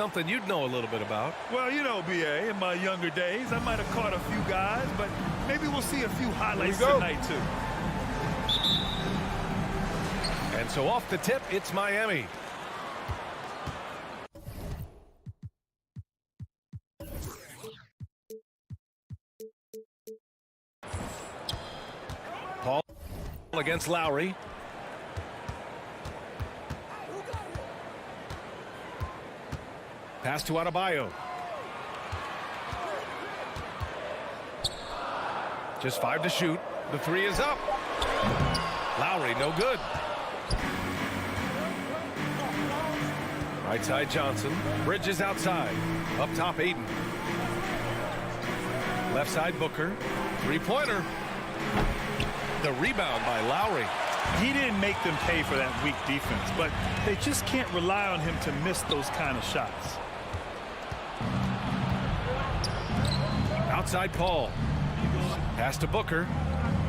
something you'd know a little bit about. Well, you know, B.A., in my younger days, I might have caught a few guys, but maybe we'll see a few highlights tonight, too. And so off the tip, it's Miami. Paul against Lowry. Pass to Adebayo. Just 5 to shoot. The 3 is up. Lowry, no good. Right side Johnson. Bridges outside. Up top Ayton. Left side Booker. Three-pointer. The rebound by Lowry. He didn't make them pay for that weak defense, but they just can't rely on him to miss those kind of shots. Outside Paul. Pass to Booker.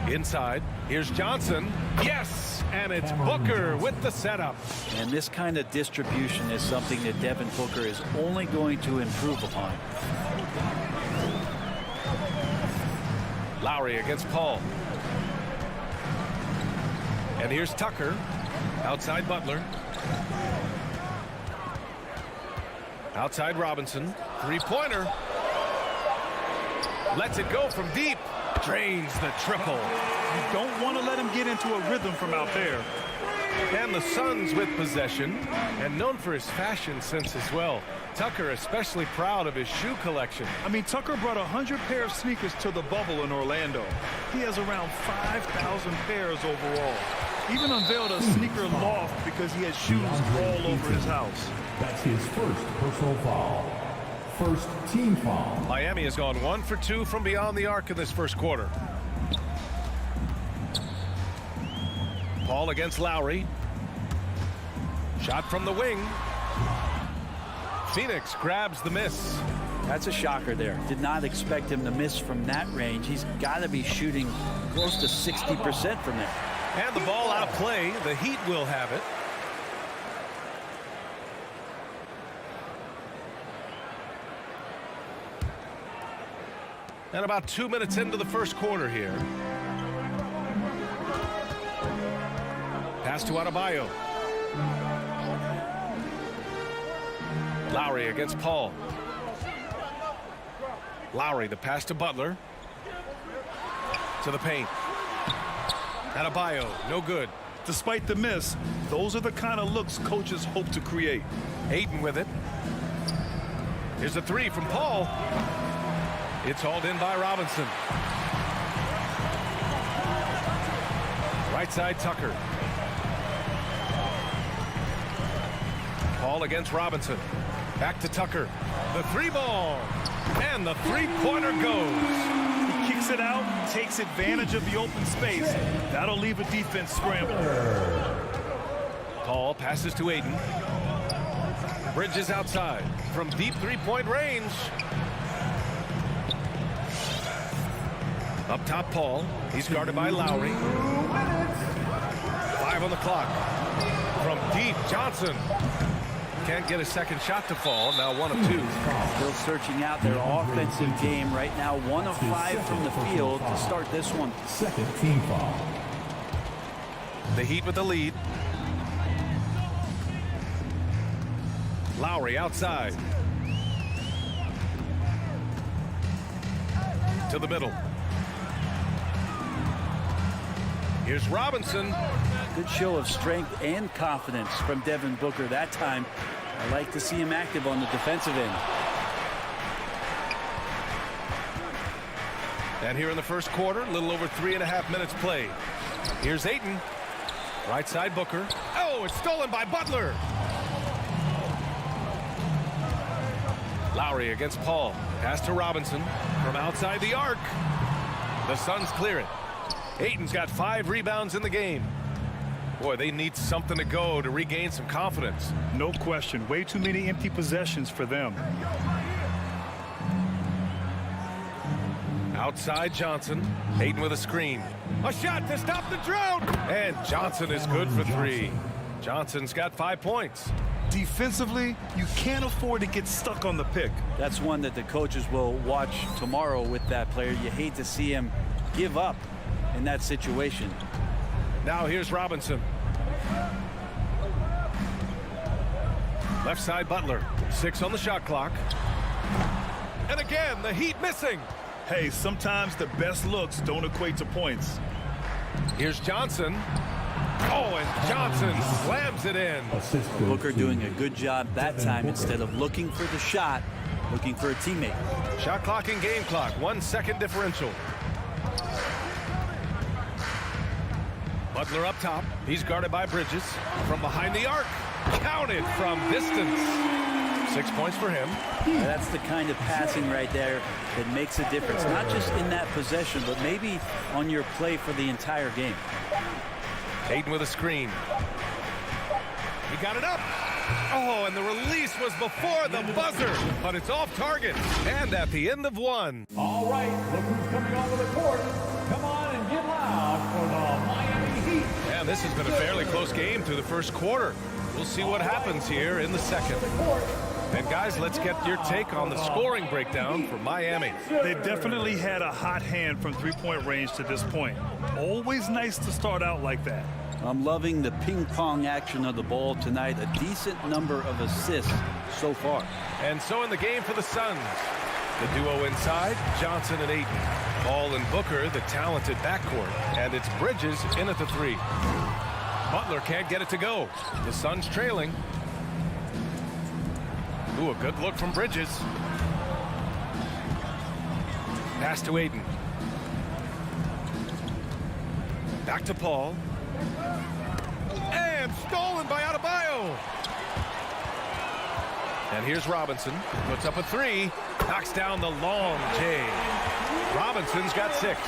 Inside. Here's Johnson. Yes! And it's Booker with the setup. And this kind of distribution is something that Devin Booker is only going to improve upon. Lowry against Paul. And here's Tucker. Outside Butler. Outside Robinson. Three-pointer. Lets it go from deep. Drains the triple. You don't want to let him get into a rhythm from out there. And the Suns with possession, and known for his fashion sense as well. Tucker especially proud of his shoe collection. I mean, Tucker brought 100 pair of sneakers to the bubble in Orlando. He has around 5,000 pairs overall. Even unveiled a sneaker loft because he has shoes all over his house. That's his first personal foul. First team foul. Miami has gone 1 for 2 from beyond the arc in this first quarter. Paul against Lowry. Shot from the wing. Phoenix grabs the miss. That's a shocker there. Did not expect him to miss from that range. He's got to be shooting close to 60% from there. And the ball out of play. The Heat will have it. And about 2 minutes into the first quarter here. Pass to Adebayo. Lowry against Paul. Lowry, the pass to Butler. To the paint. Adebayo, no good. Despite the miss, those are the kind of looks coaches hope to create. Ayton with it. Here's a 3 from Paul. It's hauled in by Robinson. Right side Tucker. Paul against Robinson. Back to Tucker. The 3-ball. And the 3-pointer goes. He kicks it out, takes advantage of the open space. That'll leave a defense scrambled. Paul passes to Ayton. Bridges outside from deep 3-point range. Up top, Paul. He's guarded by Lowry. 5 on the clock. From deep, Johnson. Can't get a second shot to fall. Now 1 of 2. Still searching out their offensive game right now. 1 of 5 from the field to start this one. Second team foul. The Heat with the lead. Lowry outside. To the middle. Here's Robinson. Good show of strength and confidence from Devin Booker that time. I like to see him active on the defensive end. And here in the first quarter, a little over 3.5 minutes played. Here's Ayton. Right side Booker. Oh, it's stolen by Butler. Lowry against Paul. Pass to Robinson from outside the arc. The Suns clear it. Ayton's got 5 rebounds in the game. Boy, they need something to go to regain some confidence. No question. Way too many empty possessions for them. Outside Johnson. Ayton with a screen. A shot to stop the drought. And Johnson is good for 3. Johnson's got 5 points. Defensively, you can't afford to get stuck on the pick. That's one that the coaches will watch tomorrow with that player. You hate to see him give up in that situation. Now here's Robinson. Left side Butler. 6 on the shot clock. And again, the Heat missing. Hey, sometimes the best looks don't equate to points. Here's Johnson. Oh, and Johnson slams it in. Booker doing a good job that time. Instead of looking for the shot, looking for a teammate. Shot clock and game clock. 1 second differential. Butler up top. He's guarded by Bridges. From behind the arc. Counted from distance. 6 points for him. That's the kind of passing right there that makes a difference. Not just in that possession, but maybe on your play for the entire game. Ayton with a screen. He got it up. Oh, and the release was before the buzzer, but it's off target. And at the end of 1. All right, look who's coming onto the court. Come on and get loud for the Miami Heat. And this has been a fairly close game through the first quarter. We'll see what happens here in the second. And guys, let's get your take on the scoring breakdown for Miami. They definitely had a hot hand from three-point range to this point. Always nice to start out like that. I'm loving the ping pong action of the ball tonight. A decent number of assists so far. And so in the game for the Suns, the duo inside, Johnson and Ayton. Ball and Booker, the talented backcourt. And it's Bridges in at the 3. Butler can't get it to go. The Suns trailing. Ooh, a good look from Bridges. Pass to Ayton. Back to Paul. And stolen by Adebayo. And here's Robinson. Puts up a 3. Knocks down the long J. Robinson's got 6.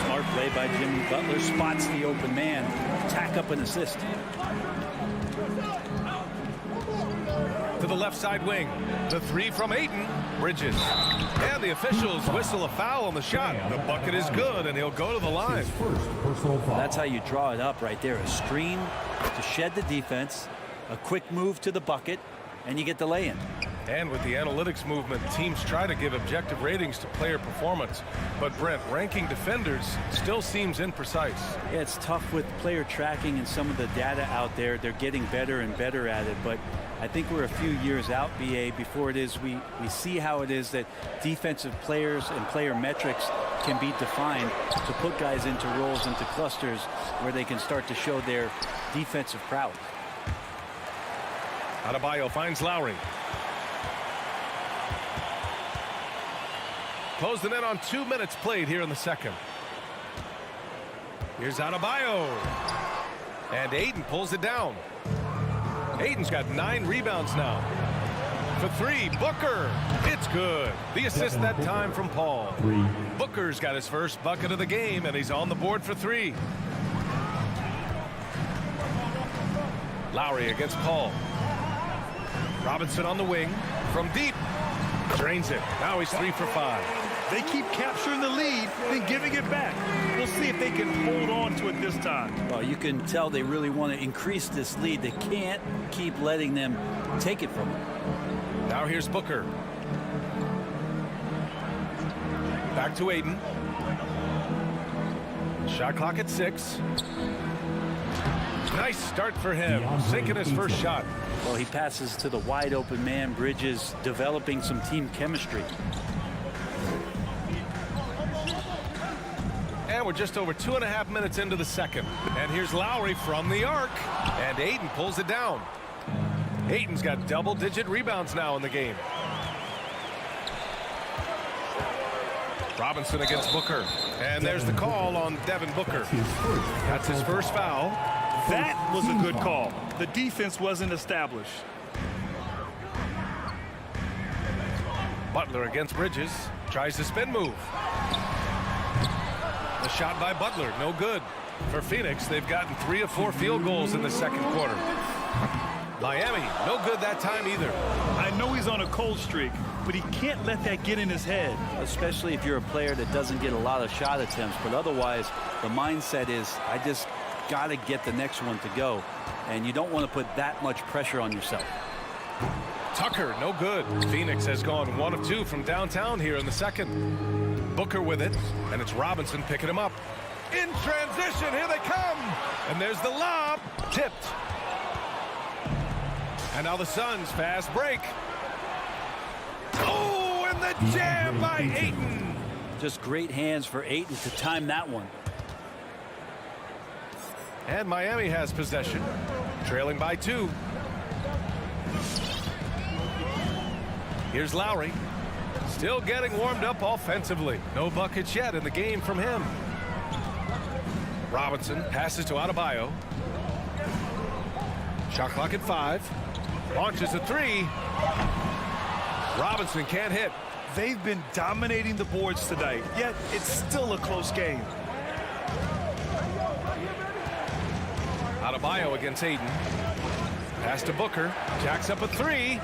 Smart play by Jimmy Butler. Spots the open man. Tack up an assist. To the left side wing. The 3 from Ayton. Bridges. And the officials whistle a foul on the shot. The bucket is good, and he'll go to the line. First personal foul. That's how you draw it up right there. A screen to shed the defense. A quick move to the bucket. And you get the lay-in. And with the analytics movement, teams try to give objective ratings to player performance. But Brent, ranking defenders still seems imprecise. Yeah, it's tough with player tracking and some of the data out there. They're getting better and better at it. But I think we're a few years out, BA, before it is we see how it is that defensive players and player metrics can be defined to put guys into roles, into clusters where they can start to show their defensive prowess. Adebayo finds Lowry. Close the net on 2 minutes played here in the second. Here's Adebayo. And Ayton pulls it down. Ayton's got 9 rebounds now. For 3, Booker. It's good. The assist that time from Paul. 3. Booker's got his first bucket of the game, and he's on the board for 3. Lowry against Paul. Robinson on the wing. From deep. Drains it. Now he's 3 for 5. They keep capturing the lead, then giving it back. We'll see if they can hold on to it this time. Well, you can tell they really want to increase this lead. They can't keep letting them take it from them. Now here's Booker. Back to Ayton. Shot clock at 6. Nice start for him. Sinking his first shot. Well, he passes to the wide open man. Bridges developing some team chemistry. And we're just over 2.5 minutes into the second. And here's Lowry from the arc. And Ayton pulls it down. Ayton's got double-digit rebounds now in the game. Robinson against Booker. And there's the call on Devin Booker. That's his first foul. That was a good call. The defense wasn't established. Butler against Bridges. Tries the spin move. The shot by Butler, no good. For Phoenix, they've gotten 3 of 4 field goals in the second quarter. Miami, no good that time either. I know he's on a cold streak, but he can't let that get in his head. Especially if you're a player that doesn't get a lot of shot attempts. But otherwise, the mindset is, I just got to get the next one to go. And you don't want to put that much pressure on yourself. Tucker, no good. Phoenix has gone 1 of 2 from downtown here in the second. Booker with it, and it's Robinson picking him up. In transition, here they come. And there's the lob, tipped. And now the Suns fast break. Oh, and the jam by Ayton. Just great hands for Ayton to time that one. And Miami has possession, trailing by 2. Here's Lowry, still getting warmed up offensively. No buckets yet in the game from him. Robinson passes to Adebayo. Shot clock at 5. Launches a 3. Robinson can't hit. They've been dominating the boards tonight, yet it's still a close game. Adebayo against Ayton. Pass to Booker. Jacks up a 3.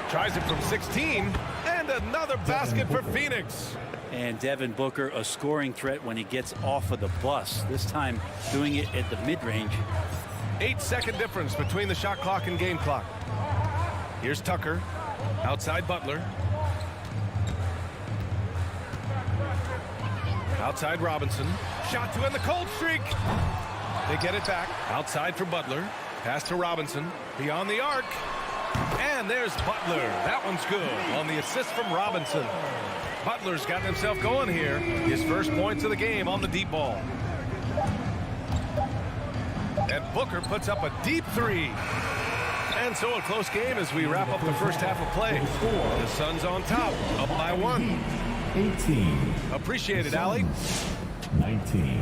Tries it from 16. And another basket for Phoenix. And Devin Booker, a scoring threat when he gets off of the bus. This time doing it at the mid-range. 8-second difference between the shot clock and game clock. Here's Tucker. Outside Butler. Outside Robinson. Shot to end the cold streak. They get it back. Outside for Butler. Pass to Robinson. Beyond the arc. And there's Butler. That one's good on the assist from Robinson. Butler's gotten himself going here. His first points of the game on the deep ball. And Booker puts up a deep 3. And so a close game as we wrap up the first half of play. The Suns on top, up by 1. 18. Appreciate it, Allie. 19.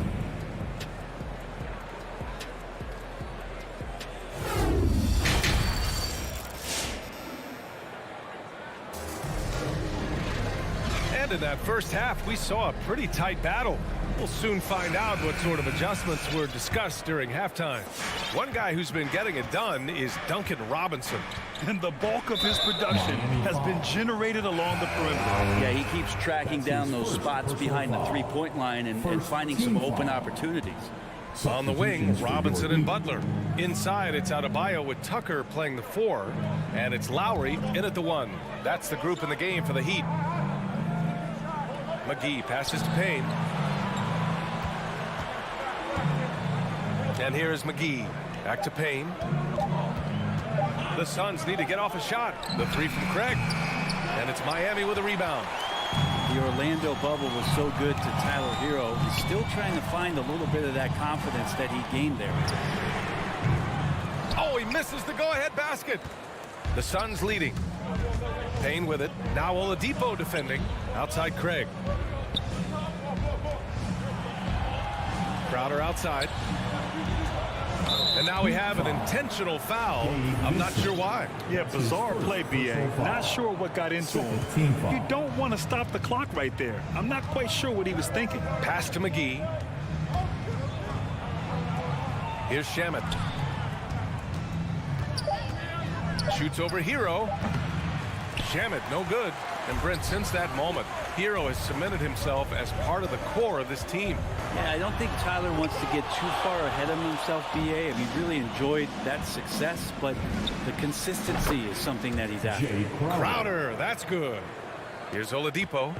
And in that first half, we saw a pretty tight battle. We'll soon find out what sort of adjustments were discussed during halftime. One guy who's been getting it done is Duncan Robinson. And the bulk of his production has been generated along the perimeter. Yeah, he keeps tracking down those spots behind the three-point line and finding some open opportunities. On the wing, Robinson and Butler. Inside, it's Adebayo with Tucker playing the 4. And it's Lowry in at the 1. That's the group in the game for the Heat. McGee passes to Payne. And here is McGee. Back to Payne. The Suns need to get off a shot. The 3 from Craig. And it's Miami with a rebound. The Orlando bubble was so good to Tyler Hero. He's still trying to find a little bit of that confidence that he gained there. Oh, he misses the go-ahead basket. The Suns leading. Payne with it. Now Oladipo defending. Outside Craig. Crowder outside. And now we have an intentional foul. I'm not sure why. Yeah, bizarre play, B.A. Not sure what got into him. You don't want to stop the clock right there. I'm not quite sure what he was thinking. Pass to McGee. Here's Shamet. Shoots over Hero. Shamet, no good. And Brent, since that moment, Hero has cemented himself as part of the core of this team. Yeah, I don't think Tyler wants to get too far ahead of himself, B.A. I mean, really enjoyed that success, but the consistency is something that he's after. Crowder, that's good. Here's Oladipo,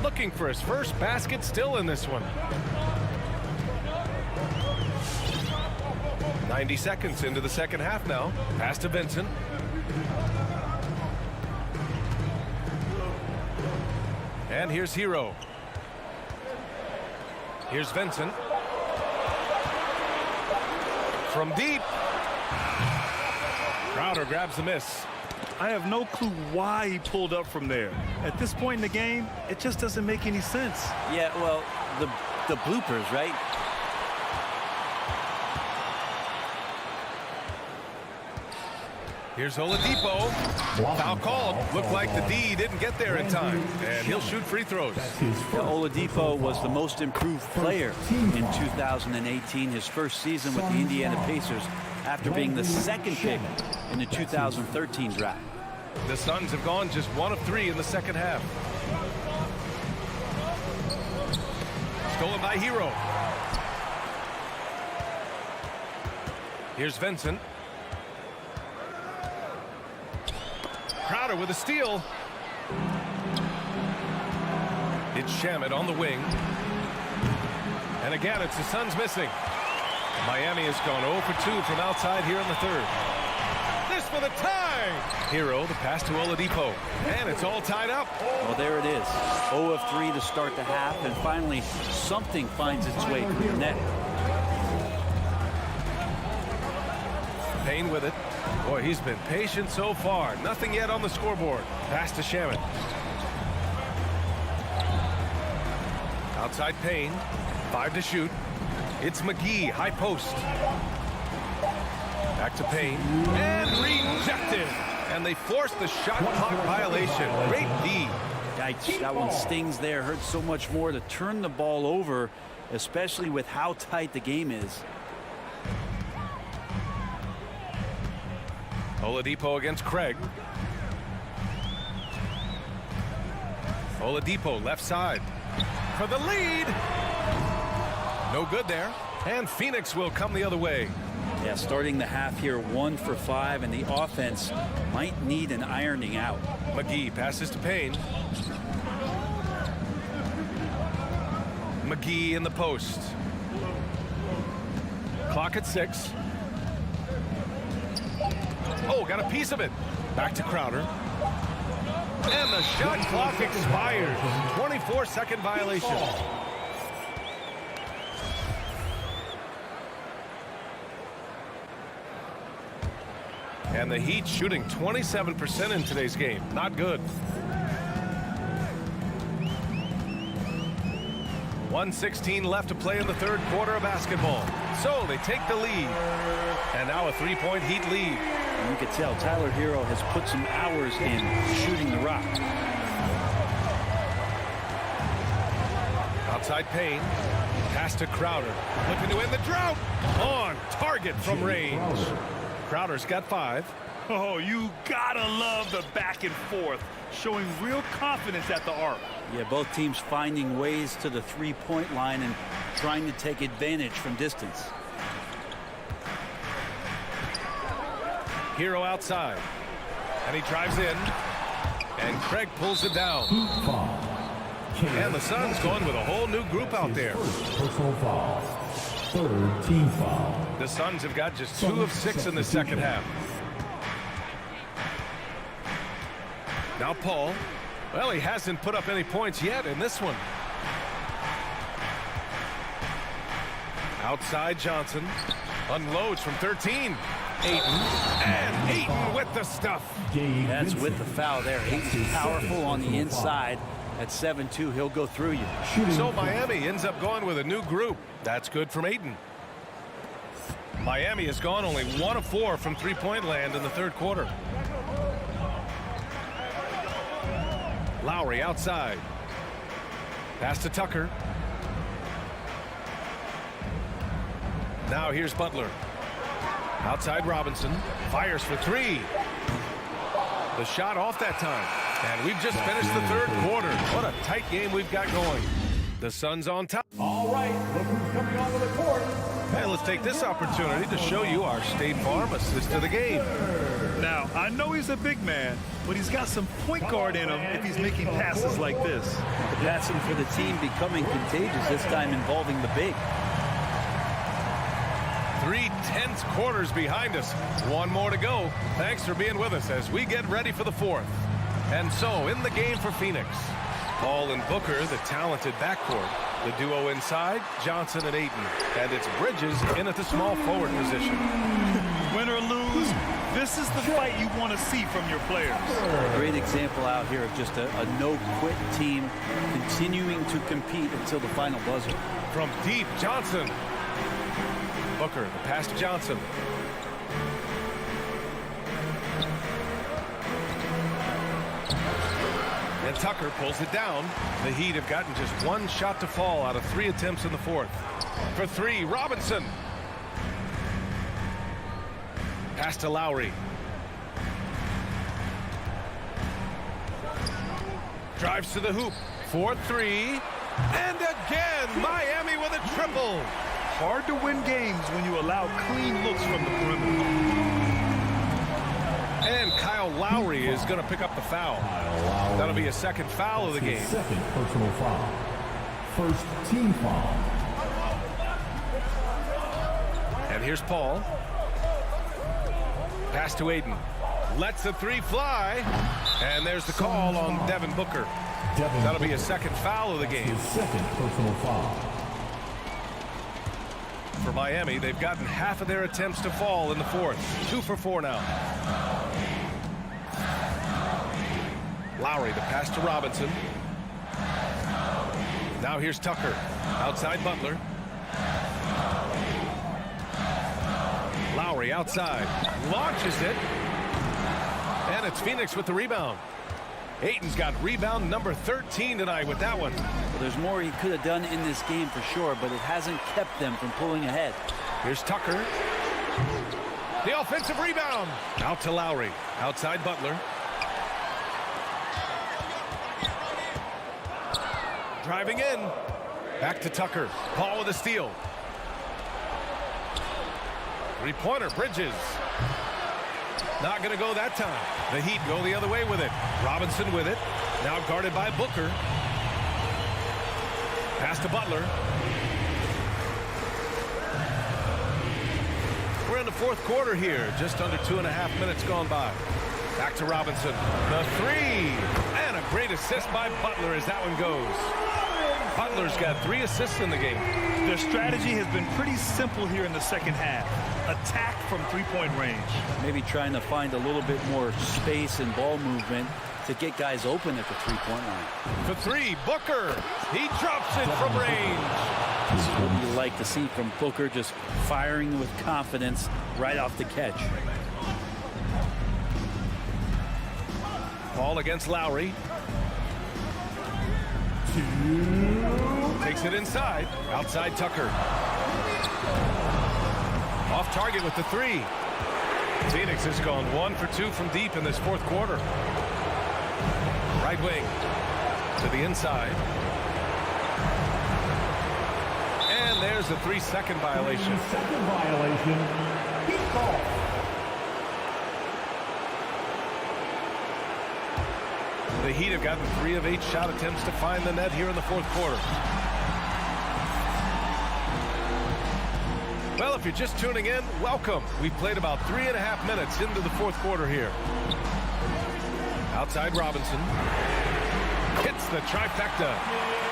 looking for his first basket still in this one. 90 seconds into the second half now. Pass to Vincent. And here's Hero. Here's Vincent. From deep. Crowder grabs the miss. I have no clue why he pulled up from there. At this point in the game, it just doesn't make any sense. Yeah, well, the bloopers, right? Here's Oladipo. Foul called. Looked like the D didn't get there in time. And he'll shoot free throws. Yeah, Oladipo was the most improved player in 2018, his first season with the Indiana Pacers, after being the second pick in the 2013 draft. The Suns have gone just 1 of 3 in the second half. Stolen by Hero. Here's Vincent. Crowder with a steal. It's Shamet on the wing. And again, it's the Suns missing. Miami has gone 0 for 2 from outside here in the third. This for the tie. Hero, the pass to Oladipo. And it's all tied up. Well, there it is. 0 of 3 to start the half. And finally, something finds its way to the net. Payne with it. Boy, he's been patient so far. Nothing yet on the scoreboard. Pass to Shamet. Outside Payne. 5 to shoot. It's McGee, high post. Back to Payne. And rejected. And they forced the shot clock violation. Great D. Yikes, that one stings there. Hurts so much more to turn the ball over, especially with how tight the game is. Oladipo against Craig. Oladipo left side for the lead. No good there. And Phoenix will come the other way. Yeah, starting the half here 1 for 5, and the offense might need an ironing out. McGee passes to Payne. McGee in the post. Clock at 6. Oh, got a piece of it. Back to Crowder. And the shot clock expires. 24-second violation. And the Heat shooting 27% in today's game. Not good. 1:16 left to play in the third quarter of basketball. So they take the lead. And now a 3-point Heat lead. And you can tell Tyler Hero has put some hours in shooting the rock. Outside Payne. Pass to Crowder. Looking to end the drought. On target from range. Crowder's got 5. Oh, you gotta love the back and forth, showing real confidence at the arc. Yeah, both teams finding ways to the three-point line and trying to take advantage from distance. Hero outside. And he drives in. And Craig pulls it down. And the Suns going with a whole new group out there. Personal foul. Third team foul. The Suns have got just 2 of 6 in the second half. Now Paul. Well, he hasn't put up any points yet in this one. Outside Johnson. Unloads from 13. Ayton. And Ayton with the stuff. That's with the foul there. Ayton's powerful on the inside. At 7-2, he'll go through you. So Miami ends up going with a new group. That's good from Ayton. Miami has gone only 1 of 4 from three-point land in the third quarter. Lowry outside. Pass to Tucker. Now here's Butler. Outside Robinson. Fires for 3. The shot off that time. And we've just finished the third quarter. What a tight game we've got going. The Suns on top. All right, look who's coming onto the court. Hey, let's take this opportunity to show you our State Farm assist of the game. Now, I know he's a big man, but he's got some point guard in him if he's making passes like this. The passing for the team becoming contagious, this time involving the big. 3 tense quarters behind us. 1 more to go. Thanks for being with us as we get ready for the 4th. And so, in the game for Phoenix, Paul and Booker, the talented backcourt. The duo inside, Johnson and Ayton. And it's Bridges in at the small forward position. Win or lose, this is the fight you want to see from your players. A great example out here of just a no-quit team continuing to compete until the final buzzer. From deep, Johnson. Booker, the pass to Johnson. And Tucker pulls it down. The Heat have gotten just 1 shot to fall out of 3 attempts in the 4th. For 3, Robinson. Pass to Lowry. Drives to the hoop. 4-3. And again, Miami with a triple. Hard to win games when you allow clean looks from the perimeter. And Kyle Lowry is going to pick up the foul. That'll be a second foul of the game. Second personal foul. First team foul. And here's Paul. Pass to Ayton. Lets the three fly. And there's the call on Devin Booker. That'll be a second foul of the game. Second personal foul. For Miami, they've gotten half of their attempts to fall in the fourth. 2 for 4 now. Lowry, the pass to Robinson. Now here's Tucker. Outside Butler. Lowry outside. Launches it. And it's Phoenix with the rebound. Ayton's got rebound number 13 tonight with that one. Well, there's more he could have done in this game for sure, but it hasn't kept them from pulling ahead. Here's Tucker. The offensive rebound. Out to Lowry. Outside Butler. Driving in. Back to Tucker. Paul with a steal. Three-pointer, Bridges. Not going to go that time. The Heat go the other way with it. Robinson with it. Now guarded by Booker. Pass to Butler. We're in the fourth quarter here. Just under 2.5 minutes gone by. Back to Robinson. The three. And a great assist by Butler as that one goes. Butler's got 3 assists in the game. Their strategy has been pretty simple here in the second half. Attack from three-point range. Maybe trying to find a little bit more space and ball movement to get guys open at the three-point line. For 3, Booker. He drops it from range. This is what you like to see from Booker, just firing with confidence right off the catch. Paul against Lowry. Takes it inside. Outside Tucker. Off target with the 3. Phoenix has gone 1 for 2 from deep in this fourth quarter. Right wing to the inside. And there's a 3-second violation. Second violation. Heat ball. The Heat have gotten 3 of 8 shot attempts to find the net here in the fourth quarter. Well, if you're just tuning in, welcome. We've played about 3.5 minutes into the fourth quarter here. Outside Robinson. Hits the trifecta.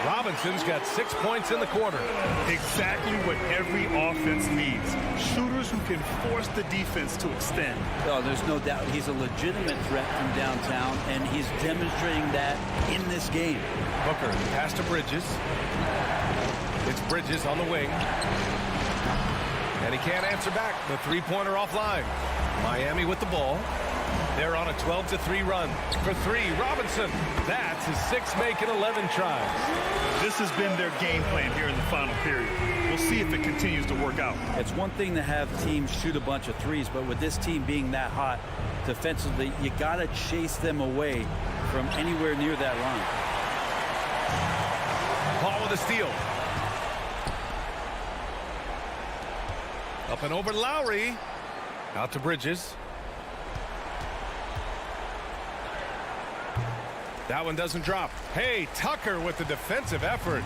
Robinson's got 6 points in the quarter. Exactly what every offense needs. Shooters who can force the defense to extend. Oh, there's no doubt he's a legitimate threat from downtown, and he's demonstrating that in this game. Booker, pass to Bridges. It's Bridges on the wing. And he can't answer back. The three-pointer offline. Miami with the ball. They're on a 12-3 run. For 3, Robinson. That's his 6th make in 11 tries. This has been their game plan here in the final period. We'll see if it continues to work out. It's one thing to have teams shoot a bunch of threes, but with this team being that hot defensively, you got to chase them away from anywhere near that line. Paul with a steal. Up and over Lowry. Out to Bridges. That one doesn't drop. Hey, Tucker with the defensive effort.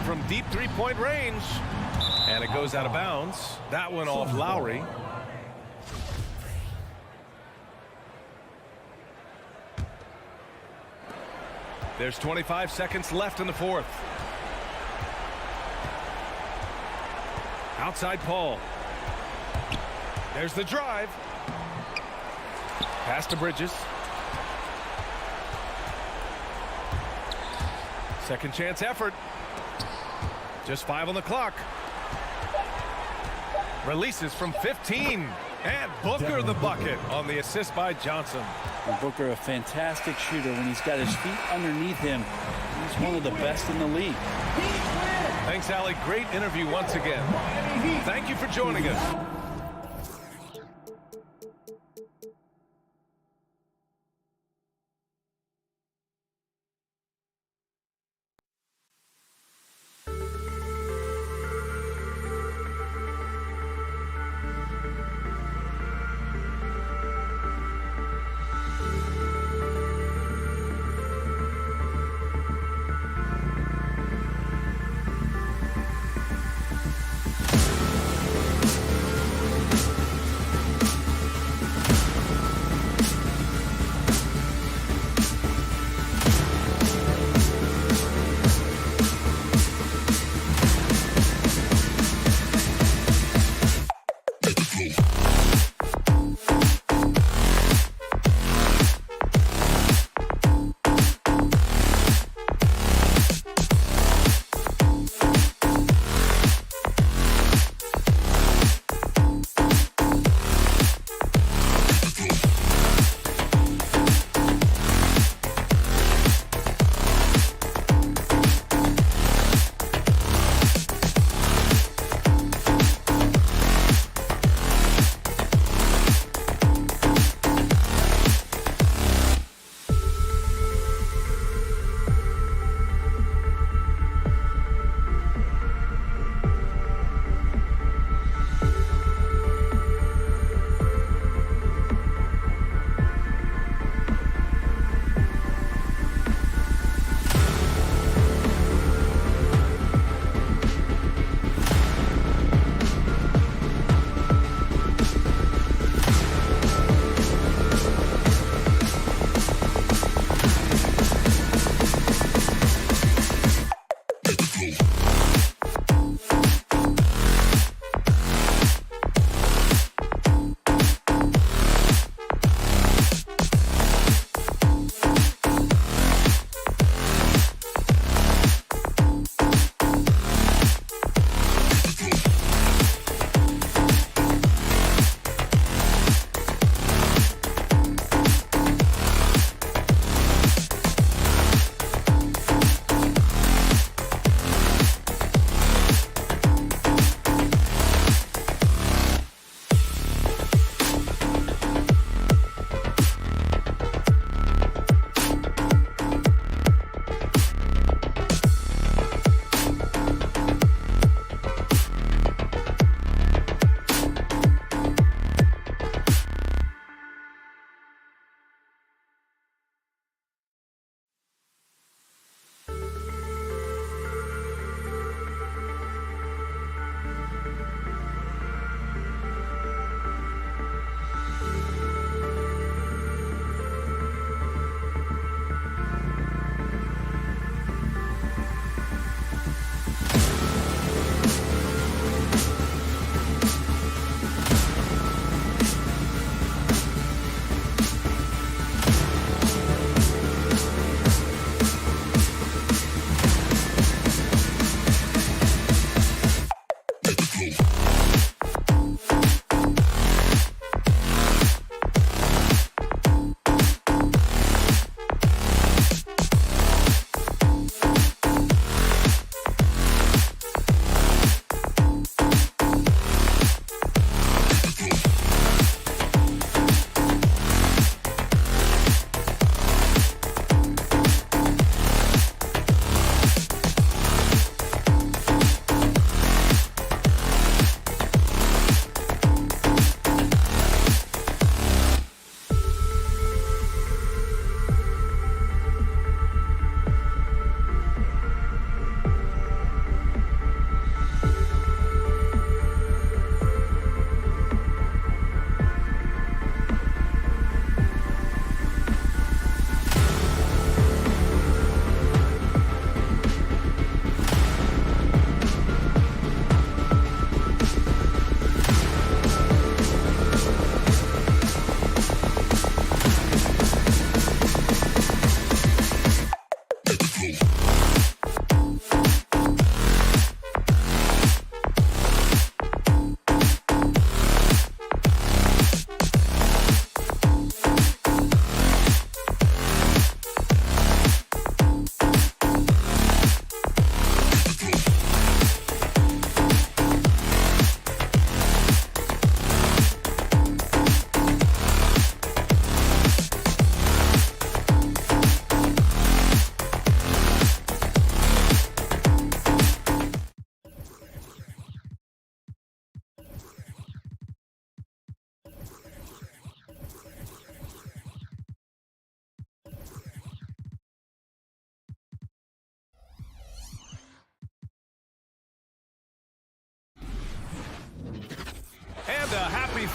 From deep three-point range. And it goes out of bounds. That one off Lowry. There's 25 seconds left in the fourth. Outside Paul. There's the drive. Pass to Bridges. Second chance effort. Just 5 on the clock. Releases from 15. And Booker the bucket on the assist by Johnson. And Booker, a fantastic shooter. When he's got his feet underneath him, he's one of the best in the league. Thanks, Allie. Great interview once again. Thank you for joining us.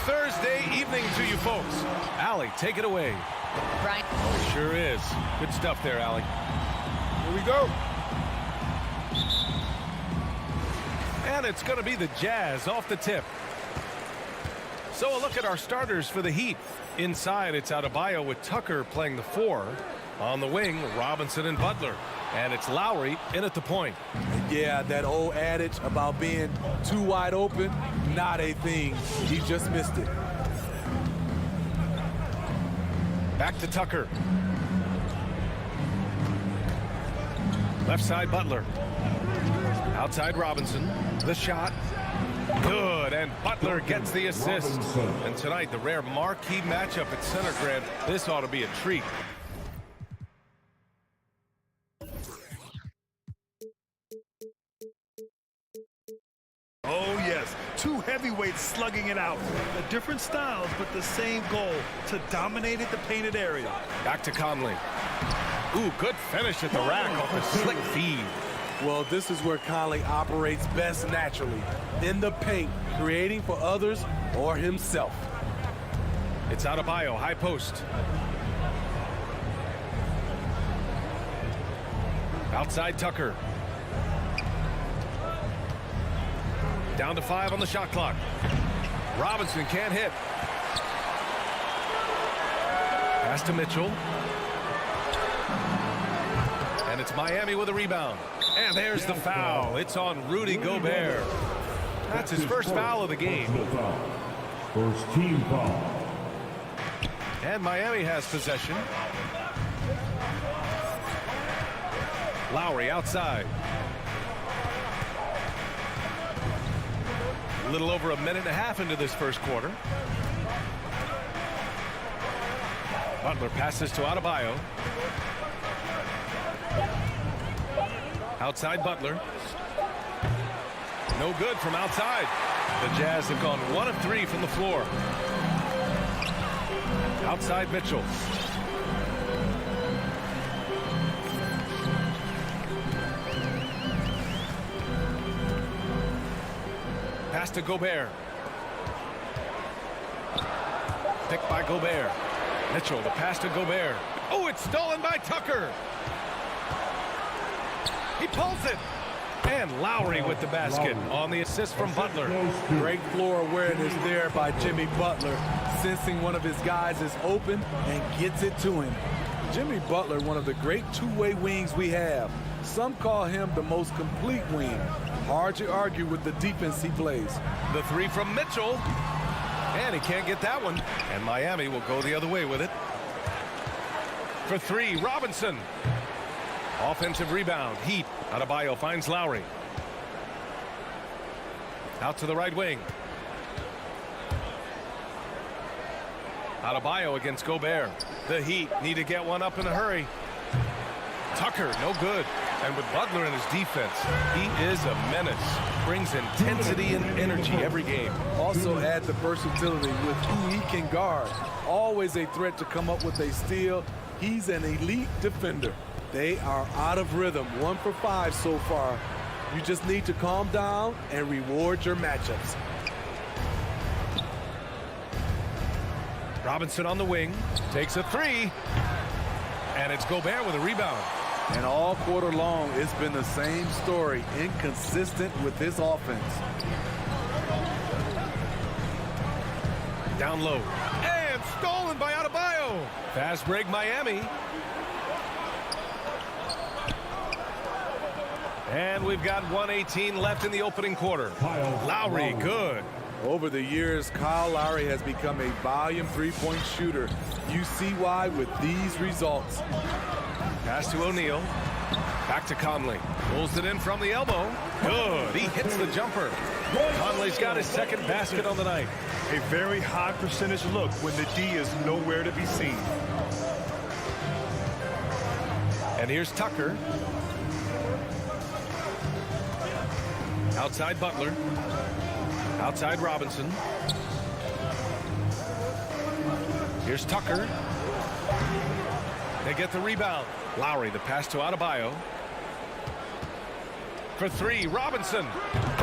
Thursday evening to you folks. Allie, take it away. Brian. Oh, sure is. Good stuff there, Allie. Here we go. And it's going to be the Jazz off the tip. So a look at our starters for the Heat. Inside, it's Adebayo with Tucker playing the 4. On the wing, Robinson and Butler. And it's Lowry in at the point. Yeah, that old adage about being too wide open, not a thing. He just missed it. Back to Tucker. Left side, Butler. Outside, Robinson. The shot. Good, and Butler gets the assist. And tonight, the rare marquee matchup at center, Grant. This ought to be a treat. Oh, yes. Two heavyweights slugging it out. Different styles, but the same goal, to dominate at the painted area. Back to Conley. Ooh, good finish at the rack off a slick feed. Well, this is where Conley operates best naturally. In the paint, creating for others or himself. It's Adebayo, high post. Outside Tucker. Down to 5 on the shot clock. Robinson can't hit. Pass to Mitchell. And it's Miami with a rebound. And there's the foul. It's on Rudy Gobert. That's his first foul of the game. First team foul. And Miami has possession. Lowry outside. A little over a minute and a half into this first quarter. Butler passes to Adebayo. Outside Butler. No good from outside. The Jazz have gone 1 of 3 from the floor. Outside Mitchell. Pass to Gobert. Picked by Gobert. Mitchell, the pass to Gobert. Oh, it's stolen by Tucker. He pulls it. And Lowry with the basket on the assist from Butler. Great floor awareness there by Jimmy Butler, sensing one of his guys is open and gets it to him. Jimmy Butler, one of the great two-way wings we have. Some call him the most complete wing. Hard to argue with the defense he plays. The 3 from Mitchell. And he can't get that one. And Miami will go the other way with it. For 3, Robinson. Offensive rebound. Heat. Adebayo finds Lowry. Out to the right wing. Adebayo against Gobert. The Heat need to get one up in a hurry. Tucker, no good. And with Butler in his defense, he is a menace. Brings intensity and energy every game. Also add the versatility with who he can guard. Always a threat to come up with a steal. He's an elite defender. They are out of rhythm. 1 for 5 so far. You just need to calm down and reward your matchups. Robinson on the wing. Takes a 3. And it's Gobert with a rebound. And all quarter long, it's been the same story. Inconsistent with his offense. Down low. And stolen by Adebayo. Fast break Miami. And we've got 1:18 left in the opening quarter. Lowry, good. Over the years, Kyle Lowry has become a volume three-point shooter. You see why with these results. Pass to O'Neal. Back to Conley. Pulls it in from the elbow. Good. He hits the jumper. Conley's got his second basket on the night. A very high percentage look when the D is nowhere to be seen. And here's Tucker. Outside Butler. Outside Robinson. Here's Tucker. They get the rebound. Lowry, the pass to Adebayo. For 3, Robinson.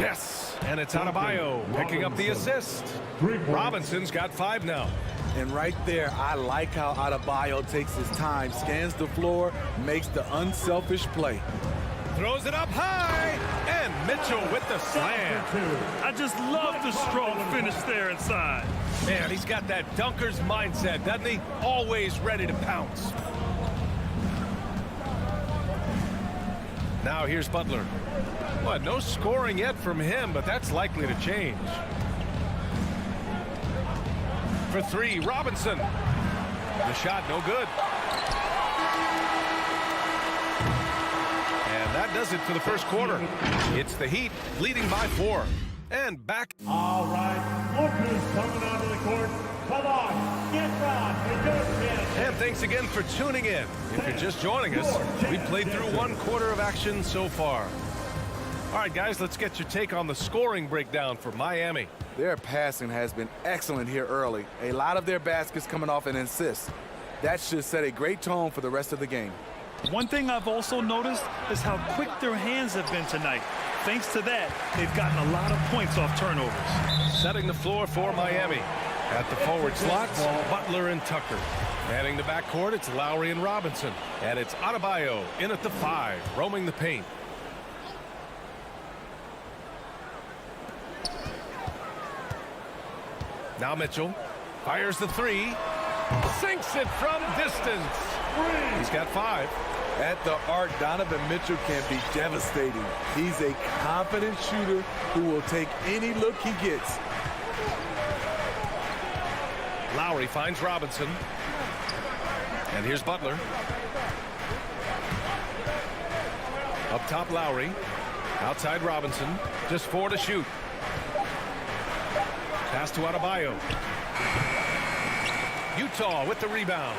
Yes. And it's Adebayo picking up the assist. Robinson's got 5 now. And right there, I like how Adebayo takes his time, scans the floor, makes the unselfish play. Throws it up high, and Mitchell with the slam. I just love the strong finish there inside. Man, he's got that dunker's mindset, doesn't he? Always ready to pounce. Now here's Butler. What, no scoring yet from him, but that's likely to change. For 3, Robinson. The shot no good. And that does it for the first quarter. It's the Heat leading by 4. And back. All right, look who's coming onto the court. Come on, get down. You're good, man. And thanks again for tuning in. If you're just joining us, we've played through 1 quarter of action so far. All right, guys, let's get your take on the scoring breakdown for Miami. Their passing has been excellent here early. A lot of their baskets coming off an assist. That should set a great tone for the rest of the game. One thing I've also noticed is how quick their hands have been tonight. Thanks to that, they've gotten a lot of points off turnovers. Setting the floor for Miami. At the forward slots, Butler and Tucker. Manning the backcourt, it's Lowry and Robinson. And it's Adebayo in at the 5, roaming the paint. Now Mitchell fires the 3, sinks it from distance. He's got 5. At the arc, Donovan Mitchell can be devastating. He's a confident shooter who will take any look he gets. Lowry finds Robinson. And here's Butler. Up top, Lowry. Outside, Robinson. Just 4 to shoot. Pass to Adebayo. Utah with the rebound.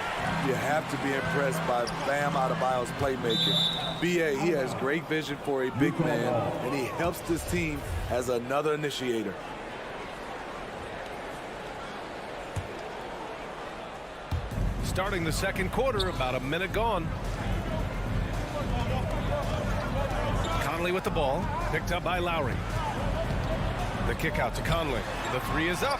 You have to be impressed by Bam Adebayo's playmaking. B.A., he has great vision for a big man, and he helps this team as another initiator. Starting the second quarter, about a minute gone. Conley with the ball, picked up by Lowry. The kick out to Conley. The 3 is up.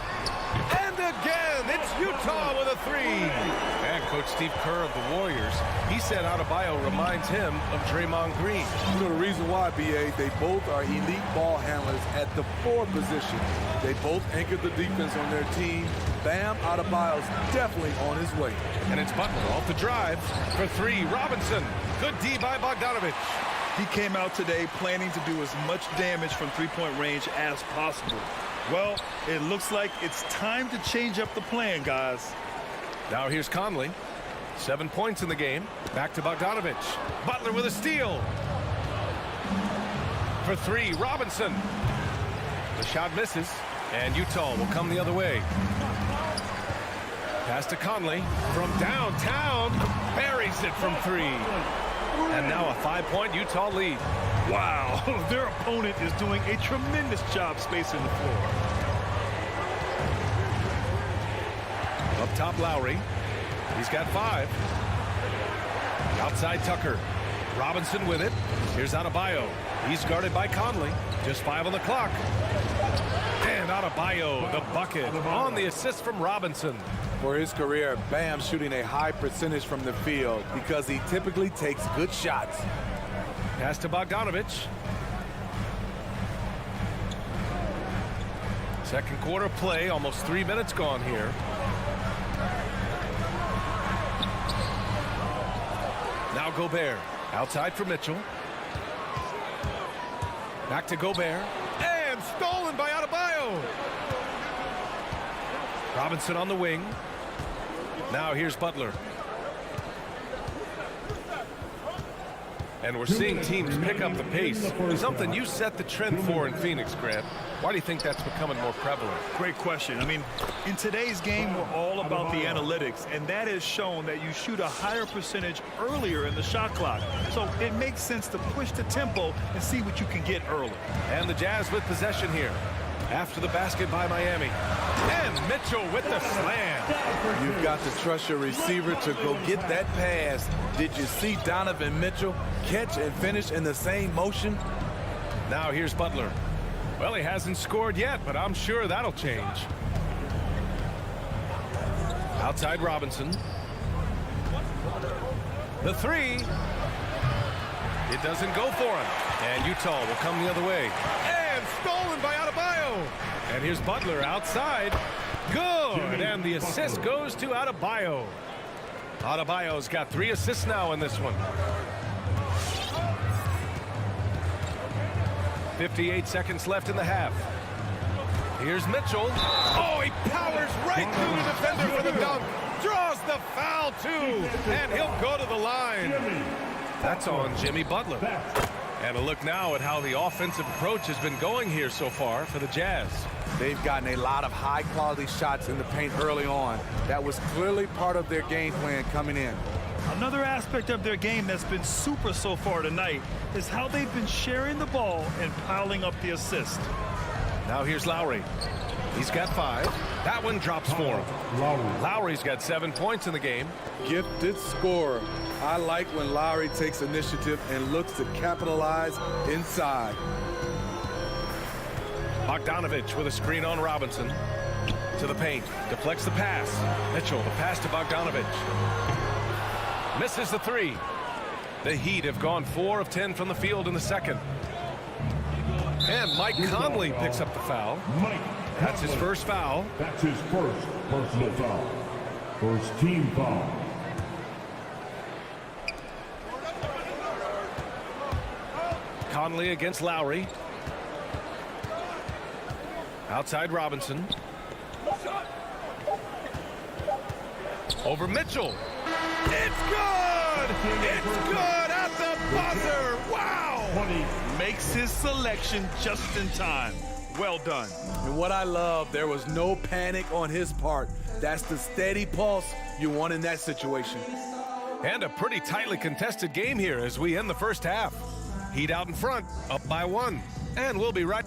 And again, it's Utah with a 3. And Coach Steve Kerr of the Warriors, he said Adebayo reminds him of Draymond Green. You know the reason why, B.A., they both are elite ball handlers at the 4 position. They both anchor the defense on their team. Bam Adebayo's definitely on his way. And it's Butler off the drive for 3. Robinson. Good D by Bogdanovich. He came out today planning to do as much damage from three-point range as possible. Well, it looks like it's time to change up the plan, guys. Now here's Conley. 7 points in the game. Back to Bogdanovich. Butler with a steal. For 3, Robinson. The shot misses, and Utah will come the other way. Pass to Conley from downtown. Buries it from 3. And now a 5-point Utah lead. Wow, their opponent is doing a tremendous job spacing the floor. Up top, Lowry. He's got 5. Outside, Tucker. Robinson with it. Here's Adebayo. He's guarded by Conley. Just 5 on the clock. And Adebayo, the bucket, on the assist from Robinson. For his career, Bam shooting a high percentage from the field because he typically takes good shots. Pass to Bogdanovich. Second quarter play, almost 3 minutes gone here. Now Gobert, outside for Mitchell. Back to Gobert, and stolen by Adebayo. Robinson on the wing. Now here's Butler. And we're seeing teams pick up the pace. Something you set the trend for in Phoenix, Grant. Why do you think that's becoming more prevalent? Great question. I mean, in today's game, we're all about the analytics, and that has shown that you shoot a higher percentage earlier in the shot clock. So it makes sense to push the tempo and see what you can get early. And the Jazz with possession here. After the basket by Miami. And Mitchell with the slam. You've got to trust your receiver to go get that pass. Did you see Donovan Mitchell catch and finish in the same motion? Now here's Butler. Well, he hasn't scored yet, but I'm sure that'll change. Outside Robinson. The three. It doesn't go for him. And Utah will come the other way. And stolen by Adebayo. And here's Butler outside. Good. And the assist goes to Adebayo. Adebayo's got 3 assists now in this one. 58 seconds left in the half. Here's Mitchell. Oh, he powers right through the defender for the dunk. Draws the foul, too. And he'll go to the line. That's on Jimmy Butler. And a look now at how the offensive approach has been going here so far for the Jazz. They've gotten a lot of high-quality shots in the paint early on. That was clearly part of their game plan coming in. Another aspect of their game that's been super so far tonight is how they've been sharing the ball and piling up the assist. Now here's Lowry. He's got 5. That one drops for him. Lowry's got 7 points in the game. Gifted scorer. I like when Lowry takes initiative and looks to capitalize inside. Bogdanovich with a screen on Robinson. To the paint. Deflects the pass. Mitchell, the pass to Bogdanovich. Misses the 3. The Heat have gone 4 of 10 from the field in the second. And Mike Conley picks up the foul. That's his first foul. That's his first personal foul. First team foul. Conley against Lowry. Outside Robinson. Over Mitchell. It's good! It's good at the buzzer! Wow! Makes his selection just in time. Well done. And what I love, there was no panic on his part. That's the steady pulse you want in that situation. And a pretty tightly contested game here as we end the first half. Heat out in front, up by 1. And we'll be right.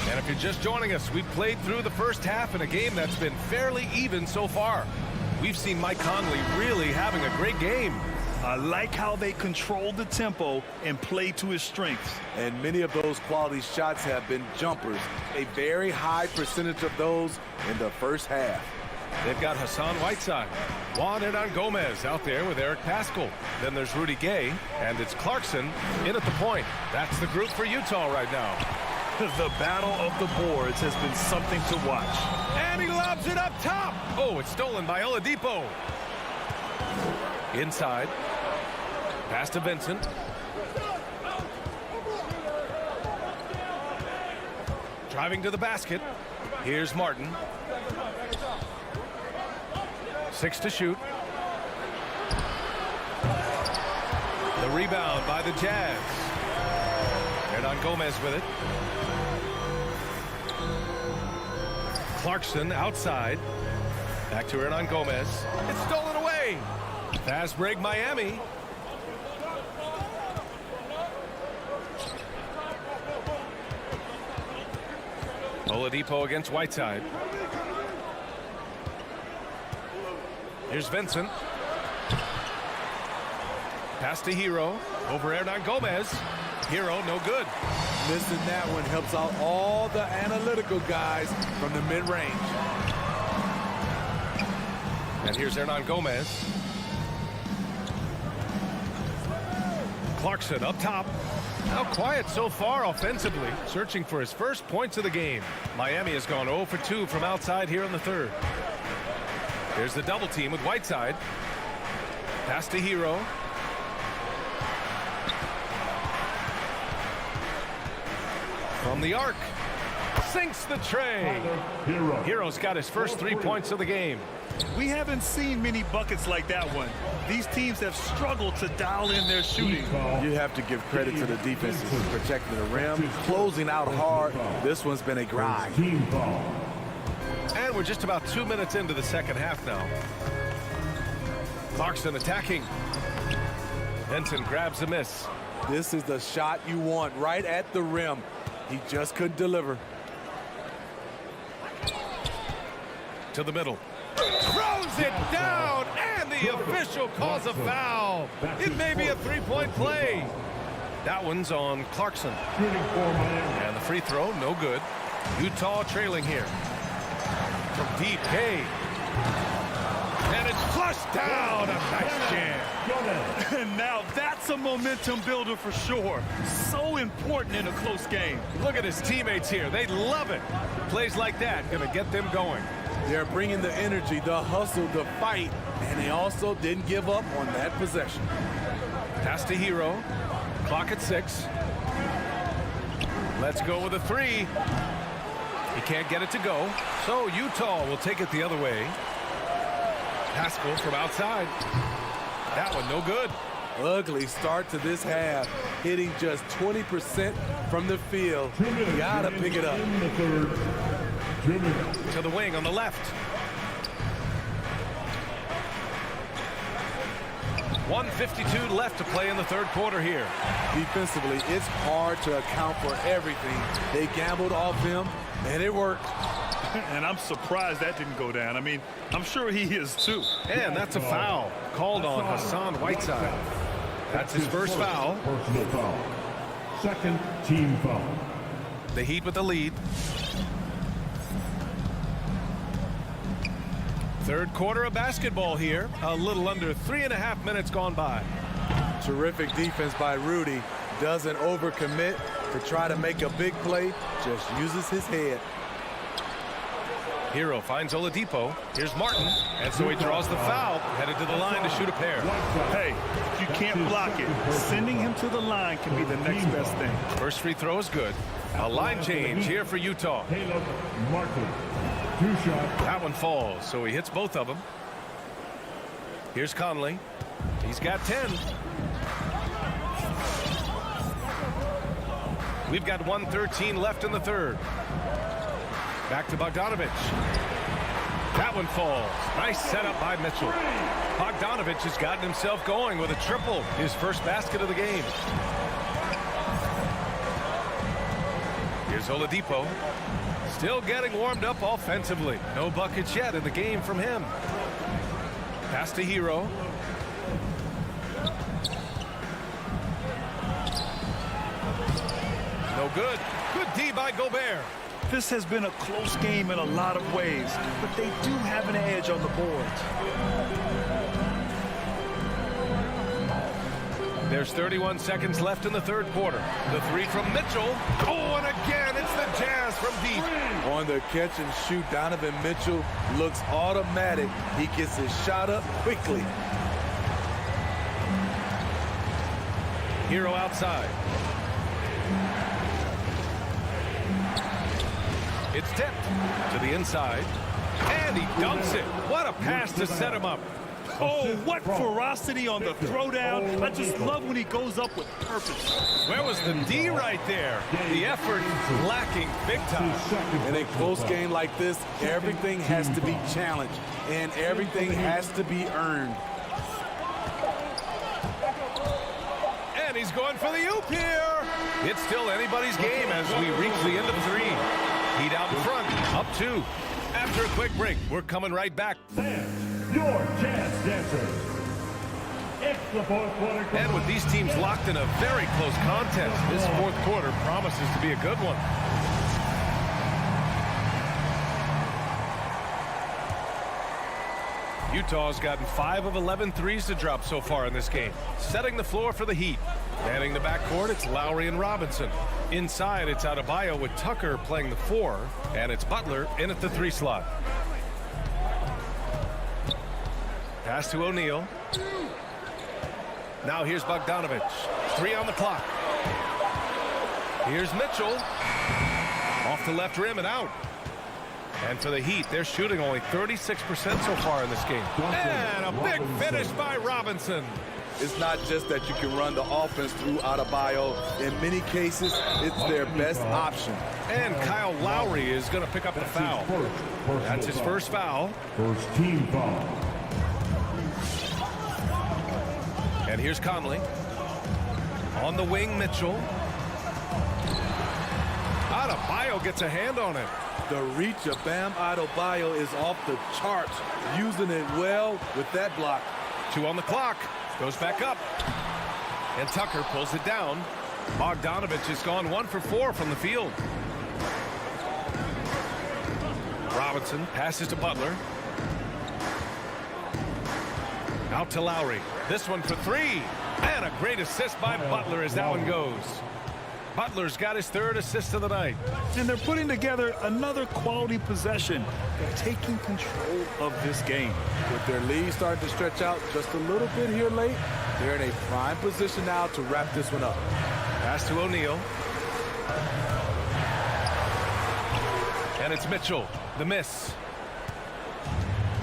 And if you're just joining us, we've played through the first half in a game that's been fairly even so far. We've seen Mike Conley really having a great game. I like how they control the tempo and play to his strengths. And many of those quality shots have been jumpers. A very high percentage of those in the first half. They've got Hassan Whiteside, Juan Hernangomez out there with Eric Paschall. Then there's Rudy Gay, and it's Clarkson in at the point. That's the group for Utah right now. The battle of the boards has been something to watch. And he lobs it up top. Oh, it's stolen by Oladipo. Inside. Pass to Vincent. Driving to the basket. Here's Martin. 6 to shoot. The rebound by the Jazz. Hernangomez with it. Clarkson outside. Back to Hernangomez. It's stolen away. Fast break Miami. Oladipo against Whiteside. Here's Vincent. Pass to Hero. Over Hernangomez. Hero, no good. Missing that one helps out all the analytical guys from the mid-range. And here's Hernangomez. Clarkson up top. Now quiet so far offensively, searching for his first points of the game. Miami has gone 0 for 2 from outside here in the third. There's the double team with Whiteside. Pass to Hero. From the arc. Sinks the tray. Hero's got his first 3 points of the game. We haven't seen many buckets like that one. These teams have struggled to dial in their shooting. You have to give credit to the defenses protecting the rim, closing out hard. This one's been a grind. And we're just about 2 minutes into the second half now. Clarkson attacking. Vincent grabs a miss. This is the shot you want right at the rim. He just couldn't deliver. To the middle. Throws it down, and the official calls a foul. It may be a three-point play. That one's on Clarkson. And the free throw, no good. Utah trailing here. From deep, K. And it's flushed down. A nice jam. And now that's a momentum builder for sure. So important in a close game. Look at his teammates here. They love it. Plays like that going to get them going. They're bringing the energy, the hustle, the fight, and they also didn't give up on that possession. Pass to Hero. Clock at 6. Let's go with a 3. He can't get it to go, so Utah will take it the other way. Pascal from outside. That one no good. Ugly start to this half, hitting just 20% from the field. You gotta pick it up. To the wing on the left. 1:52 left to play in the third quarter here. Defensively, it's hard to account for everything. They gambled off him, and it worked. And I'm surprised that didn't go down. I mean, I'm sure he is too. And that's a foul called on Hassan Whiteside. That's his first foul. Personal foul. Second team foul. The Heat with the lead. Third quarter of basketball here. A little under 3.5 minutes gone by. Terrific defense by Rudy. Doesn't overcommit to try to make a big play. Just uses his head. Hero finds Oladipo. Here's Martin. And so he draws the foul. Headed to the line to shoot a pair. Hey, if you can't block it, sending him to the line can be the next best thing. First free throw is good. A line change here for Utah. Caleb Martin. 2 shots. That one falls, so he hits both of them. Here's Conley. He's got 10. We've got 1:13 left in the third. Back to Bogdanovich. That one falls. Nice setup by Mitchell. Bogdanovich has gotten himself going with a triple. His first basket of the game. Here's Oladipo. Still getting warmed up offensively. No buckets yet in the game from him. Pass to Hero. No good. Good D by Gobert. This has been a close game in a lot of ways, but they do have an edge on the boards. There's 31 seconds left in the third quarter. The 3 from Mitchell. Oh, and again, it's the Jazz from deep. On the catch and shoot, Donovan Mitchell looks automatic. He gets his shot up quickly. Hero outside. It's tipped to the inside. And he dunks it. What a pass to set him up. Oh, what ferocity on the throwdown. I just love when he goes up with purpose. Where was the D right there? The effort lacking big time. In a close game like this, everything has to be challenged, and everything has to be earned. And he's going for the oop here. It's still anybody's game as we reach the end of 3. Heat out in front, up 2. After a quick break, we're coming right back. Your Jazz Dancers. It's the fourth quarter. And with these teams locked in a very close contest, this fourth quarter promises to be a good one. Utah's gotten 5 of 11 threes to drop so far in this game, setting the floor for the Heat. Manning the backcourt, it's Lowry and Robinson. Inside, it's Adebayo with Tucker playing the 4, and it's Butler in at the 3 slot. Pass to O'Neal. Now here's Bogdanovich. 3 on the clock. Here's Mitchell. Off the left rim and out. And for the Heat, they're shooting only 36% so far in this game. And a big finish by Robinson. It's not just that you can run the offense through Adebayo. In many cases, it's their best option. And Kyle Lowry is going to pick up the foul. That's his first foul. First team foul. And here's Conley. On the wing, Mitchell. Adebayo gets a hand on it. The reach of Bam Adebayo is off the charts, using it well with that block. 2 on the clock. Goes back up. And Tucker pulls it down. Bogdanovich has gone 1 for 4 from the field. Robinson passes to Butler. Out to Lowry. This one for 3. And a great assist by Butler as that one goes. Butler's got his 3rd assist of the night. And they're putting together another quality possession. They're taking control of this game. With their lead starting to stretch out just a little bit here late, they're in a prime position now to wrap this one up. Pass to O'Neal. And it's Mitchell. The miss.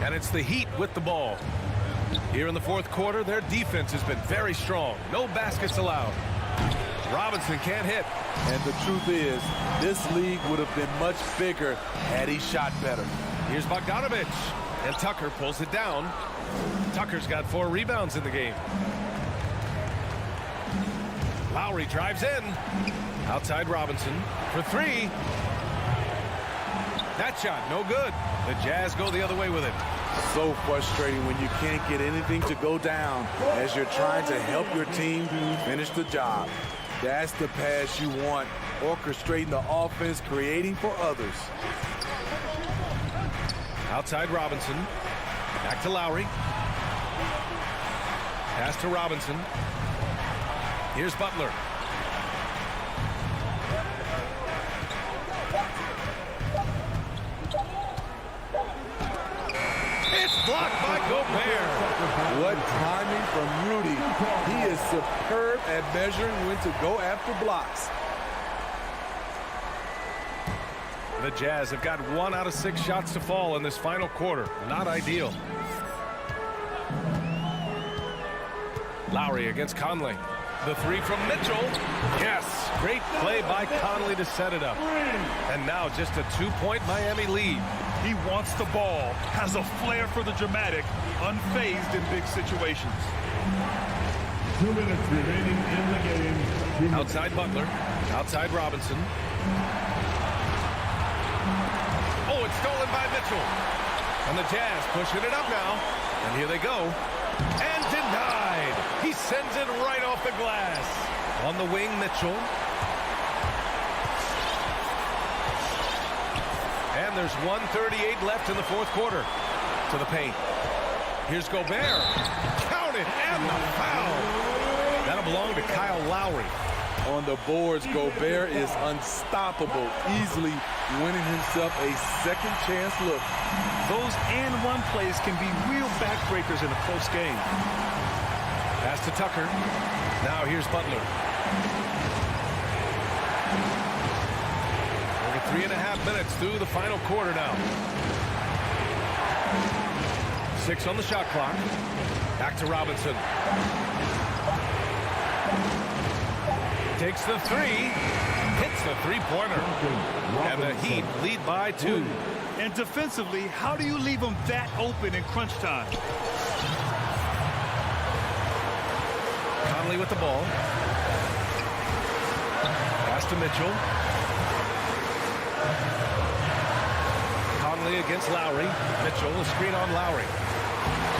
And it's the Heat with the ball. Here in the 4th quarter, their defense has been very strong. No baskets allowed. Robinson can't hit. And the truth is, this league would have been much bigger had he shot better. Here's Bogdanovich. And Tucker pulls it down. Tucker's got 4 rebounds in the game. Lowry drives in. Outside Robinson for 3. That shot, no good. The Jazz go the other way with it. So frustrating when you can't get anything to go down as you're trying to help your team finish the job. That's the pass you want, orchestrating the offense, creating for others. Outside Robinson. Back to Lowry. Pass to Robinson. Here's Butler. It's blocked by Gobert. What timing from Rudy. He is superb at measuring when to go after blocks. The Jazz have got 1 out of 6 shots to fall in this final quarter. Not ideal. Lowry against Conley. The 3 from Mitchell. Yes, great play by Conley to set it up. And now just a 2-point Miami lead. He wants the ball, has a flair for the dramatic, unfazed in big situations. 2 minutes remaining in the game. Outside Butler. Outside Robinson. Oh, it's stolen by Mitchell. And the Jazz pushing it up now. And here they go. And denied. He sends it right off the glass. On the wing, Mitchell. And there's 1:38 left in the 4th quarter. To the paint. Here's Gobert. Count it, and the foul. That'll belong to Kyle Lowry. On the boards, Gobert is unstoppable, easily winning himself a second chance look. Those and-one plays can be real backbreakers in a close game. Pass to Tucker. Now here's Butler. Over 3.5 minutes through the final quarter now. 6 on the shot clock. Back to Robinson. Takes the 3. Hits the 3-pointer. And the Heat lead by 2. And defensively, how do you leave them that open in crunch time? Conley with the ball. Pass to Mitchell. Conley against Lowry. Mitchell, a screen on Lowry.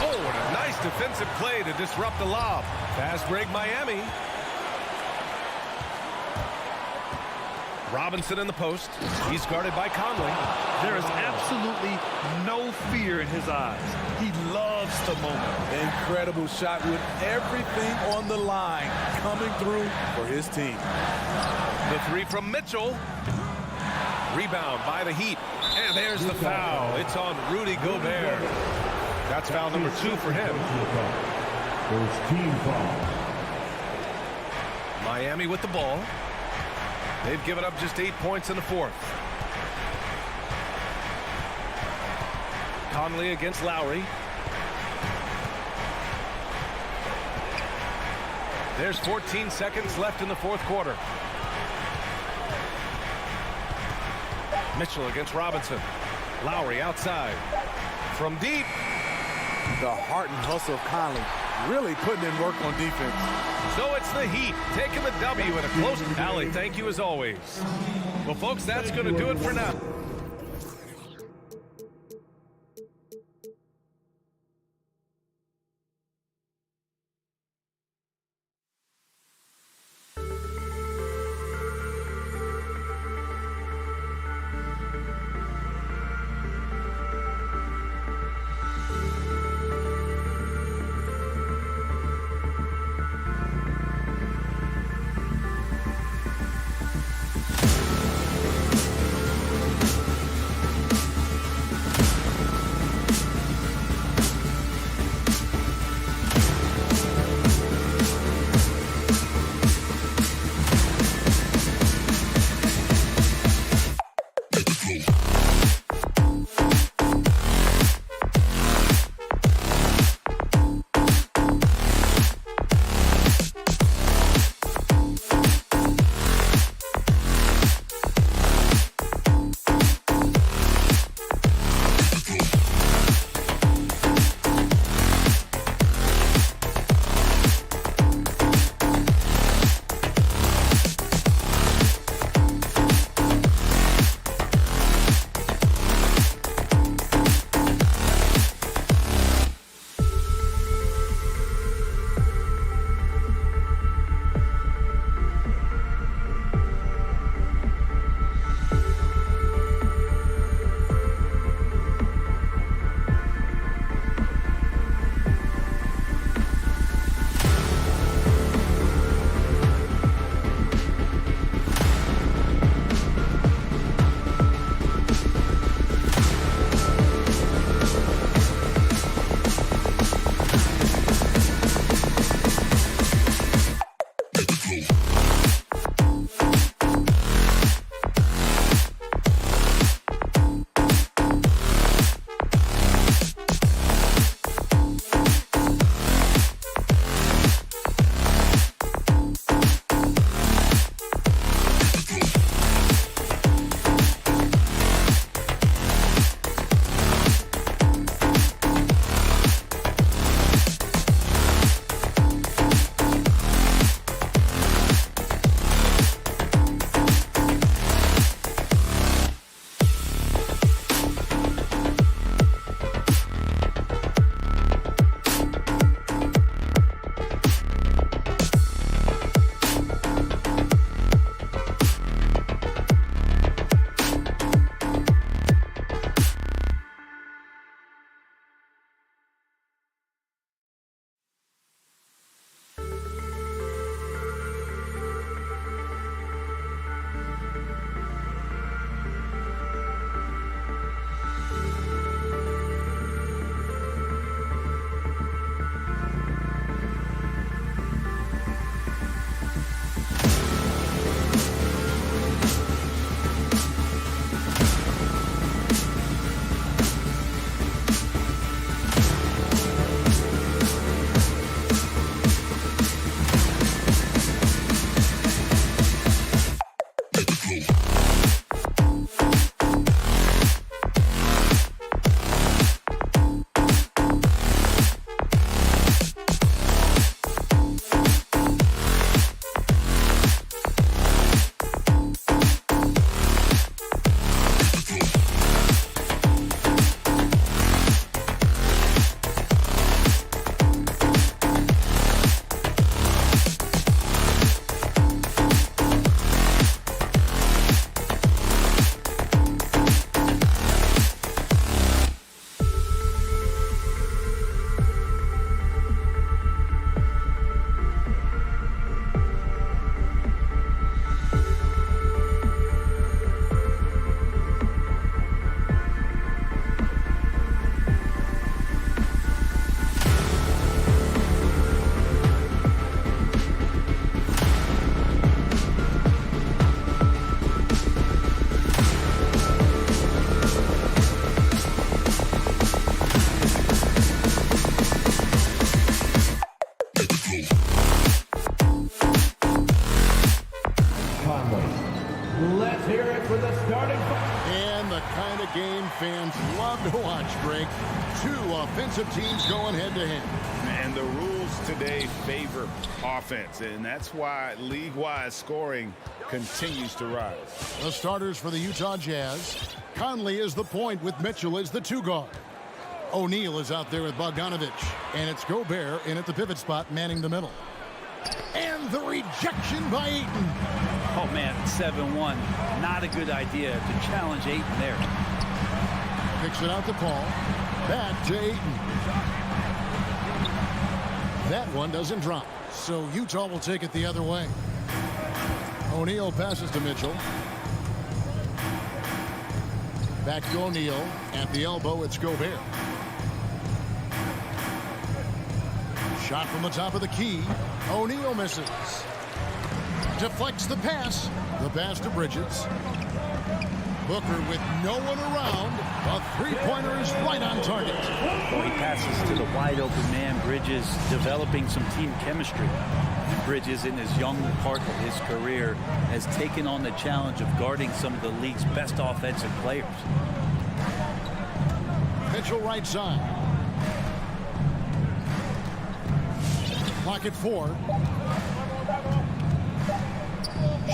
Oh, and a nice defensive play to disrupt the lob. Fast break Miami. Robinson in the post. He's guarded by Conley. There is absolutely no fear in his eyes. He loves the moment. Incredible shot with everything on the line coming through for his team. The 3 from Mitchell. Rebound by the Heat. And there's the foul. It's on Rudy Gobert. That's foul number 2 for him. First team foul. Miami with the ball. They've given up just 8 points in the 4th. Conley against Lowry. There's 14 seconds left in the 4th quarter. Mitchell against Robinson. Lowry outside. From deep. The heart and hustle of Conley really putting in work on defense. So it's the Heat taking the W in a close. Allie, thank you as always. Well, folks, that's going to do it for now. game fans love to watch, Greg. Two offensive teams going head-to-head. And the rules today favor offense, and that's why league-wide scoring continues to rise. The starters for the Utah Jazz. Conley is the point with Mitchell as the two guard. O'Neal is out there with Bogdanovich, and it's Gobert in at the pivot spot manning the middle. And the rejection by Ayton. Oh, man, 7-1. Not a good idea to challenge Ayton there. Kicks it out to Paul. Back to Ayton. That one doesn't drop, so Utah will take it the other way. O'Neal passes to Mitchell. Back to O'Neal. At the elbow, it's Gobert. Shot from the top of the key. O'Neal misses. Deflects the pass. The pass to Bridges. Booker with no one around. A three-pointer is right on target. Well, he passes to the wide-open man. Bridges developing some team chemistry. Bridges, in his young part of his career, has taken on the challenge of guarding some of the league's best offensive players. Mitchell right side. Clock at 4.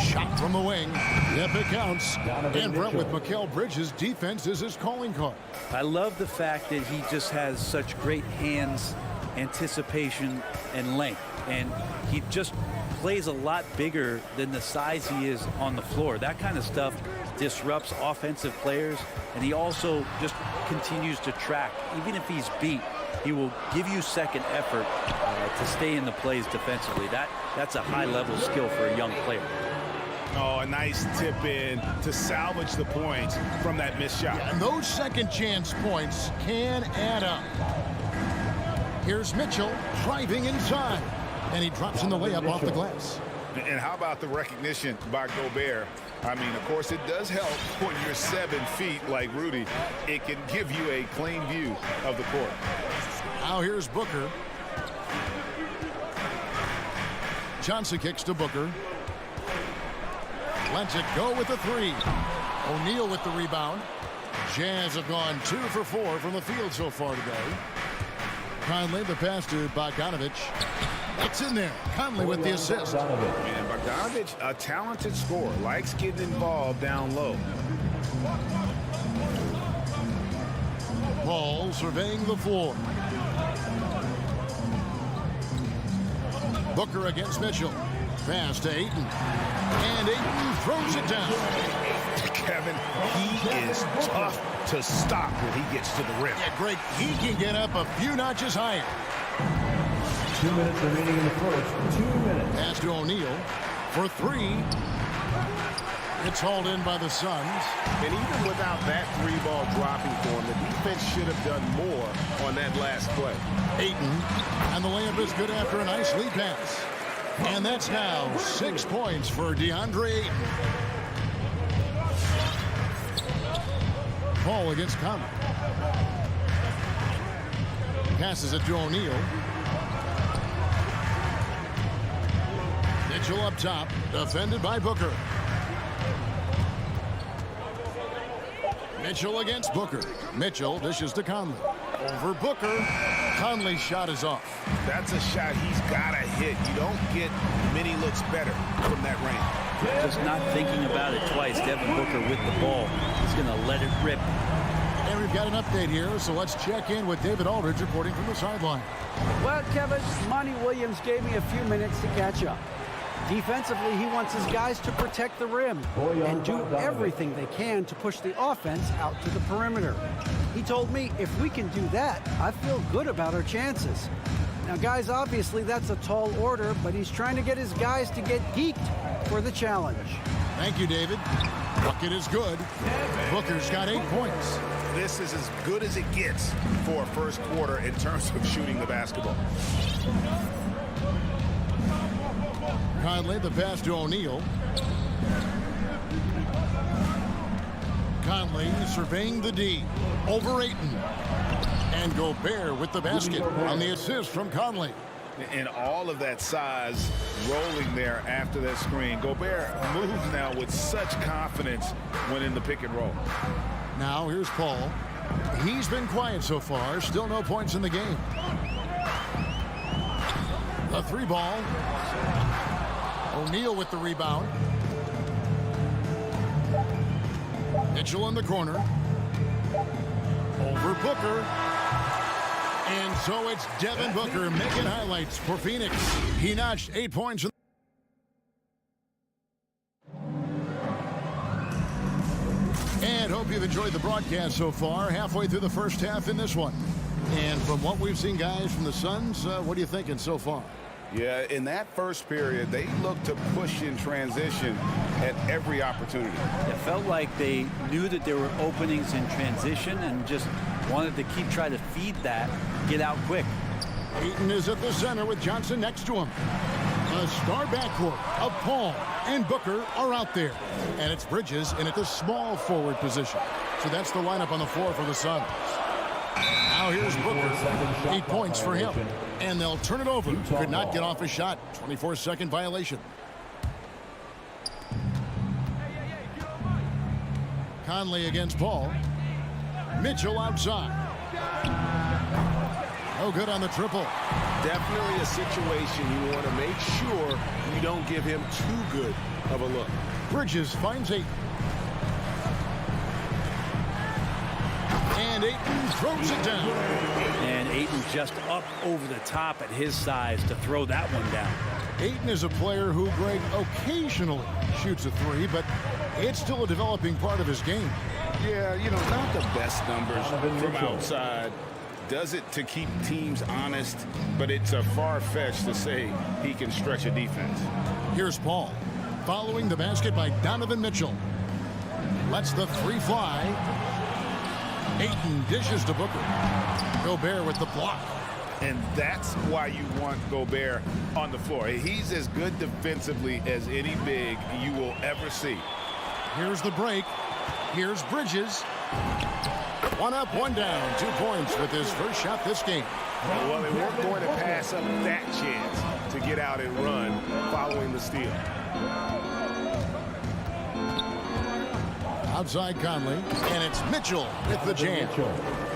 Shot from the wing. Yep, it counts. And Brett with Mikal Bridges' defense is his calling card. I love the fact that he just has such great hands, anticipation, and length. And he just plays a lot bigger than the size he is on the floor. That kind of stuff disrupts offensive players. And he also just continues to track. Even if he's beat, he will give you second effort to stay in the plays defensively. That's a high-level skill for a young player. Oh, a nice tip in to salvage the points from that missed shot. And those second chance points can add up. Here's Mitchell driving inside. And he drops in the layup off the glass. And how about the recognition by Gobert? I mean, of course, it does help when you're 7 feet like Rudy. It can give you a clean view of the court. Now here's Booker. Johnson kicks to Booker. Lets it go with the 3. O'Neal with the rebound. Jazz have gone 2 for 4 from the field so far today. Conley the pass to Bogdanovich. It's in there. Conley with the assist. And Bogdanovich, a talented scorer, likes getting involved down low. Paul surveying the floor. Booker against Mitchell. Pass to Ayton. And Ayton throws it down. Kevin, he is tough to stop when he gets to the rim. Yeah, Greg, he can get up a few notches higher. 2 minutes remaining in the first. 2 minutes. Pass to O'Neal for 3. It's hauled in by the Suns. And even without that 3-ball dropping for him, the defense should have done more on that last play. Ayton, and the layup is good after a nice lead pass. And that's now 6 points for Deandre Ayton. Paul against Conley. Passes it to O'Neal. Mitchell up top, defended by Booker. Mitchell against Booker. Mitchell dishes to Conley. Over Booker. Conley's shot is off. That's a shot he's got to hit. You don't get many looks better from that range. Just not thinking about it twice. Devin Booker with the ball. He's going to let it rip. And we've got an update here, so let's check in with David Aldridge reporting from the sideline. Well, Kevin, Monty Williams gave me a few minutes to catch up. Defensively, he wants his guys to protect the rim and do everything they can to push the offense out to the perimeter. He told me if we can do that, I feel good about our chances. Now, guys, obviously that's a tall order, but he's trying to get his guys to get geeked for the challenge. Thank you, David. Bucket is good. Booker's got 8 points. This is as good as it gets for a first quarter in terms of shooting the basketball. Conley, the pass to O'Neal. Conley surveying the D. Over Ayton. And Gobert with the basket on the assist from Conley. And all of that size rolling there after that screen. Gobert moves now with such confidence when in the pick and roll. Now here's Paul. He's been quiet so far. Still no points in the game. A 3-ball. O'Neal with the rebound. Mitchell in the corner. Over Booker. And so it's Devin Booker making highlights for Phoenix. He notched 8 points. And hope you've enjoyed the broadcast so far. Halfway through the first half in this one. And from what we've seen, guys, from the Suns, what are you thinking so far? Yeah, in that first period, they looked to push in transition at every opportunity. It felt like they knew that there were openings in transition and just wanted to keep trying to feed that, get out quick. Ayton is at the center with Johnson next to him. A star backcourt of Paul and Booker are out there. And it's Bridges in at the small forward position. So that's the lineup on the floor for the Suns. Now here's Booker. 8 points for him. And they'll turn it over. Could not get off a shot. 24-second violation. Conley against Paul. Mitchell outside. No good on the triple. Definitely a situation you want to make sure you don't give him too good of a look. Bridges finds Ayton. And Ayton throws it down. And Ayton just up over the top at his size to throw that one down. Ayton is a player who, Greg, occasionally shoots a 3, but it's still a developing part of his game. Yeah, you know, not the best numbers from outside. Does it to keep teams honest, but it's a far-fetched to say he can stretch a defense. Here's Paul, following the basket by Donovan Mitchell. Lets the 3 fly. Ayton dishes to Booker. Gobert with the block. And that's why you want Gobert on the floor. He's as good defensively as any big you will ever see. Here's the break. Here's Bridges. 1 up, 1 down. 2 points with his first shot this game. Well, they weren't going to pass up that chance to get out and run following the steal. Outside Conley, and it's Mitchell with the jam.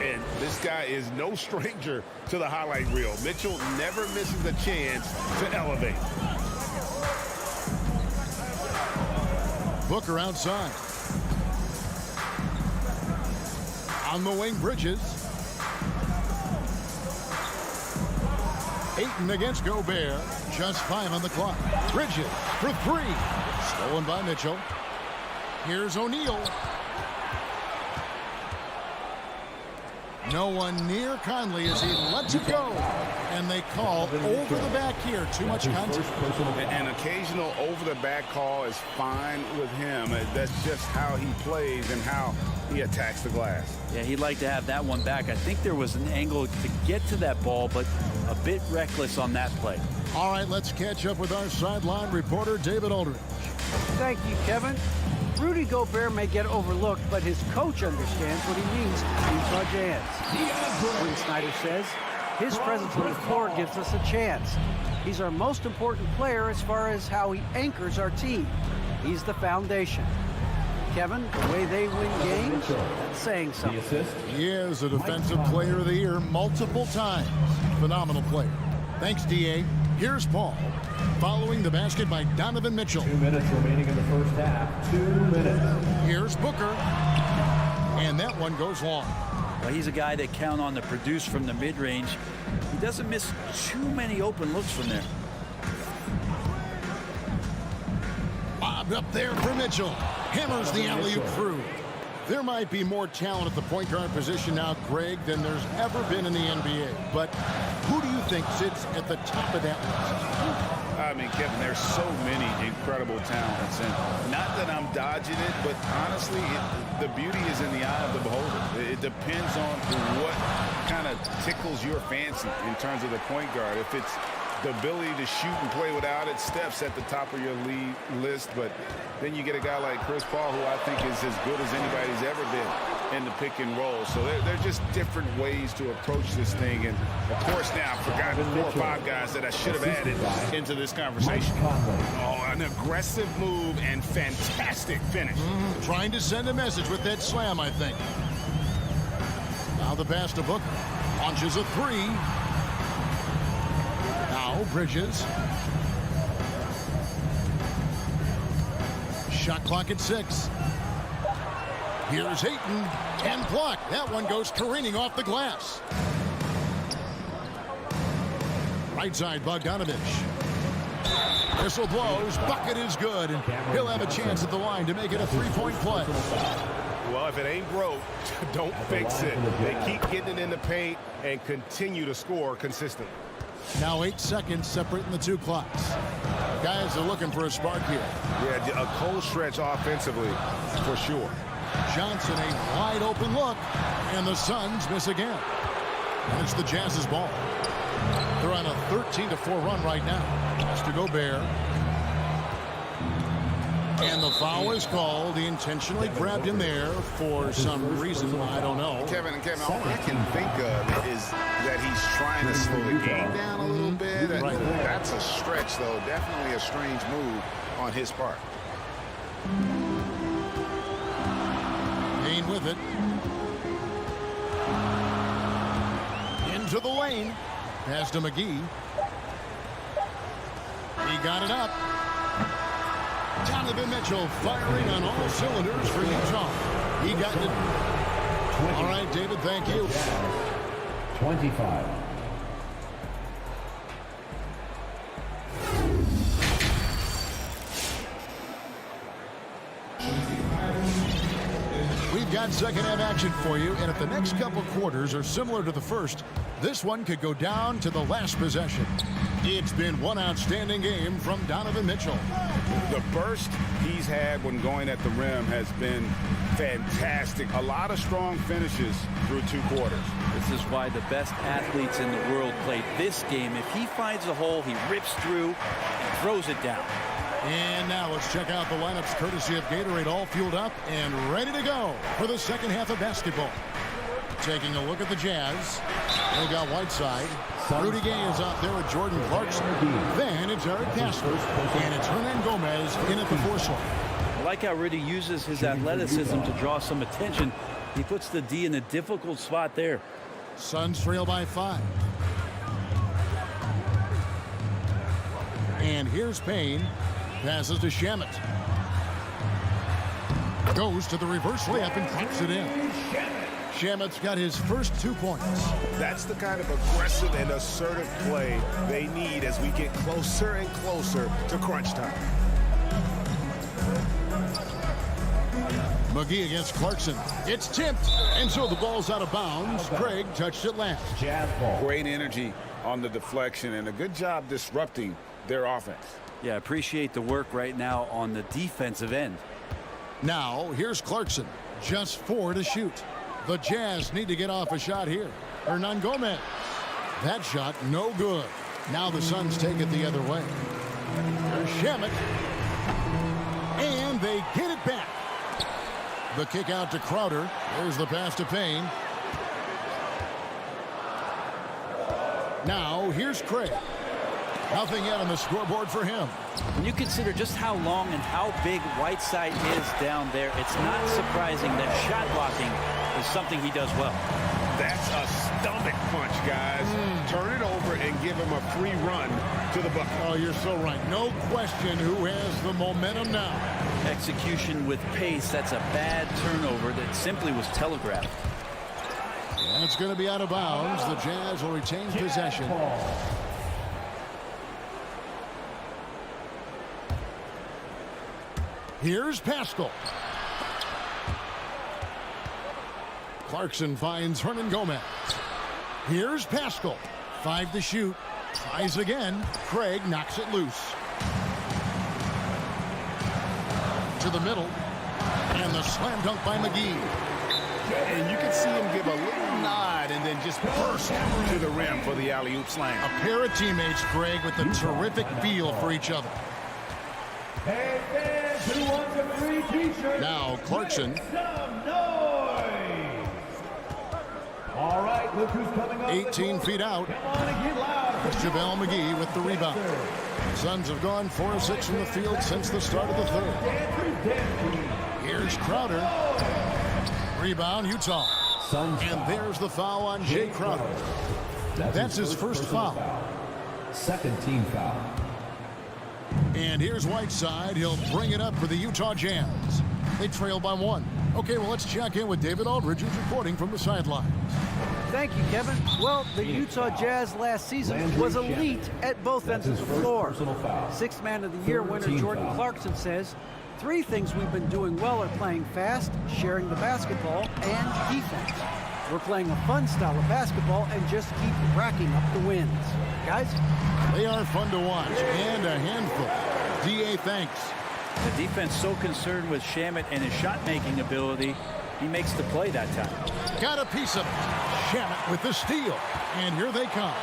And this guy is no stranger to the highlight reel. Mitchell never misses a chance to elevate. Booker outside. On the wing, Bridges. Ayton against Gobert. Just 5 on the clock. Bridges for 3. Stolen by Mitchell. Here's O'Neal. No one near Conley as he lets it go. And they call over the back here. Too much contact. An occasional over-the-back call is fine with him. That's just how he plays and how he attacks the glass. Yeah, he'd like to have that one back. I think there was an angle to get to that ball, but a bit reckless on that play. All right, let's catch up with our sideline reporter, David Aldridge. Thank you, Kevin. Rudy Gobert may get overlooked, but his coach understands what he means to Utah Jazz. Quinn Snyder says, his presence on the floor gives us a chance. He's our most important player as far as how he anchors our team. He's the foundation. Kevin, the way they win games, that's saying something. He is a Defensive Player of the Year multiple times. Phenomenal player. Thanks, D.A. Here's Paul, following the basket by Donovan Mitchell. 2 minutes remaining in the first half. 2 minutes. Here's Booker. And that one goes long. Well, he's a guy that count on to produce from the mid-range. He doesn't miss too many open looks from there. Bobbed up there for Mitchell. Hammers the alley-oop through. There might be more talent at the point guard position now, Greg, than there's ever been in the NBA. But who do you think sits at the top of that list? I mean, Kevin, there's so many incredible talents. And not that I'm dodging it, but honestly, the beauty is in the eye of the beholder. It depends on what kind of tickles your fancy in terms of the point guard. If it's the ability to shoot and play without it, Steph's at the top of your list. But then you get a guy like Chris Paul, who I think is as good as anybody's ever been. in the pick and roll. So they're just different ways to approach this thing. And, of course, now I've forgotten 4 or 5 guys that I should have added into this conversation. Oh, an aggressive move and fantastic finish. Trying to send a message with that slam, I think. Now the pass to Booker. Launches a 3. Now Bridges. Shot clock at 6. Here's Ayton, and blocked. That one goes careening off the glass. Right side, Bogdanovich. Whistle blows, bucket is good, and he'll have a chance at the line to make it a 3-point play. Well, if it ain't broke, don't fix it. They keep getting it in the paint and continue to score consistently. Now 8 seconds separating the 2 clocks. Guys are looking for a spark here. Yeah, a cold stretch offensively for sure. Johnson, a wide open look, and the Suns miss again. And it's the Jazz's ball. They're on a 13-4 run right now. Pass to Gobert. And the foul is called. He intentionally grabbed him there for some reason. I don't know. Kevin, all I can think of is that he's trying to slow the game down a little bit. Right. That's a stretch, though. Definitely a strange move on his part. Payne with it. Into the lane. Pass to McGee. He got it up. Donovan Mitchell firing on all cylinders for Utah. He got it. All right, David, thank you. 25. We've got second half action for you, and if the next couple quarters are similar to the first, this one could go down to the last possession. It's been one outstanding game from Donovan Mitchell. The burst he's had when going at the rim has been fantastic. A lot of strong finishes through 2 quarters. This is why the best athletes in the world play this game. If he finds a hole, he rips through and throws it down. And now let's check out the lineups courtesy of Gatorade, all fueled up and ready to go for the second half of basketball. Taking a look at the Jazz. They got Whiteside. Rudy Gay is out there with Jordan Clarkson. Then it's Eric Pascal. And it's Hernan Gomez in at the 4 slot. I like how Rudy uses his athleticism to draw some attention. He puts the D in a difficult spot there. Suns trail by 5. And here's Payne. Passes to Shamet. Goes to the reverse layup and drops it in. Shamet's got his first 2 points. That's the kind of aggressive and assertive play they need as we get closer and closer to crunch time. McGee against Clarkson. It's tipped, and so the ball's out of bounds. Craig touched it last. Jazz ball. Great energy on the deflection and a good job disrupting their offense. Yeah, appreciate the work right now on the defensive end. Now, here's Clarkson. Just 4 to shoot. The Jazz need to get off a shot here. Hernan Gomez. That shot, no good. Now the Suns take it the other way. There's Shamet. And they get it back. The kick out to Crowder. There's the pass to Payne. Now, here's Craig. Nothing yet on the scoreboard for him. When you consider just how long and how big Whiteside is down there, it's not surprising that shot blocking is something he does well. That's a stomach punch, guys. Turn it over and give him a free run to the bucket. Oh, you're so right. No question who has the momentum now. Execution with pace, that's a bad turnover that simply was telegraphed. And it's going to be out of bounds. The Jazz will retain possession. Here's Pascal. Clarkson finds Hernan Gomez. Here's Pascal. 5 to shoot. Tries again. Craig knocks it loose. To the middle. And the slam dunk by McGee. And you can see him give a little nod and then just burst to the rim for the alley-oop slam. A pair of teammates, Craig, with a terrific feel for each other. Hey, fans, who wants a free t-shirt? Now Clarkson. Some noise. All right, look who's coming up. 18 feet out. Come on and get loud. It's JaVale McGee with the rebound. Suns have gone 4 of 6 from the field since the start of the third. Here's Crowder. Rebound, Utah. And there's the foul on Jay Crowder. That's his first foul. Second team foul. And here's Whiteside. He'll bring it up for the Utah Jazz. They trail by 1. Okay, well, let's check in with David Aldridge, who's reporting from the sidelines. Thank you, Kevin. Well, the Utah Jazz last season was elite at both ends of the floor. Sixth Man of the Year winner Jordan Clarkson says, 3 things we've been doing well are playing fast, sharing the basketball, and defense. We're playing a fun style of basketball and just keep racking up the wins. Guys? They are fun to watch and a handful. D.A. thanks. The defense so concerned with Shamet and his shot-making ability, he makes the play that time. Got a piece of it. Shamet with the steal. And here they come.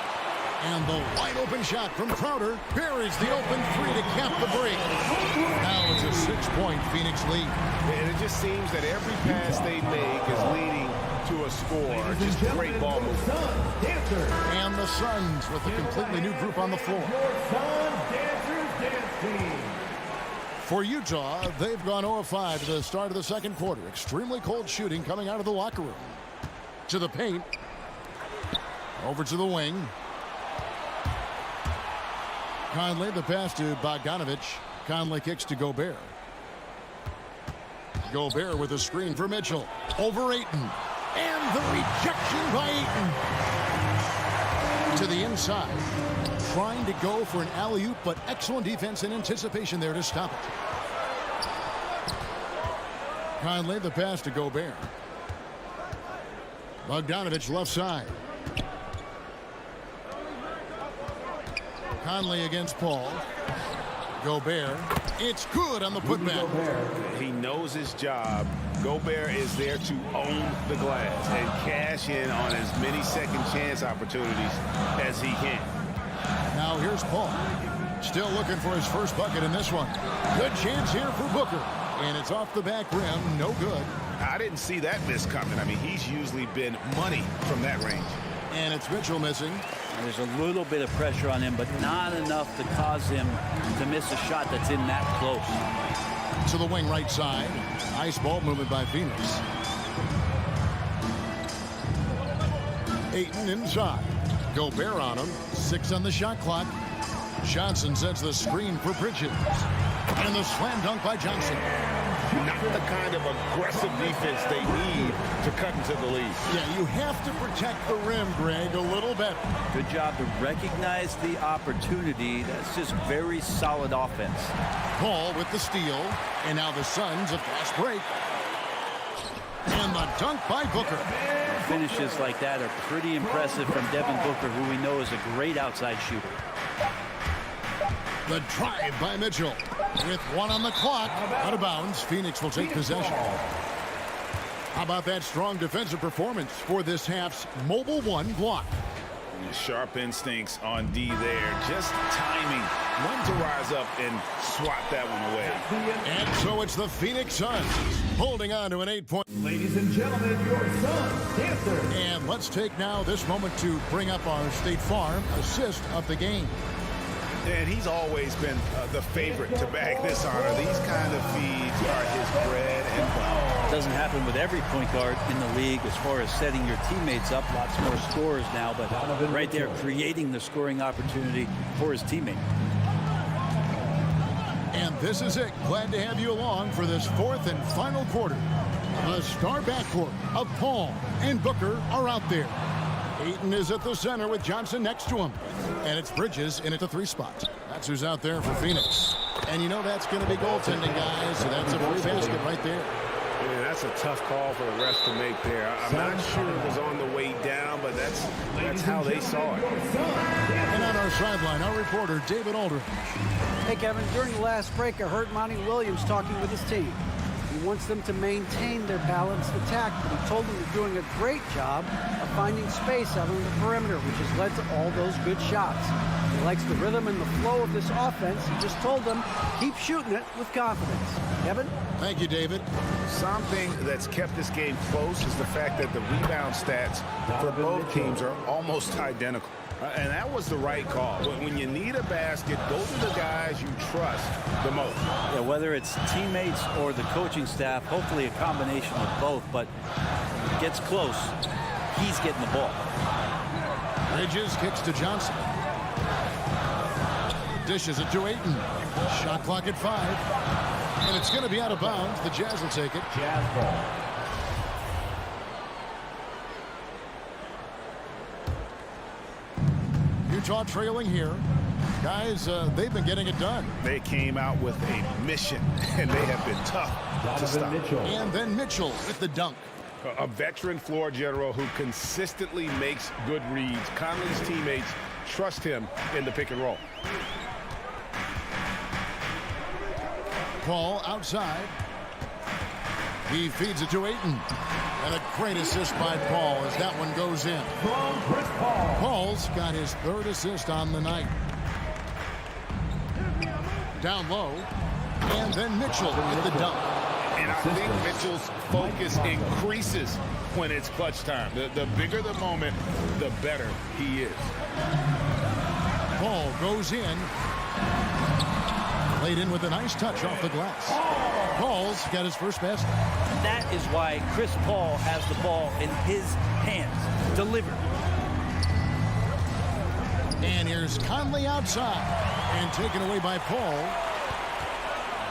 And the wide-open shot from Crowder buries the open 3 to cap the break. Now it's a 6-point Phoenix lead. And it just seems that every pass they make is leading to a score. Just great ball movement. And the Suns with a completely new group on the floor. For Utah, they've gone 0 of 5 to the start of the second quarter. Extremely cold shooting coming out of the locker room. To the paint. Over to the wing. Conley, the pass to Bogdanovich. Conley kicks to Gobert. Gobert with a screen for Mitchell. Over Ayton. And the rejection by Ayton. To the inside. Trying to go for an alley-oop, but excellent defense and anticipation there to stop it. Conley, the pass to Gobert. Bogdanovich left side. Conley against Paul. Gobert. It's good on the putback. He knows his job. Gobert is there to own the glass and cash in on as many second chance opportunities as he can. Now here's Paul. Still looking for his first bucket in this one. Good chance here for Booker. And it's off the back rim. No good. I didn't see that miss coming. I mean, he's usually been money from that range. And it's Mitchell missing. There's a little bit of pressure on him, but not enough to cause him to miss a shot that's in that close. To the wing right side. Nice ball movement by Phoenix. Ayton inside. Gobert on him. 6 on the shot clock. Johnson sets the screen for Bridges. And the slam dunk by Johnson. Not the kind of aggressive defense they need to cut into the lead. Yeah, you have to protect the rim, Greg, a little better. Good job to recognize the opportunity. That's just very solid offense. Paul with the steal. And now the Suns a fast break. And the dunk by Booker. Finishes like that are pretty impressive from Devin Booker, who we know is a great outside shooter. The drive by Mitchell. With 1 on the clock. Out of bounds. Phoenix will take possession. How about that strong defensive performance for this half's mobile 1 block? Sharp instincts on D there. Just timing when to rise up and swat that one away. And so it's the Phoenix Suns holding on to an 8-point. Ladies and gentlemen, your Suns Dancer. And let's take now this moment to bring up our State Farm assist of the game. And he's always been the favorite to bag this honor. These kind of feeds are his bread and butter. Doesn't happen with every point guard in the league as far as setting your teammates up. Lots more scorers now, but right there creating the scoring opportunity for his teammate. And this is it. Glad to have you along for this 4th and final quarter. The star backcourt of Paul and Booker are out there. Ayton is at the center with Johnson next to him. And it's Bridges in at the 3 spot. That's who's out there for Phoenix. And you know that's going to be goaltending, guys. So that's a free basket right there. Yeah, that's a tough call for the refs to make there. I'm not sure it was on the way down, but that's how they saw it. And on our sideline, our reporter, David Aldridge. Hey, Kevin, during the last break, I heard Monty Williams talking with his team. He wants them to maintain their balanced attack, but he told them they're doing a great job of finding space out on the perimeter, which has led to all those good shots. He likes the rhythm and the flow of this offense. He just told them, keep shooting it with confidence. Kevin? Thank you, David. Something that's kept this game close is the fact that the rebound stats for both teams are almost identical. And that was the right call. When you need a basket, go to the guys you trust the most. Yeah, whether it's teammates or the coaching staff, hopefully a combination of both, but gets close, he's getting the ball. Bridges kicks to Johnson. Dishes it to Ayton. Shot clock at 5. And it's going to be out of bounds. The Jazz will take it. Jazz ball. Utah trailing here. Guys, they've been getting it done. They came out with a mission, and they have been tough to stop. Mitchell. And then Mitchell with the dunk. A veteran floor general who consistently makes good reads. Conley's teammates trust him in the pick and roll. Paul outside. He feeds it to Ayton. And a great assist by Paul as that one goes in. From Chris Paul. Paul's got his 3rd assist on the night. Down low. And then Mitchell with the dunk. And I think Mitchell's focus increases when it's clutch time. The bigger the moment, the better he is. Paul goes in. Laid in with a nice touch off the glass. Paul's got his first basket. That is why Chris Paul has the ball in his hands. Delivered. And here's Conley outside. And taken away by Paul.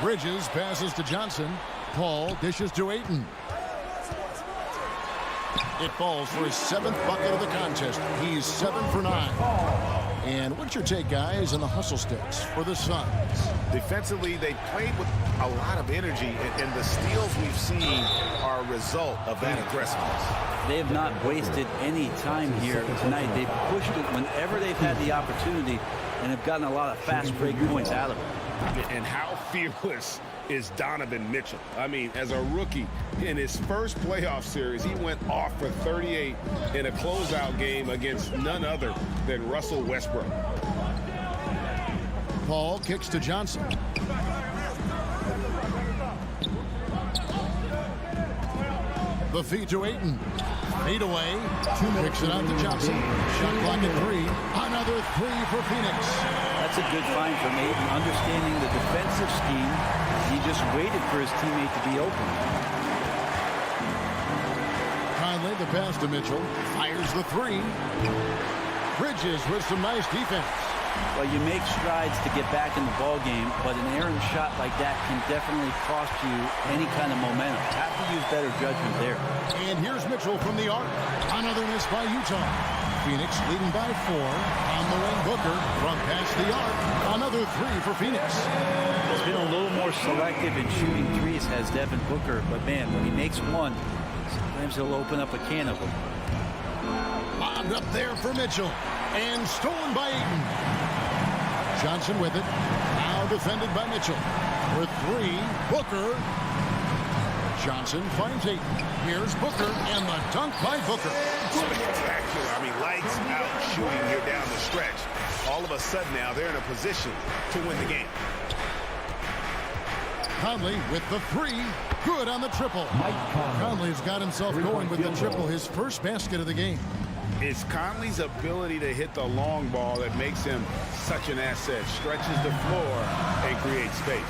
Bridges passes to Johnson. Paul dishes to Ayton. It falls for his 7th bucket of the contest. He's 7 for 9. And what's your take, guys, on the hustle sticks for the Suns? Defensively, they played with a lot of energy, and the steals we've seen are a result of that aggressiveness. They have not wasted any time here tonight. They've pushed it whenever they've had the opportunity and have gotten a lot of fast break points out of it. And how fearless is Donovan Mitchell? I mean, as a rookie, in his first playoff series, he went off for 38 in a closeout game against none other than Russell Westbrook. Paul kicks to Johnson. The feed to Ayton. Feed away. Kicks it out to Johnson. Shot clock at 3. Another 3 for Phoenix. That's a good find from Ayton, understanding the defensive scheme. He just waited for his teammate to be open. Conley, the pass to Mitchell. Fires the 3. Bridges with some nice defense. Well, you make strides to get back in the ball game, but an errant shot like that can definitely cost you any kind of momentum. Have to use better judgment there. And here's Mitchell from the arc. Another miss by Utah. Phoenix leading by 4. On the wing, Booker from past the arc. Another 3 for Phoenix. He's been a little more selective in shooting threes, has Devin Booker, but man, when he makes one, sometimes he'll open up a can of them. Lobbed up there for Mitchell. And stolen by Ayton. Johnson with it. Now defended by Mitchell. For 3, Booker. Johnson finds Ayton. Here's Booker, and the dunk by Booker. Spectacular. I mean, lights out shooting here down the stretch. All of a sudden now they're in a position to win the game. Conley with the 3. Good on the triple. Conley's got himself going with the triple, his first basket of the game. It's Conley's ability to hit the long ball that makes him such an asset. Stretches the floor and creates space.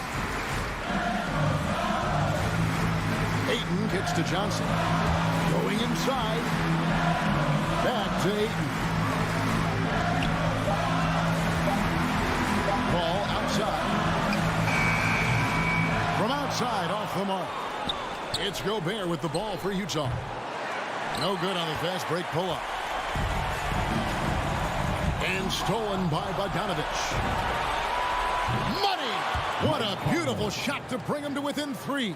Ayton kicks to Johnson. Going inside. Back to Ayton. Ball outside. From outside, off the mark. It's Gobert with the ball for Utah. No good on the fast break pull-up. And stolen by Bogdanovich. Money! What a beautiful shot to bring him to within 3.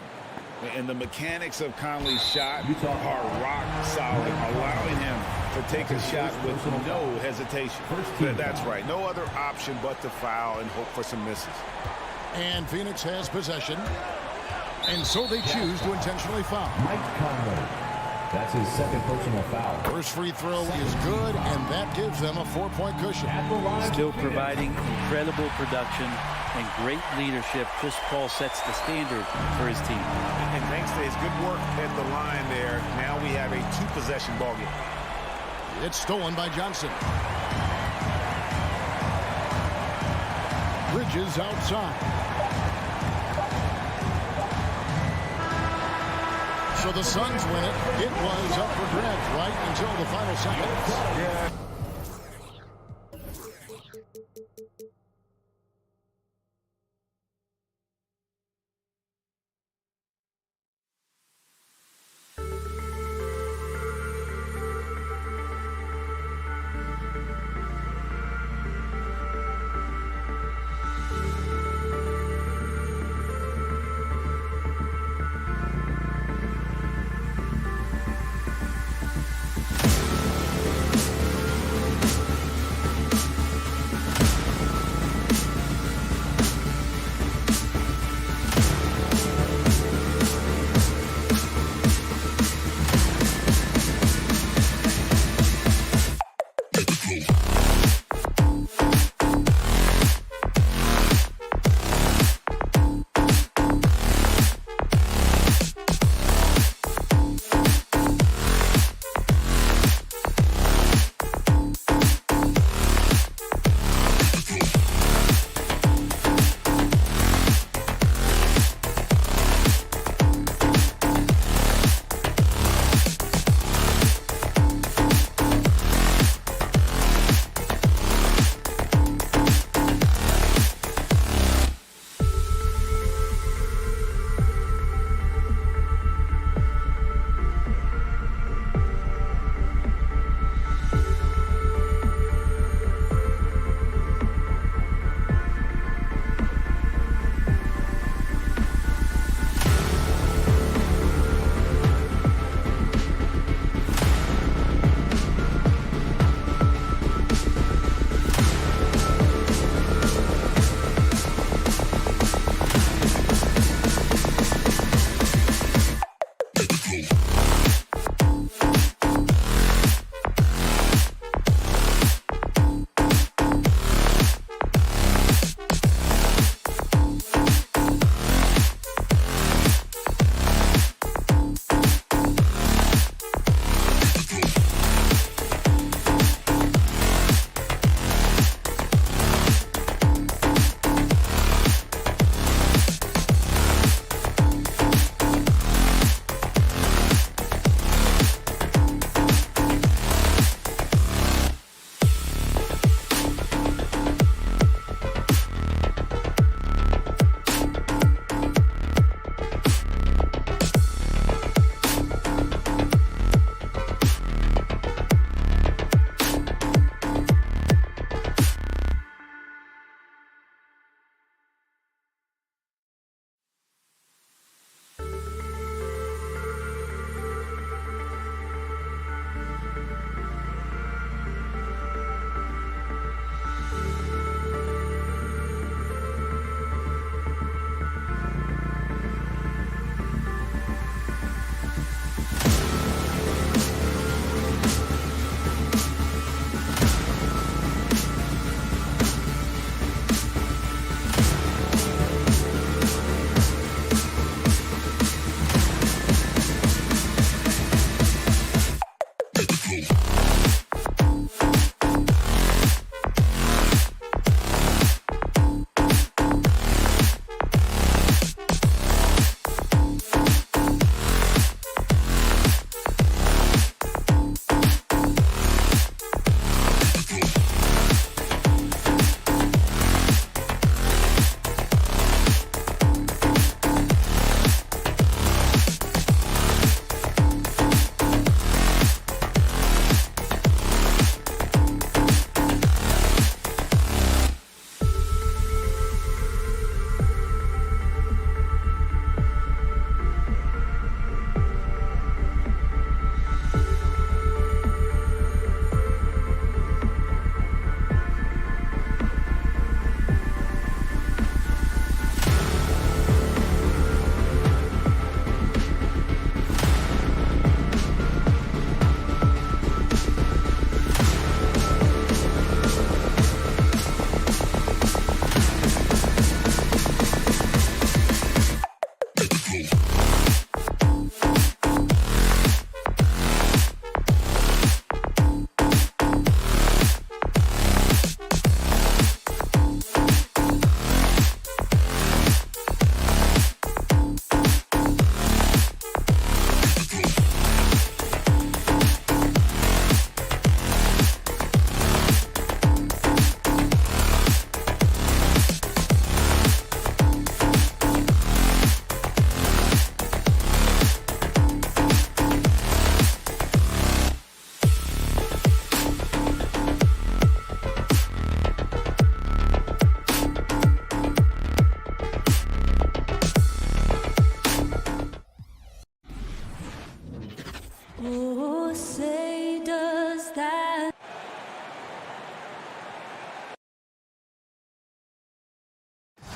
And the mechanics of Conley's shot are rock solid, allowing him to take a shot with no hesitation. That's right. No other option but to foul and hope for some misses. And Phoenix has possession. And so they choose to intentionally foul. That's his second personal foul. First free throw is good, and that gives them a 4-point cushion. Still providing incredible production and great leadership. Chris Paul sets the standard for his team. And thanks to his good work at the line there, now we have a 2-possession ball game. It's stolen by Johnson. Bridges outside. So the Suns win it. It was up for grabs right until the final seconds. Yeah.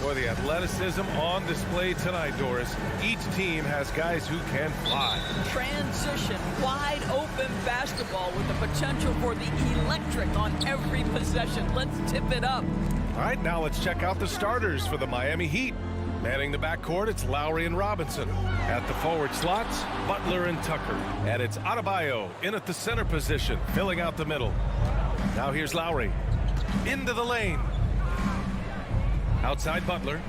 For the athleticism on display tonight, Doris. Each team has guys who can fly. Transition, wide open basketball with the potential for the electric on every possession. Let's tip it up. All right, now let's check out the starters for the Miami Heat. Manning the backcourt, it's Lowry and Robinson. At the forward slots, Butler and Tucker. And it's Adebayo in at the center position, filling out the middle. Now here's Lowry. Into the lane. Outside Butler.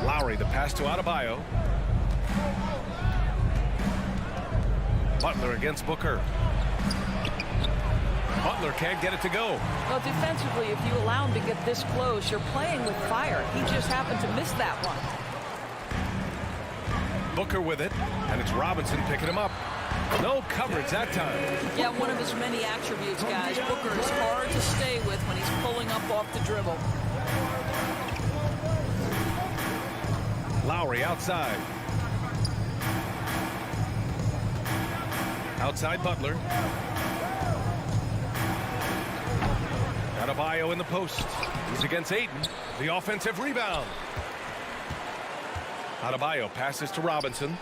Lowry, the pass to Adebayo. Butler against Booker. Butler can't get it to go. Well, defensively, if you allow him to get this close, you're playing with fire. He just happened to miss that one. Booker with it, and it's Robinson picking him up. No coverage that time. Yeah, one of his many attributes, guys. Booker is hard to stay with when he's pulling up off the dribble. Lowry outside. Outside Butler. Adebayo in the post. He's against Ayton. The offensive rebound. Adebayo passes to Robinson.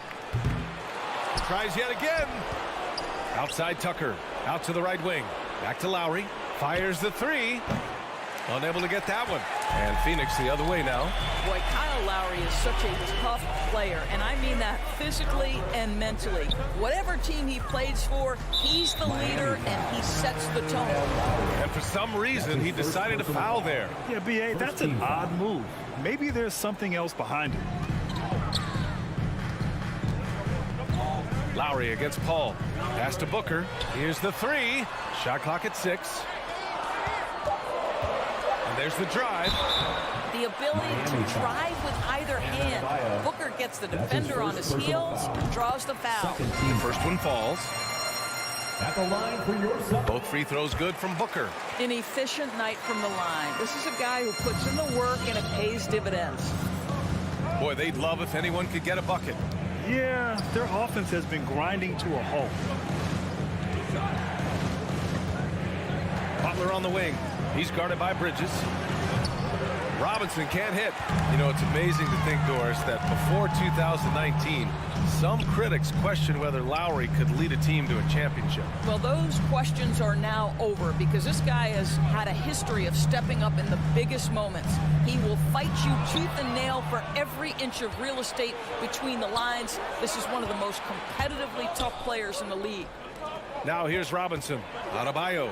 Tries yet again. Outside Tucker. Out to the right wing. Back to Lowry. Fires the three. Unable to get that one. And Phoenix the other way now. Boy, Kyle Lowry is such a tough player, and I mean that physically and mentally. Whatever team he plays for, he's the leader, and he sets the tone. And for some reason, he decided to foul there. Yeah, B.A., that's an odd move. Maybe there's something else behind it. Lowry against Paul. Pass to Booker. Here's the three. Shot clock at 6. And there's the drive. The ability to drive with either hand. Booker gets the defender on his heels, draws the foul. The first one falls. At the line for your second. Both free throws good from Booker. An efficient night from the line. This is a guy who puts in the work and it pays dividends. Boy, they'd love if anyone could get a bucket. Yeah, their offense has been grinding to a halt. Butler on the wing. He's guarded by Bridges. Robinson can't hit. You know, it's amazing to think, Doris, that before 2019, some critics questioned whether Lowry could lead a team to a championship. Well, those questions are now over because this guy has had a history of stepping up in the biggest moments. He will fight you tooth and nail for every inch of real estate between the lines. This is one of the most competitively tough players in the league. Now here's Robinson. Adebayo.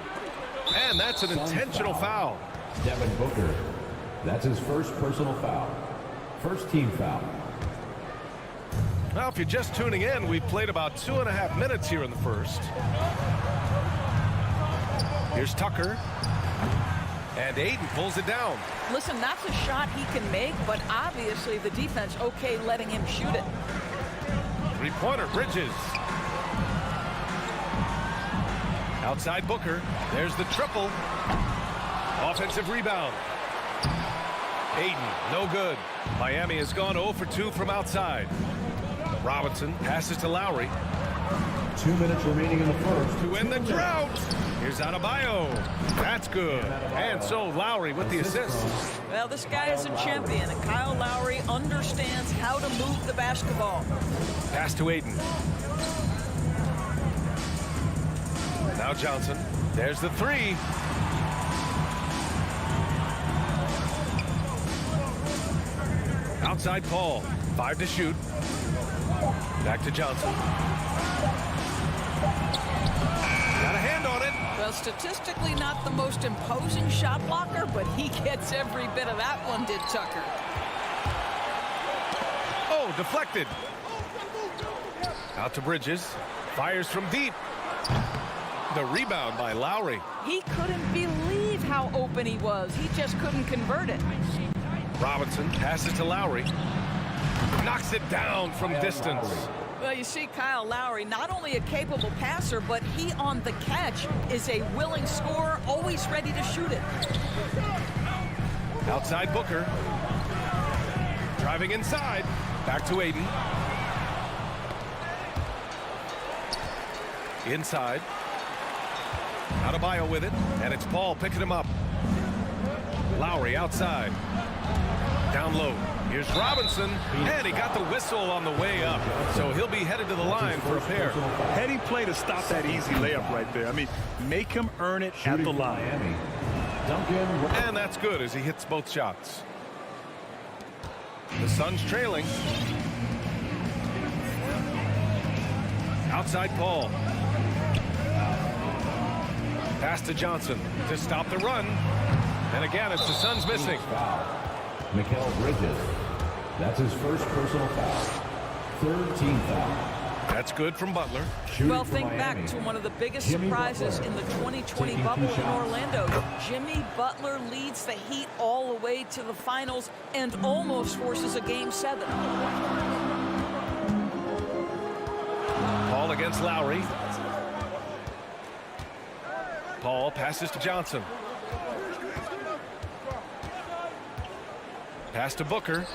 And that's an intentional foul. Devin Booker. That's his first personal foul. First team foul. Well, if you're just tuning in, we've played about 2.5 minutes here in the first. Here's Tucker. And Ayton pulls it down. Listen, that's a shot he can make, but obviously the defense okay letting him shoot it. Three-pointer, Bridges. Outside Booker. There's the triple. Offensive rebound. Ayton, no good. Miami has gone 0 for 2 from outside. Robinson passes to Lowry. 2 minutes remaining in the first. To end the drought. Here's Adebayo. That's good. And so Lowry with the assist. Well, this guy is a champion, and Kyle Lowry understands how to move the basketball. Pass to Ayton. Now Johnson. There's the three. Outside Paul. 5 to shoot. Back to Johnson. Got a hand on it. Well, statistically not the most imposing shot blocker, but he gets every bit of that one, did Tucker. Oh, deflected. Out to Bridges. Fires from deep. The rebound by Lowry. He couldn't believe how open he was. He just couldn't convert it. Robinson passes to Lowry. Knocks it down from distance. Well, you see Kyle Lowry, not only a capable passer, but he on the catch is a willing scorer, always ready to shoot it. Outside Booker. Driving inside. Back to Ayton. Inside. Adebayo with it, and it's Paul picking him up. Lowry outside. Down low. Here's Robinson, and he got the whistle on the way up. So he'll be headed to the line for a pair. Heading play to stop that easy layup right there. I mean, make him earn it at the line. And that's good as he hits both shots. The Suns trailing. Outside Paul. Pass to Johnson to stop the run. And again, it's the Suns missing. Mikal Bridges. That's his first personal foul. Third team foul. That's good from Butler. Well, think back to one of the biggest surprises in the 2020 bubble in Orlando. Jimmy Butler leads the Heat all the way to the finals and almost forces a Game 7. Paul against Lowry. Paul passes to Johnson. Pass to Booker.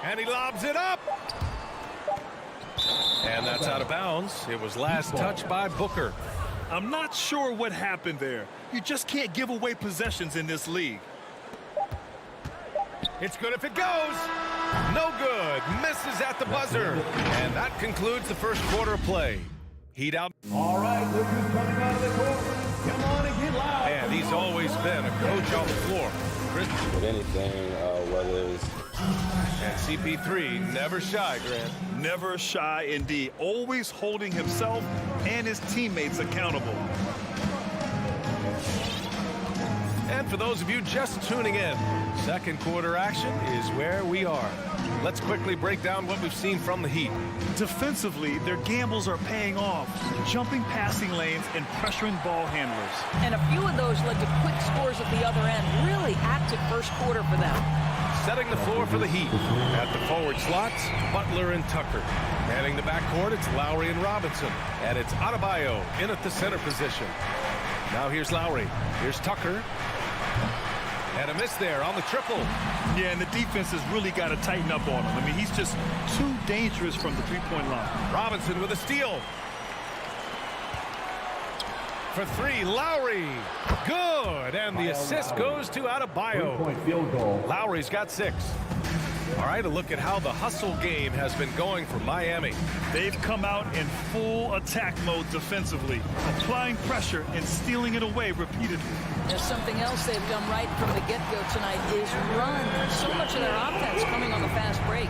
And he lobs it up. And that's out of bounds. It was last touched by Booker. I'm not sure what happened there. You just can't give away possessions in this league. It's good if it goes. No good. Misses at the buzzer. And that concludes the first quarter of play. Heat out. All right, look who's coming out of the court. Come on and get loud. And he's always been a coach on the floor. With anything, whether it's... And CP3 never shy, Grant. Never shy indeed. Always holding himself and his teammates accountable. And for those of you just tuning in, second quarter action is where we are. Let's quickly break down what we've seen from the Heat. Defensively, their gambles are paying off, jumping passing lanes and pressuring ball handlers. And a few of those led to quick scores at the other end. Really active first quarter for them. Setting the floor for the Heat. At the forward slots, Butler and Tucker. Manning the backcourt, it's Lowry and Robinson. And it's Adebayo in at the center position. Now here's Lowry. Here's Tucker. And a miss there on the triple. Yeah, and the defense has really got to tighten up on him. I mean, he's just too dangerous from the three-point line. Robinson with a steal. For three, Lowry. Good. And the assist goes to Adebayo. Three-point field goal. Lowry's got 6. All right, a look at how the hustle game has been going for Miami. They've come out in full attack mode defensively, applying pressure and stealing it away repeatedly. There's something else they've done right from the get-go tonight is run. So much of their offense coming on the fast break.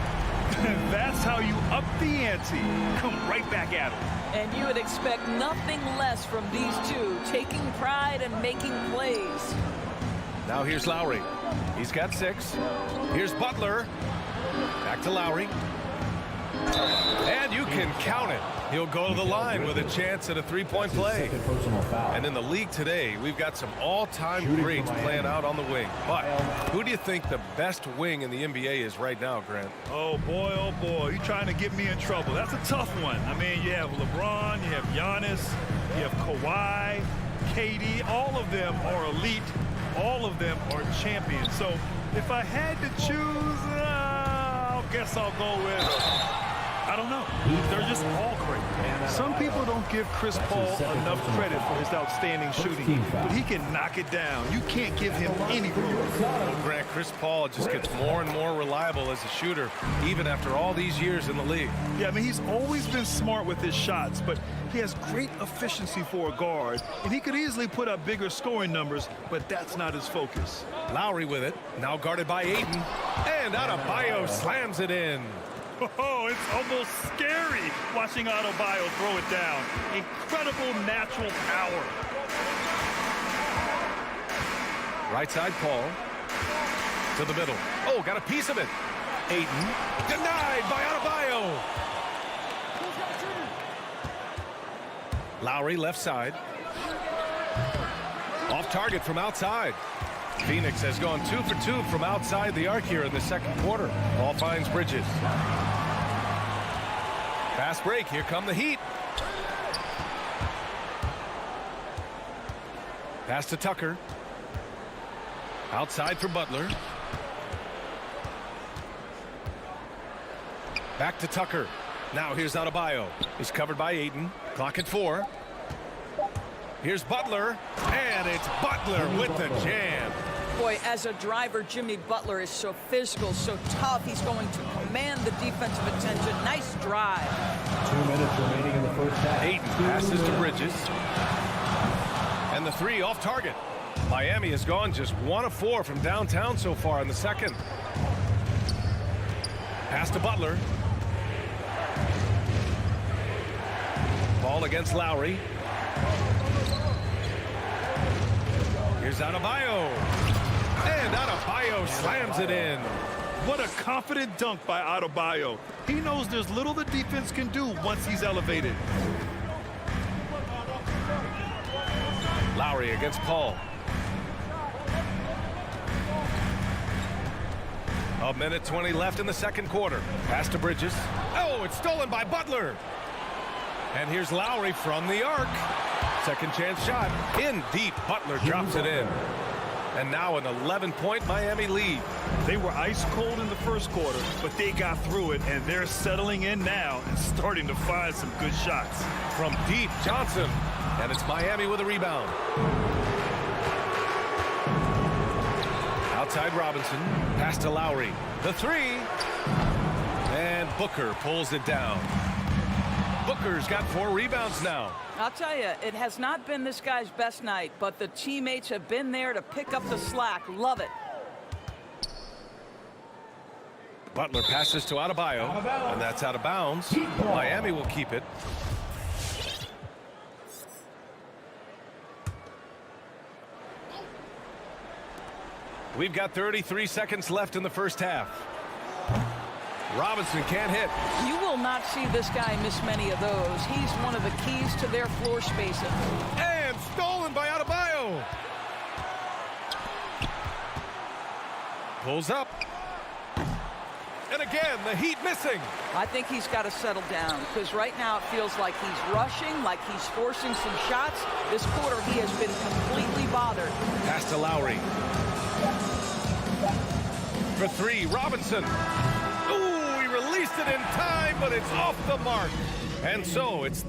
That's how you up the ante. Come right back at them. And you would expect nothing less from these two, taking pride and making plays. Now here's Lowry. He's got 6. Here's Butler. Back to Lowry. And you can count it. He'll go to the line with a chance at a three-point play. And in the league today, we've got some all-time greats playing out on the wing. But who do you think the best wing in the NBA is right now, Grant? Oh, boy, you're trying to get me in trouble. That's a tough one. I mean, you have LeBron, you have Giannis, you have Kawhi, KD. All of them are elite. All of them are champions. So if I had to choose, I guess I'll go with, I don't know. They're just all great. Some people don't give Chris Paul enough credit for his outstanding shooting, but he can knock it down. You can't give him any room. Well, Grant, Chris Paul just gets more and more reliable as a shooter, even after all these years in the league. Yeah, I mean, he's always been smart with his shots, but he has great efficiency for a guard, and he could easily put up bigger scoring numbers, but that's not his focus. Lowry with it, now guarded by Ayton, and Adebayo slams it in. Oh, it's almost scary watching Adebayo throw it down. Incredible natural power. Right side, Paul. To the middle. Oh, got a piece of it. Ayton. Denied by Adebayo. Lowry left side. Off target from outside. Phoenix has gone 2 for 2 from outside the arc here in the second quarter. Ball finds Bridges. Fast break. Here come the Heat. Pass to Tucker. Outside for Butler. Back to Tucker. Now here's Adebayo. He's covered by Ayton. Clock at 4. Here's Butler, and it's Butler with the jam. Boy, as a driver, Jimmy Butler is so physical, so tough. He's going to command the defensive attention. Nice drive. 2 minutes remaining in the first half. Ayton passes to Bridges. And the three off target. Miami has gone just 1 of 4 from downtown so far in the second. Pass to Butler. Ball against Lowry. Here's Adebayo. And Adebayo slams it in. What a confident dunk by Adebayo. He knows there's little the defense can do once he's elevated. Lowry against Paul. A minute 20 left in the second quarter. Pass to Bridges. Oh, it's stolen by Butler. And here's Lowry from the arc. Second chance shot. In deep. Butler drops it in. And now an 11-point Miami lead. They were ice cold in the first quarter, but they got through it, and they're settling in now and starting to find some good shots. From deep, Johnson. And it's Miami with a rebound. Outside Robinson. Pass to Lowry. The three. And Booker pulls it down. Booker's got 4 rebounds now. I'll tell you, it has not been this guy's best night, but the teammates have been there to pick up the slack. Love it. Butler passes to Adebayo, and that's out of bounds. Miami will keep it. We've got 33 seconds left in the first half. Robinson can't hit. You will not see this guy miss many of those. He's one of the keys to their floor spacing. And stolen by Adebayo. Pulls up. And again, the Heat missing. I think he's got to settle down because right now it feels like he's rushing, like he's forcing some shots. This quarter he has been completely bothered. Pass to Lowry. For 3, Robinson. Ooh, he released it in time, but it's off the mark. And so it's...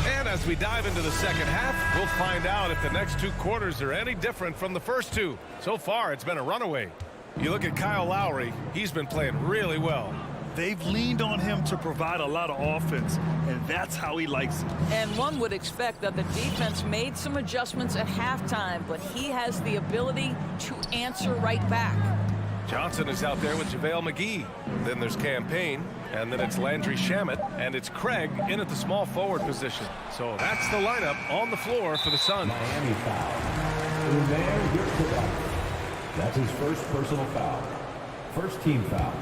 And as we dive into the second half, we'll find out if the next 2 quarters are any different from the first 2. So far, it's been a runaway. You look at Kyle Lowry, he's been playing really well. They've leaned on him to provide a lot of offense, and that's how he likes it. And one would expect that the defense made some adjustments at halftime, but he has the ability to answer right back. Johnson is out there with JaVale McGee. Then there's Campaign, and then it's Landry Shamet, and it's Craig in at the small forward position. So that's the lineup on the floor for the Suns. Miami foul. That's his first personal foul. First team foul.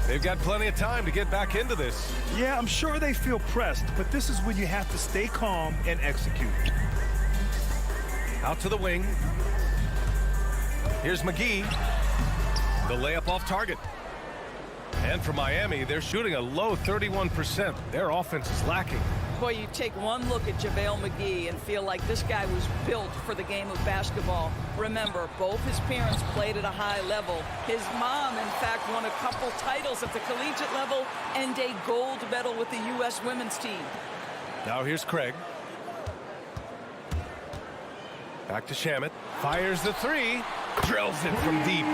They've got plenty of time to get back into this. Yeah, I'm sure they feel pressed, but this is when you have to stay calm and execute. Out to the wing. Here's McGee. The layup off target. And for Miami, they're shooting a low 31%. Their offense is lacking. Boy, you take one look at JaVale McGee and feel like this guy was built for the game of basketball. Remember, both his parents played at a high level. His mom, in fact, won a couple titles at the collegiate level and a gold medal with the U.S. women's team. Now here's Craig. Back to Shamet. Fires the 3. Drills it from deep.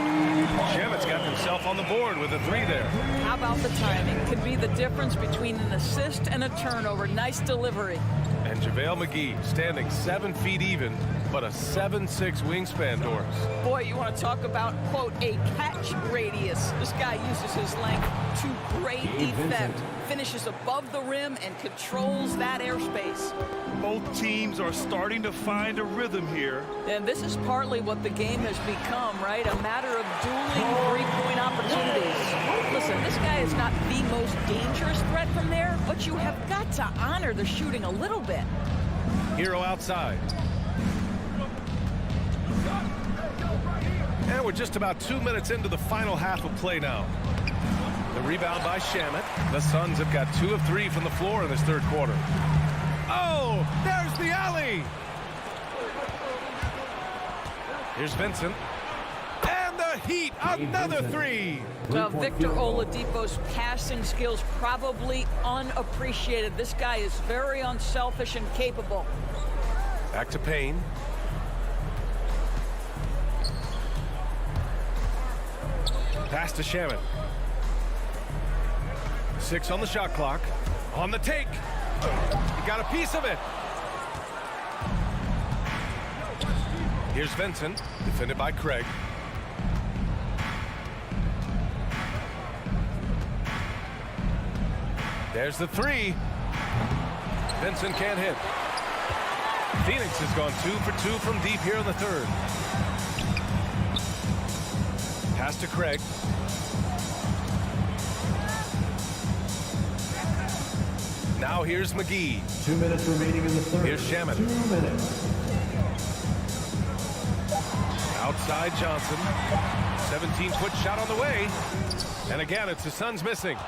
Shamet's got himself on the board with a 3 there. How about the timing? Could be the difference between an assist and a turnover. Nice delivery. And JaVale McGee standing 7 feet even, but a 7'6" wingspan, Doris. Boy, you want to talk about, quote, a catch radius. This guy uses his length to great effect. Finishes above the rim and controls that airspace. Both teams are starting to find a rhythm here. And this is partly what the game has become, right? A matter of dueling three-point opportunities. Listen, this guy is not the most dangerous threat from there, but you have got to honor the shooting a little bit. Hero outside. And we're just about 2 minutes into the final half of play now. The rebound by Shamet. The Suns have got 2 of 3 from the floor in this third quarter. Oh, there's the alley. Here's Vincent. And the Heat, another three. Well, Victor Oladipo's passing skills probably unappreciated. This guy is very unselfish and capable. Back to Payne. Pass to Shaman. 6 on the shot clock. On the take. He got a piece of it. Here's Vincent, defended by Craig. There's the three. Vincent can't hit. Phoenix has gone 2 for 2 from deep here in the third. Pass to Craig. Now here's McGee. 2 minutes remaining in the third. Here's Shaman. 2 minutes. Outside Johnson. 17-foot shot on the way. And again, it's the Suns missing.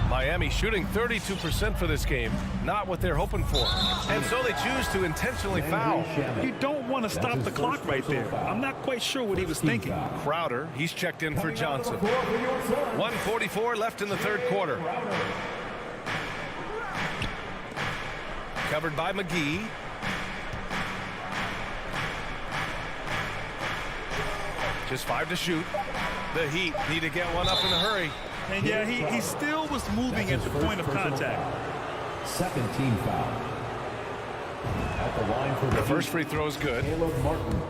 Miami shooting 32% for this game. Not what they're hoping for. And so they choose to intentionally foul. You don't want to stop the clock right there. I'm not quite sure what he was thinking. Crowder, he's checked in for Johnson. 1:44 left in the third quarter. Covered by McGee. Just 5 to shoot. The Heat need to get one up in a hurry. And yeah, he still was moving at the point of contact. Second team foul. At the line for the first free throw is good. Caleb Martin.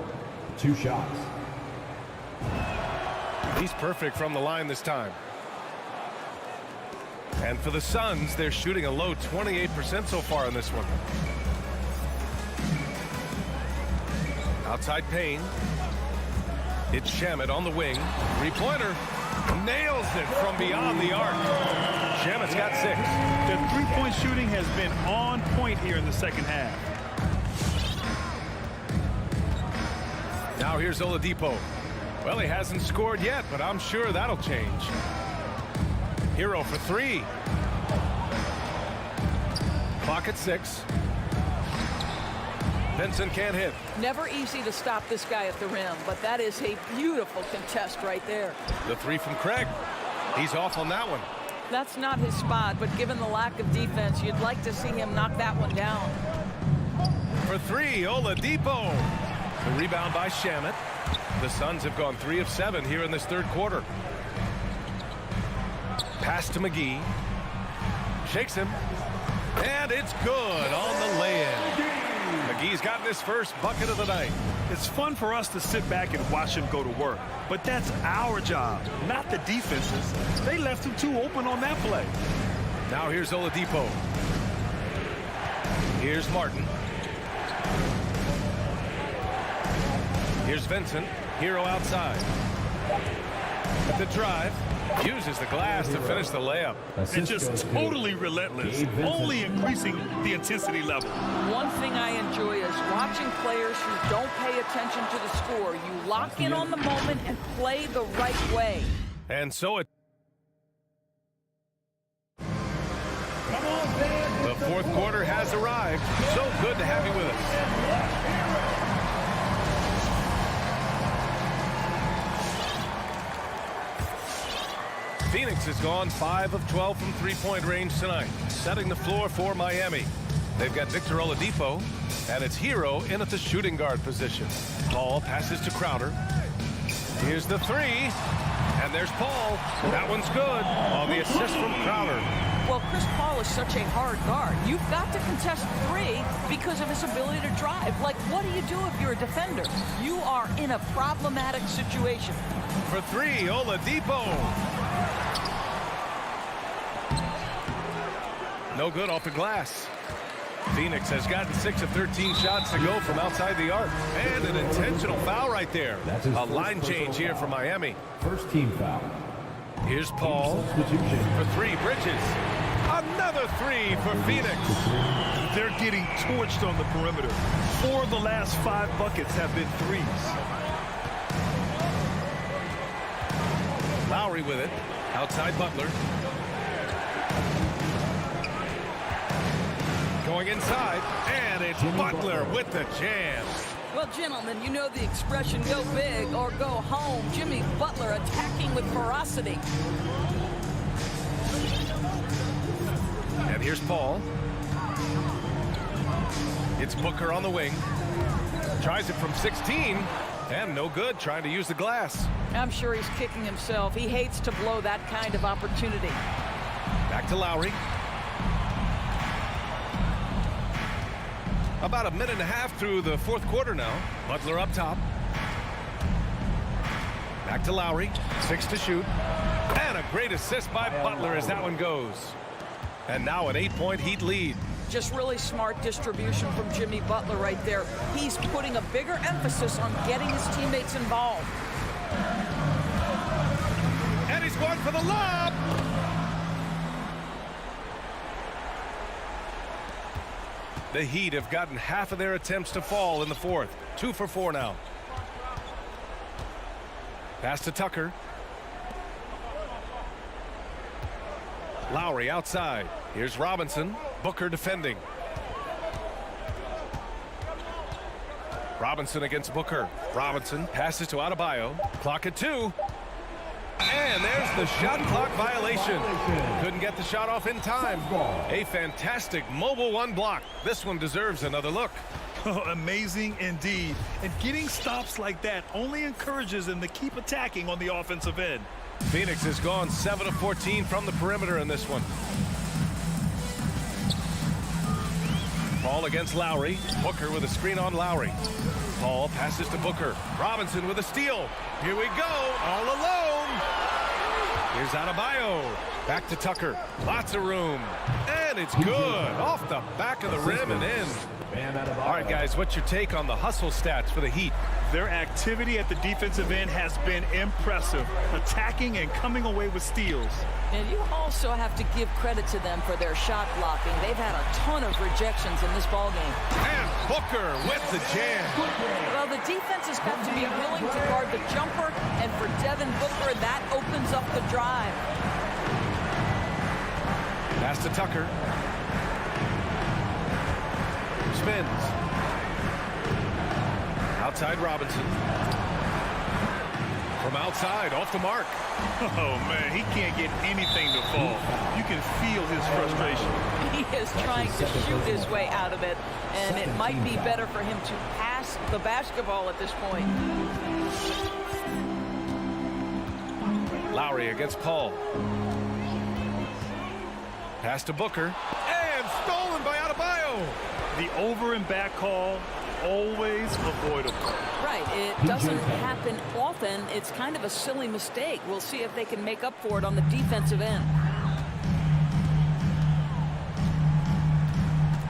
2 shots. He's perfect from the line this time. And for the Suns, they're shooting a low 28% so far in this one. Outside Payne. It's Shamet on the wing. Three-pointer. Nails it from beyond the arc. Shamet's got 6. The three-point shooting has been on point here in the second half. Now here's Oladipo. Well, he hasn't scored yet, but I'm sure that'll change. Hero for 3. Clock at 6. Vincent can't hit. Never easy to stop this guy at the rim, but that is a beautiful contest right there. The 3 from Craig. He's off on that one. That's not his spot, but given the lack of defense, you'd like to see him knock that one down. For 3, Oladipo. The rebound by Shamet. The Suns have gone 3 of 7 here in this third quarter. Pass to McGee. Shakes him. And it's good on the lay-in. McGee's gotten his first bucket of the night. It's fun for us to sit back and watch him go to work, but that's our job, not the defense's. They left him too open on that play. Now here's Oladipo. Here's Martin. Here's Vincent. Hero outside. The drive. Uses the glass to finish the layup. And just totally relentless, only increasing the intensity level. One thing I enjoy is watching players who don't pay attention to the score. You lock in on the moment and play the right way. And so it. The fourth quarter has arrived. So good to have you with us. Phoenix has gone 5 of 12 from three-point range tonight, setting the floor for Miami. They've got Victor Oladipo, and it's Hero in at the shooting guard position. Ball passes to Crowder. Here's the 3, and there's Paul. That one's good on the assist from Crowder. Well, Chris Paul is such a hard guard. You've got to contest 3 because of his ability to drive. Like, what do you do if you're a defender? You are in a problematic situation. For 3, Oladipo. No good off the glass. Phoenix has gotten 6 of 13 shots to go from outside the arc. And an intentional foul right there. A line change here for Miami. First team foul. Here's Paul for 3, Bridges. Another 3 for Phoenix. They're getting torched on the perimeter. 4 of the last 5 buckets have been 3s. Lowry with it. Outside Butler. Going inside, and it's Butler with the jam. Well, gentlemen, you know the expression, go big or go home. Jimmy Butler attacking with ferocity. And here's Paul. It's Booker on the wing. Tries it from 16, and no good, trying to use the glass. I'm sure he's kicking himself. He hates to blow that kind of opportunity. Back to Lowry. About a minute and a half through the fourth quarter now. Butler up top. Back to Lowry. 6 to shoot. And a great assist by Butler as that one goes. And now an 8-point Heat lead. Just really smart distribution from Jimmy Butler right there. He's putting a bigger emphasis on getting his teammates involved. And he's going for the lob. The Heat have gotten half of their attempts to fall in the fourth. 2 for 4 now. Pass to Tucker. Lowry outside. Here's Robinson. Booker defending. Robinson against Booker. Robinson passes to Adebayo. Clock at 2. And there's the shot clock violation. Couldn't get the shot off in time. A fantastic mobile one block. This one deserves another look. Oh, amazing indeed. And getting stops like that only encourages them to keep attacking on the offensive end. Phoenix has gone 7 of 14 from the perimeter in this one. Paul against Lowry. Booker with a screen on Lowry. Paul passes to Booker. Robinson with a steal. Here we go, all alone. Here's Adebayo. Back to Tucker. Lots of room. And it's good. Off the back of the rim and in. All right, guys, what's your take on the hustle stats for the Heat? Their activity at the defensive end has been impressive, attacking and coming away with steals. And you also have to give credit to them for their shot blocking. They've had a ton of rejections in this ballgame. And Booker with the jam. Well, the defense has got to be willing to guard the jumper, and for Devin Booker, that opens up the drive. Pass to Tucker. Spins. Outside Robinson. From outside, off the mark. Oh, man, he can't get anything to fall. You can feel his frustration. He is trying to shoot his way out of it, and it might be better for him to pass the basketball at this point. Lowry against Paul. Pass to Booker. And stolen by Adebayo. The over and back call, always avoidable. Right, it doesn't happen often. It's kind of a silly mistake. We'll see if they can make up for it on the defensive end.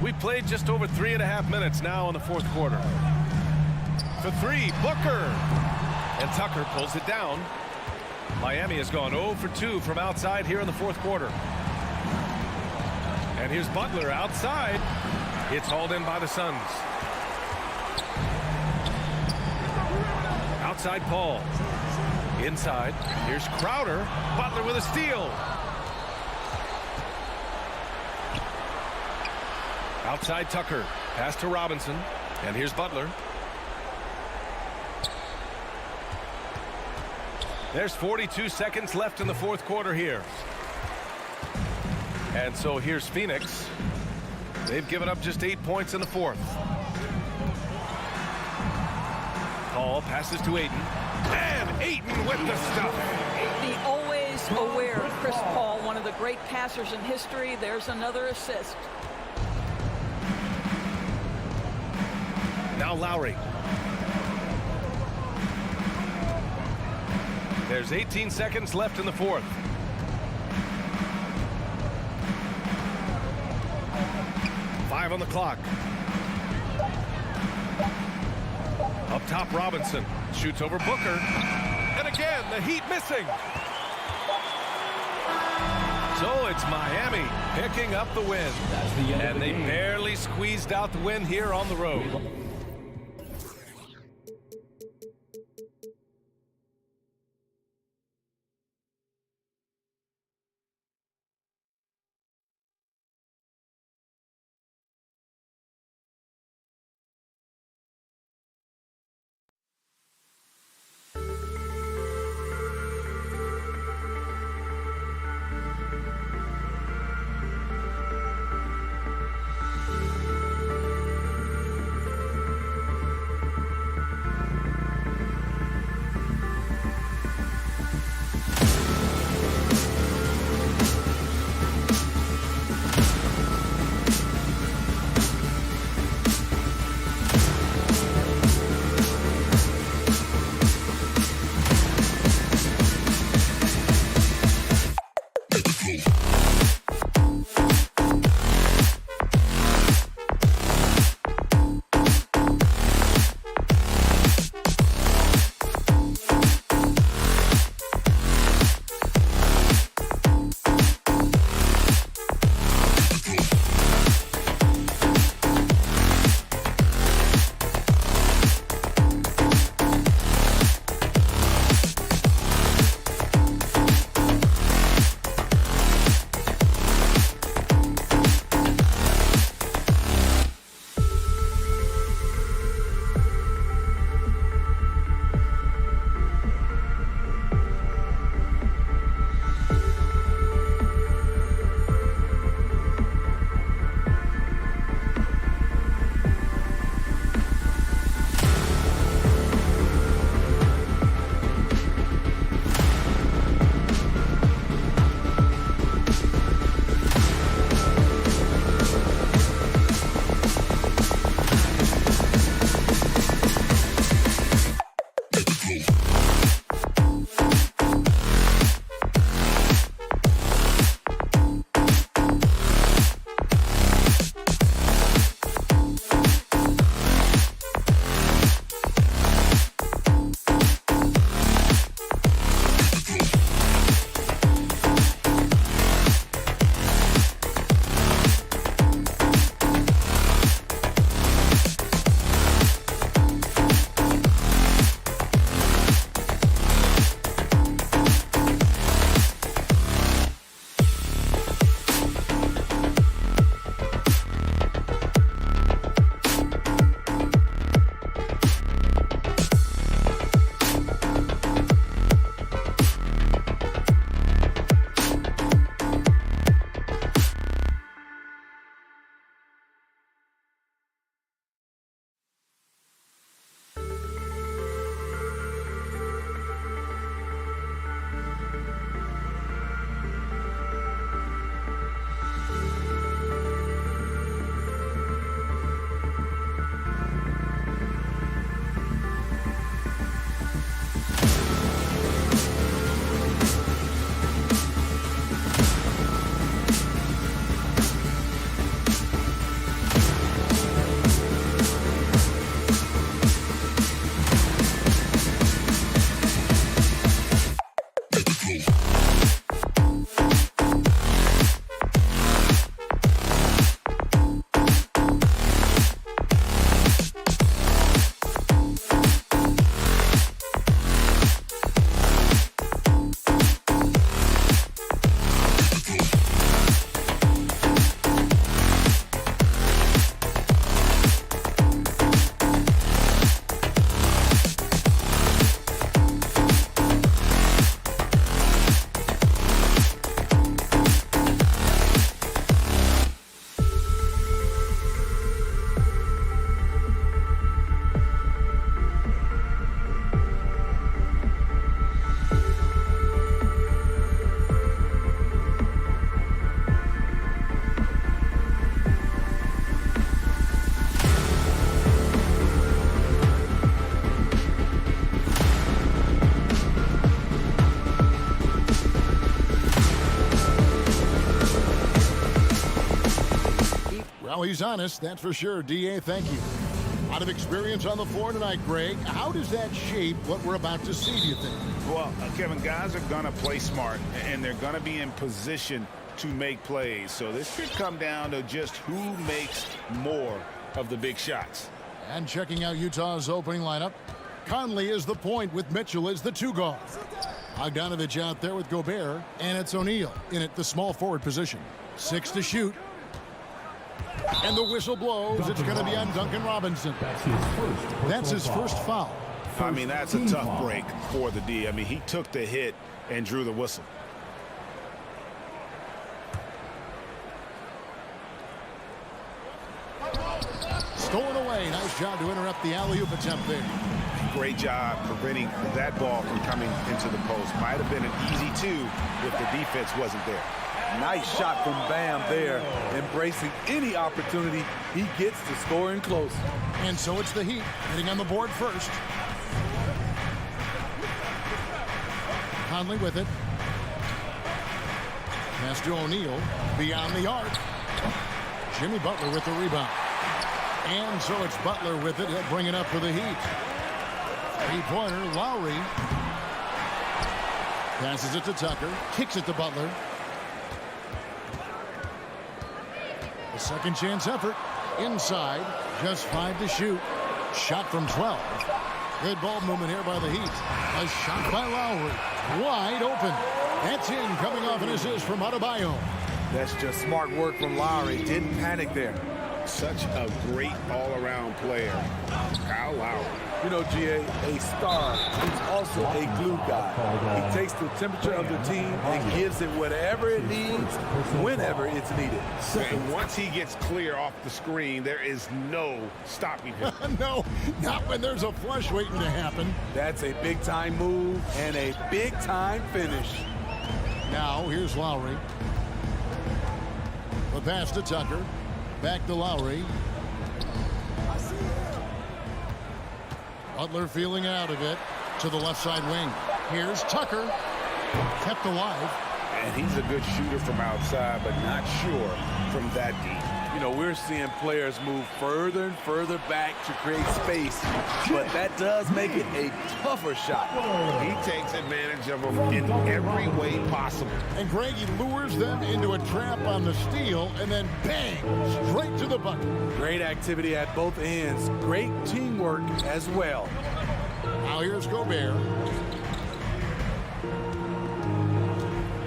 We played just over 3.5 minutes now in the fourth quarter. For 3, Booker. And Tucker pulls it down. Miami has gone 0 for 2 from outside here in the fourth quarter. And here's Butler outside. It's hauled in by the Suns. Outside Paul. Inside. Here's Crowder. Butler with a steal. Outside Tucker. Pass to Robinson. And here's Butler. There's 42 seconds left in the fourth quarter here. And so here's Phoenix. They've given up just 8 points in the fourth. Paul passes to Ayton. And Ayton with the stuff. The always aware Chris Paul, one of the great passers in history. There's another assist. Now Lowry. There's 18 seconds left in the fourth. Five on the clock. Up top, Robinson shoots over Booker. And again, the Heat missing. So it's Miami picking up the win. And they barely squeezed out the win here on the road. Well, he's honest, that's for sure. D.A., thank you. A lot of experience on the floor tonight, Greg. How does that shape what we're about to see, do you think? Well, Kevin, guys are going to play smart, and they're going to be in position to make plays. So this could come down to just who makes more of the big shots. And checking out Utah's opening lineup, Conley is the point with Mitchell as the 2 guard. Bogdanovich out there with Gobert, and it's O'Neal in at the small forward position. 6 to shoot. And the whistle blows. It's going to be on Duncan Robinson. That's his first foul. I mean, that's a tough break for the D. I mean, he took the hit and drew the whistle. Stolen away. Nice job to interrupt the alley-oop attempt there. Great job preventing that ball from coming into the post. Might have been an easy 2 if the defense wasn't there. Nice shot from Bam there, embracing any opportunity he gets to scoring close. And so it's the Heat hitting on the board first. Conley with it. Pass to O'Neal beyond the arc. Jimmy Butler with the rebound. And so it's Butler with it. He'll bring it up for the Heat. 3-pointer, Lowry. Passes it to Tucker. Kicks it to Butler. A second chance effort. Inside. Just 5 to shoot. Shot from 12. Good ball movement here by the Heat. A shot by Lowry. Wide open. That's in. Coming off an assist from Adebayo. That's just smart work from Lowry. Didn't panic there. Such a great all-around player, Kyle Lowry. You know, GA, a star who's also a glue guy. He takes the temperature of the team and gives it whatever it needs, whenever it's needed. And once he gets clear off the screen, there is no stopping him. No, not when there's a flush waiting to happen. That's a big-time move and a big-time finish. Now, here's Lowry. The pass to Tucker. Back to Lowry. Butler feeling out of it to the left side wing. Here's Tucker. Kept alive. And he's a good shooter from outside, but not sure from that deep. You know, we're seeing players move further and further back to create space, but that does make it a tougher shot. He takes advantage of them in every way possible. And Greg, he lures them into a trap on the steal, and then bang, straight to the bucket. Great activity at both ends. Great teamwork as well. Now here's Gobert.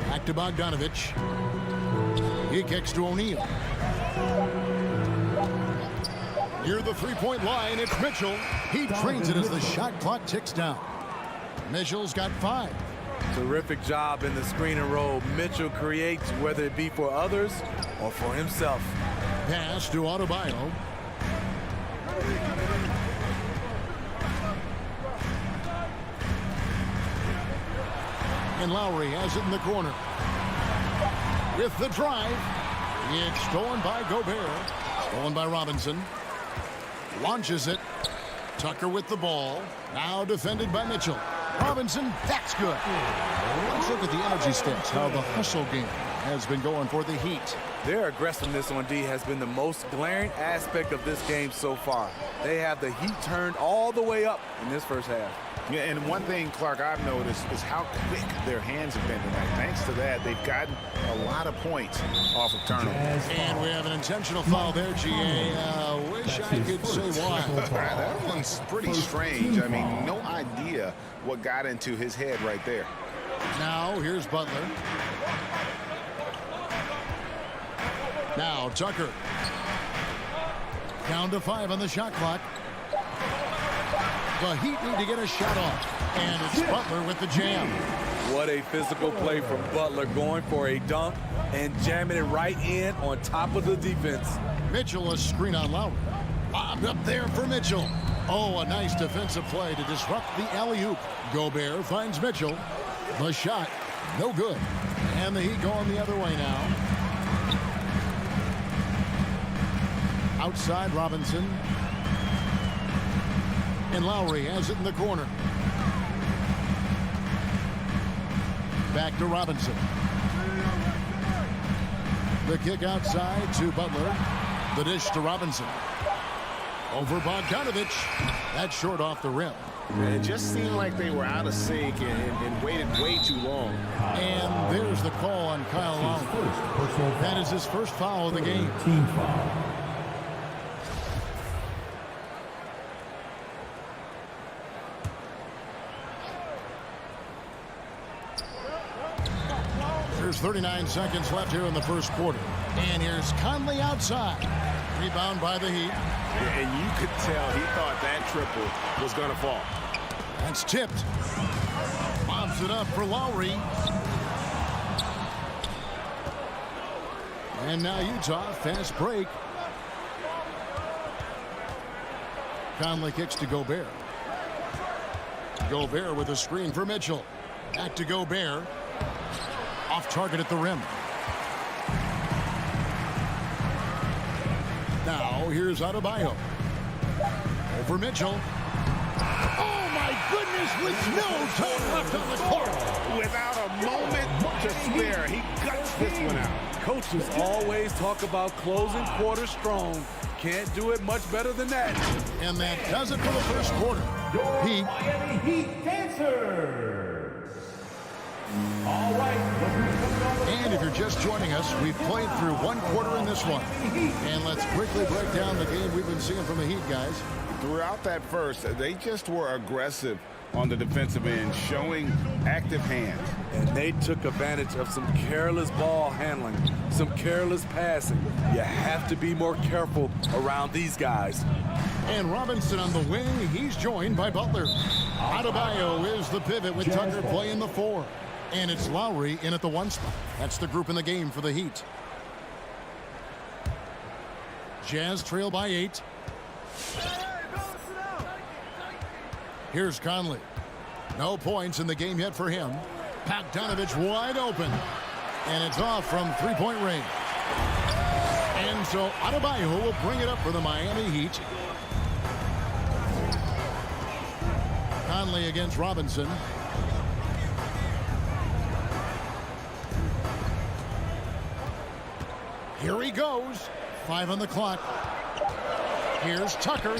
Back to Bogdanovich. He kicks to O'Neal. Near the three-point line, it's Mitchell. He trains it as the shot clock ticks down. Mitchell's got 5. Terrific job in the screen and roll. Mitchell creates, whether it be for others or for himself. Pass to Adebayo. And Lowry has it in the corner. With the drive. It's stolen by Gobert. Stolen by Robinson. Launches it. Tucker with the ball. Now defended by Mitchell. Robinson, that's good. Let's look at the energy stats, how the hustle game has been going for the Heat. Their aggressiveness on D has been the most glaring aspect of this game so far. They have the heat turned all the way up in this first half. Yeah, and one thing, Clark, I've noticed is how quick their hands have been tonight. Thanks to that, they've gotten a lot of points off of turnovers. And we have an intentional foul there, GA. Wish I could say why. That one's pretty strange. I mean, no idea what got into his head right there. Now, here's Butler. Now, Tucker. Down to 5 on the shot clock. The Heat need to get a shot off. And it's Butler with the jam. What a physical play from Butler, going for a dunk and jamming it right in on top of the defense. Mitchell, a screen on Lowry. Lobbed up there for Mitchell. Oh, a nice defensive play to disrupt the alley-oop. Gobert finds Mitchell. The shot, no good. And the Heat going the other way now. Outside Robinson. And Lowry has it in the corner. Back to Robinson. The kick outside to Butler. The dish to Robinson. Over Bogdanovich. That's short off the rim. And it just seemed like they were out of sync and waited way too long. And there's the call on Kyle Lowry. That is his first foul of the game. Team foul. There's 39 seconds left here in the first quarter. And here's Conley outside. Rebound by the Heat. And you could tell he thought that triple was going to fall. That's tipped. Bobs it up for Lowry. And now Utah, fast break. Conley kicks to Gobert. Gobert with a screen for Mitchell. Back to Gobert. Off target at the rim. Now here's Adebayo. Over Mitchell. Oh my goodness, with no time left on the court. Without a moment to spare, he guts this one out. Coaches always talk about closing quarters strong. Can't do it much better than that. And that does it for the first quarter. Heat. Miami Heat dancers. All right. And if you're just joining us, we've played through one quarter in this one. And let's quickly break down the game we've been seeing from the Heat, guys. Throughout that first, they just were aggressive on the defensive end, showing active hands. And they took advantage of some careless ball handling, some careless passing. You have to be more careful around these guys. And Robinson on the wing. He's joined by Butler. Adebayo is the pivot with Tucker playing the 4. And it's Lowry in at the 1 spot. That's the group in the game for the Heat. Jazz trail by 8. Here's Conley. No points in the game yet for him. Bogdanovich wide open. And it's off from three-point range. And so Adebayo will bring it up for the Miami Heat. Conley against Robinson. Here he goes. 5 on the clock. Here's Tucker.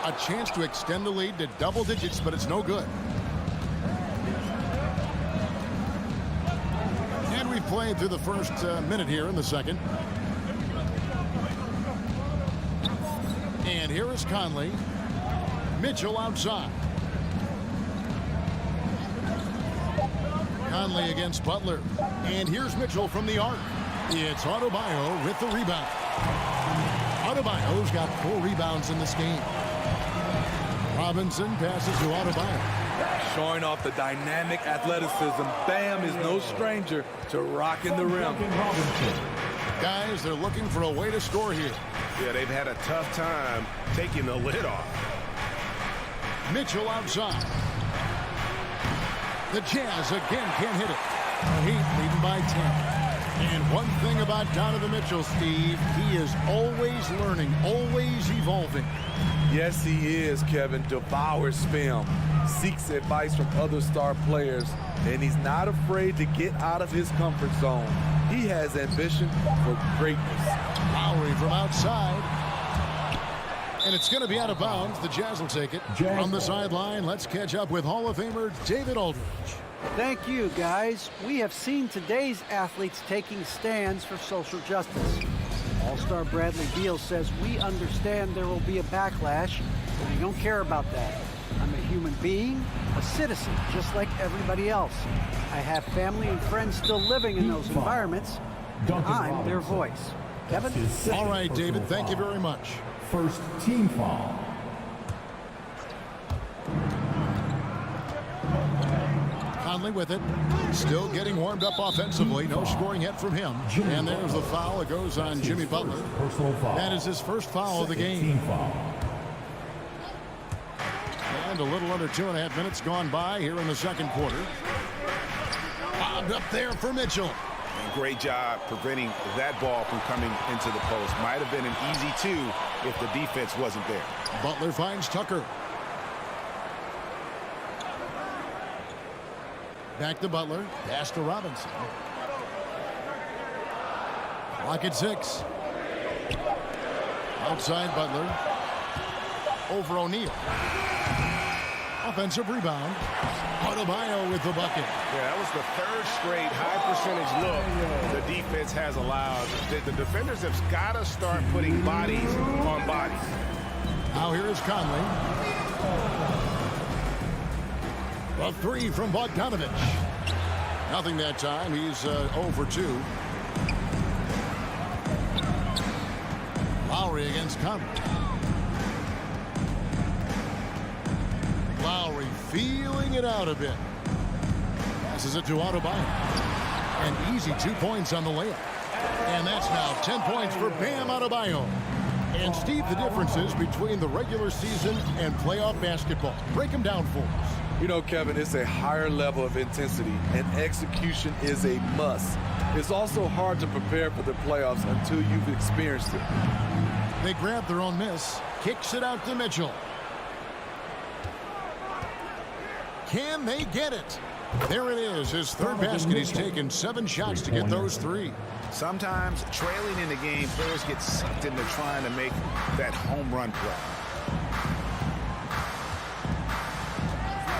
A chance to extend the lead to double digits, but it's no good. And we've played through the first minute here in the second. And here is Conley. Mitchell outside. Conley against Butler. And here's Mitchell from the arc. It's Adebayo with the rebound. Adebayo's got 4 rebounds in this game. Robinson passes to Adebayo. Showing off the dynamic athleticism. Bam is no stranger to rocking the rim. Guys, they're looking for a way to score here. Yeah, they've had a tough time taking the lid off. Mitchell outside. The Jazz again can't hit it. The Heat leading by 10. And one thing about Donovan Mitchell, Steve, he is always learning, always evolving. Yes, he is, Kevin. Devours film, seeks advice from other star players, and he's not afraid to get out of his comfort zone. He has ambition for greatness. Lowry from outside. And it's going to be out of bounds. The Jazz will take it. From the sideline, let's catch up with Hall of Famer David Aldridge. Thank you, guys. We have seen today's athletes taking stands for social justice. All-Star Bradley Beal says, we understand there will be a backlash, but we don't care about that. I'm a human being, a citizen, just like everybody else. I have family and friends still living in those environments, and I'm their voice. Kevin? All right, David, thank you very much. First team foul. Conley with it. Still getting warmed up offensively. No scoring yet from him. And there's the foul. It goes on Jimmy Butler. That is his first foul of the game. And a little under 2.5 minutes gone by here in the second quarter. Bobbed up there for Mitchell. And great job preventing that ball from coming into the post. Might have been an easy 2 if the defense wasn't there. Butler finds Tucker. Back to Butler. Pass to Robinson. Clock at 6. Outside Butler. Over O'Neal. Offensive rebound. Adebayo with the bucket. Yeah, that was the third straight high percentage look the defense has allowed. The defenders have got to start putting bodies on bodies. Now here is Conley. A three from Bogdanovich. Nothing that time. He's 0 for 2. Lowry against Conley. Lowry feeling it out a bit. Passes it to Adebayo. An easy 2 points on the layup. And that's now 10 points for Bam Adebayo. And Steve, the differences between the regular season and playoff basketball. Break them down for us. You know, Kevin, it's a higher level of intensity, and execution is a must. It's also hard to prepare for the playoffs until you've experienced it. They grab their own miss. Kicks it out to Mitchell. Can they get it? There it is, his third basket. He's taken 7 shots to get those 3. Sometimes trailing in the game, players get sucked into trying to make that home run play.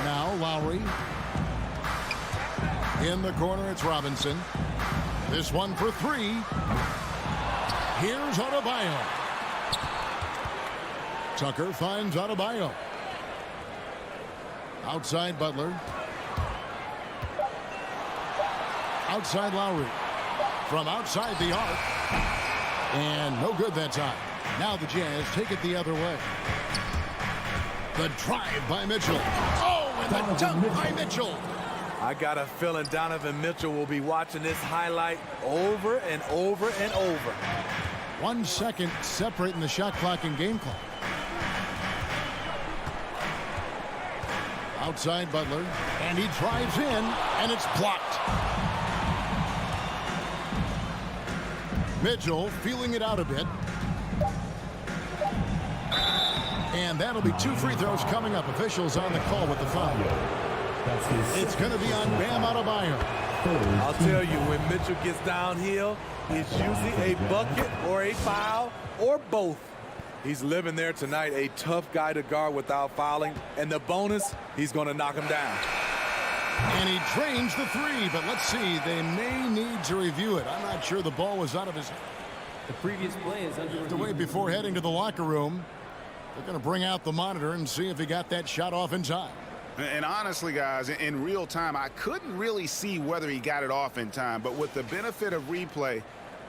Now Lowry. In the corner, it's Robinson. This one for 3. Here's Adebayo. Tucker finds Adebayo. Outside Butler. Outside Lowry. From outside the arc. And no good that time. Now the Jazz take it the other way. The drive by Mitchell. Oh, and the dunk by Mitchell. I got a feeling Donovan Mitchell will be watching this highlight over and over and over. 1 second separating the shot clock and game clock. Outside Butler, and he drives in, and it's blocked. Mitchell feeling it out a bit. And that'll be 2 free throws coming up. Officials on the call with the foul. It's going to be on Bam Adebayo. I'll tell you, when Mitchell gets downhill, it's usually a bucket or a foul or both. He's living there tonight, a tough guy to guard without fouling. And the bonus, he's going to knock him down. And he drains the 3, but let's see. They may need to review it. I'm not sure the ball was out of his hand. The previous play is under to wait before heading to the locker room. They're going to bring out the monitor and see if he got that shot off in time. And honestly, guys, in real time, I couldn't really see whether he got it off in time. But with the benefit of replay,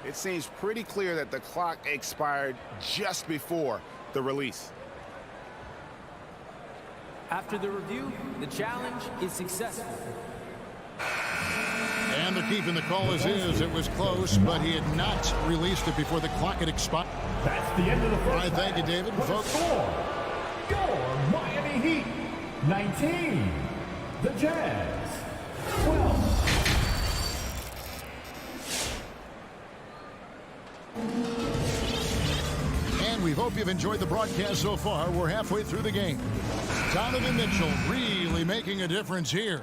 it seems pretty clear that the clock expired just before the release. After the review, the challenge is successful. And the keeping the call is his. It was close, but he had not released it before the clock had expired. That's the end of the first. All right, thank you, David. Folks. Your Miami Heat, 19. The Jazz, 12. And we hope you've enjoyed the broadcast so far. We're halfway through the game. Donovan Mitchell really making a difference here.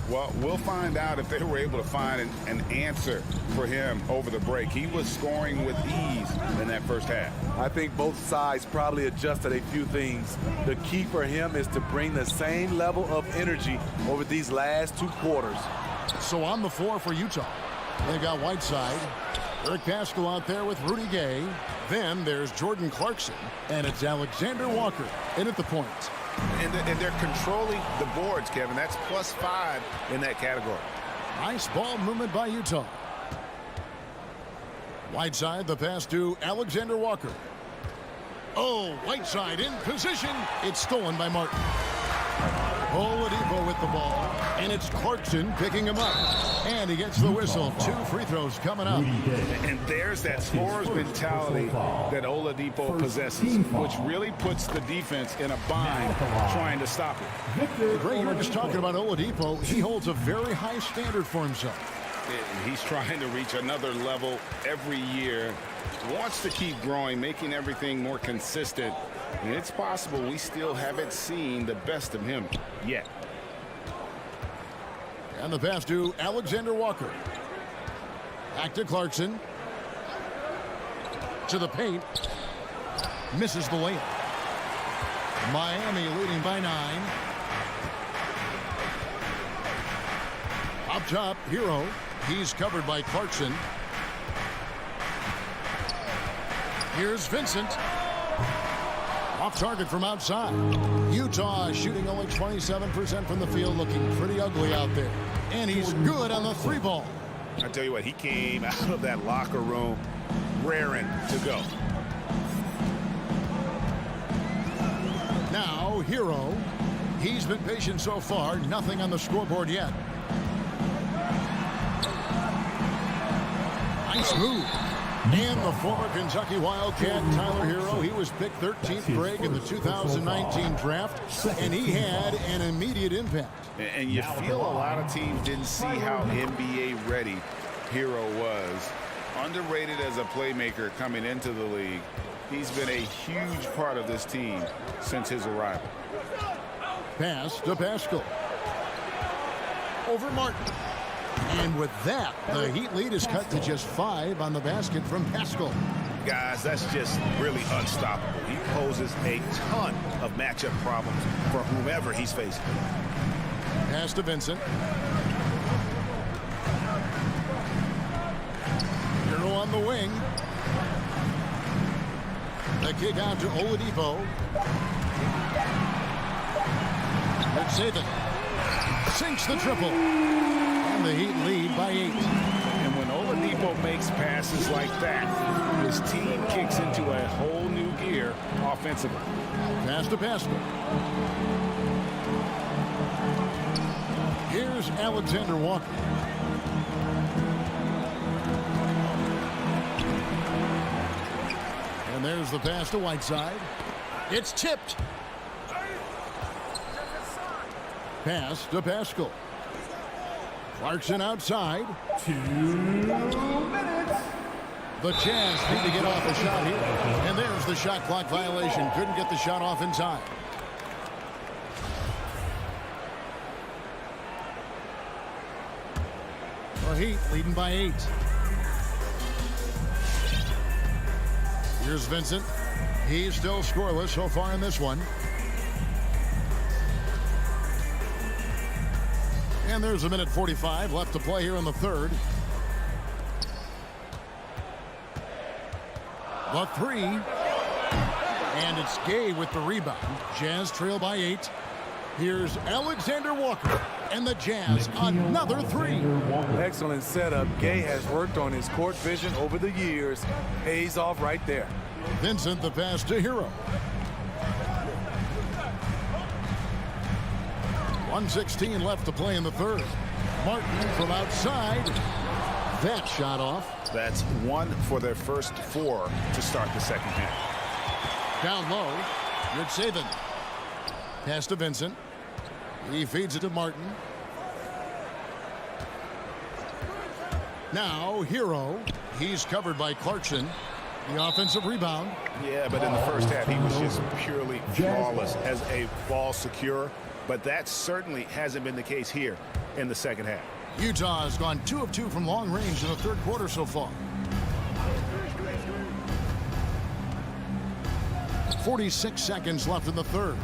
Well, we'll find out if they were able to find an answer for him over the break. He was scoring with ease in that first half. I think both sides probably adjusted a few things. The key for him is to bring the same level of energy over these last 2 quarters. So on the floor for Utah, they've got Whiteside, Eric Pascal out there with Rudy Gay. Then there's Jordan Clarkson, and it's Alexander Walker in at the point. And they're controlling the boards, Kevin. That's +5 in that category. Nice ball movement by Utah. Whiteside, the pass to Alexander Walker. Oh, Whiteside in position. It's stolen by Martin. Oladipo with the ball, and it's Clarkson picking him up. And he gets the whistle. 2 free throws coming up. And there's that scorer's mentality that Oladipo possesses, which really puts the defense in a bind trying to stop it. Greg, you were just talking about Oladipo. He holds a very high standard for himself. He's trying to reach another level every year. Wants to keep growing, making everything more consistent. And it's possible we still haven't seen the best of him yet. And the pass to Alexander Walker. Back to Clarkson. To the paint. Misses the layup. Miami leading by 9. Up top, Hero. He's covered by Clarkson. Here's Vincent. Off target from outside. Utah shooting only 27% from the field, looking pretty ugly out there. And he's good on the 3-ball. I tell you what, he came out of that locker room raring to go. Now, Hero. He's been patient so far. Nothing on the scoreboard yet. Nice move. And the former Kentucky Wildcat, Tyler Hero, he was picked 13th grade in the 2019 draft, and he had an immediate impact. And you feel a lot of teams didn't see how NBA ready Hero was. Underrated as a playmaker coming into the league. He's been a huge part of this team since his arrival. Pass to Pascal. Over Martin. And with that, the Heat lead is cut to just 5 on the basket from Pascal. Guys, that's just really unstoppable. He poses a ton of matchup problems for whomever he's facing. Pass to Vincent. Hero on the wing. The kick out to Oladipo. Xavier sinks the triple. And the Heat lead by 8. And when Oladipo makes passes like that, his team kicks into a whole new gear offensively. Pass to Pascal. Here's Alexander Walker. And there's the pass to Whiteside. It's tipped. Pass to Pascal. Clarkson outside. 2 minutes. The Jazz need to get off a shot here. And there's the shot clock violation. Couldn't get the shot off in time. The Heat leading by 8. Here's Vincent. He's still scoreless so far in this one. And there's 1:45 left to play here in the third. The 3. And it's Gay with the rebound. Jazz trail by 8. Here's Alexander Walker. And the Jazz another 3. Excellent setup. Gay has worked on his court vision over the years. Pays off right there. Vincent the pass to Hero. 1:16 left to play in the third. Martin from outside. That shot off. That's 1 for their first 4 to start the second half. Down low. Good saving. Pass to Vincent. He feeds it to Martin. Now Hero. He's covered by Clarkson. The offensive rebound. Yeah, but in the first half, he was just purely flawless as a ball securer. But that certainly hasn't been the case here in the second half. Utah has gone 2 of 2 from long range in the third quarter so far. 46 seconds left in the third.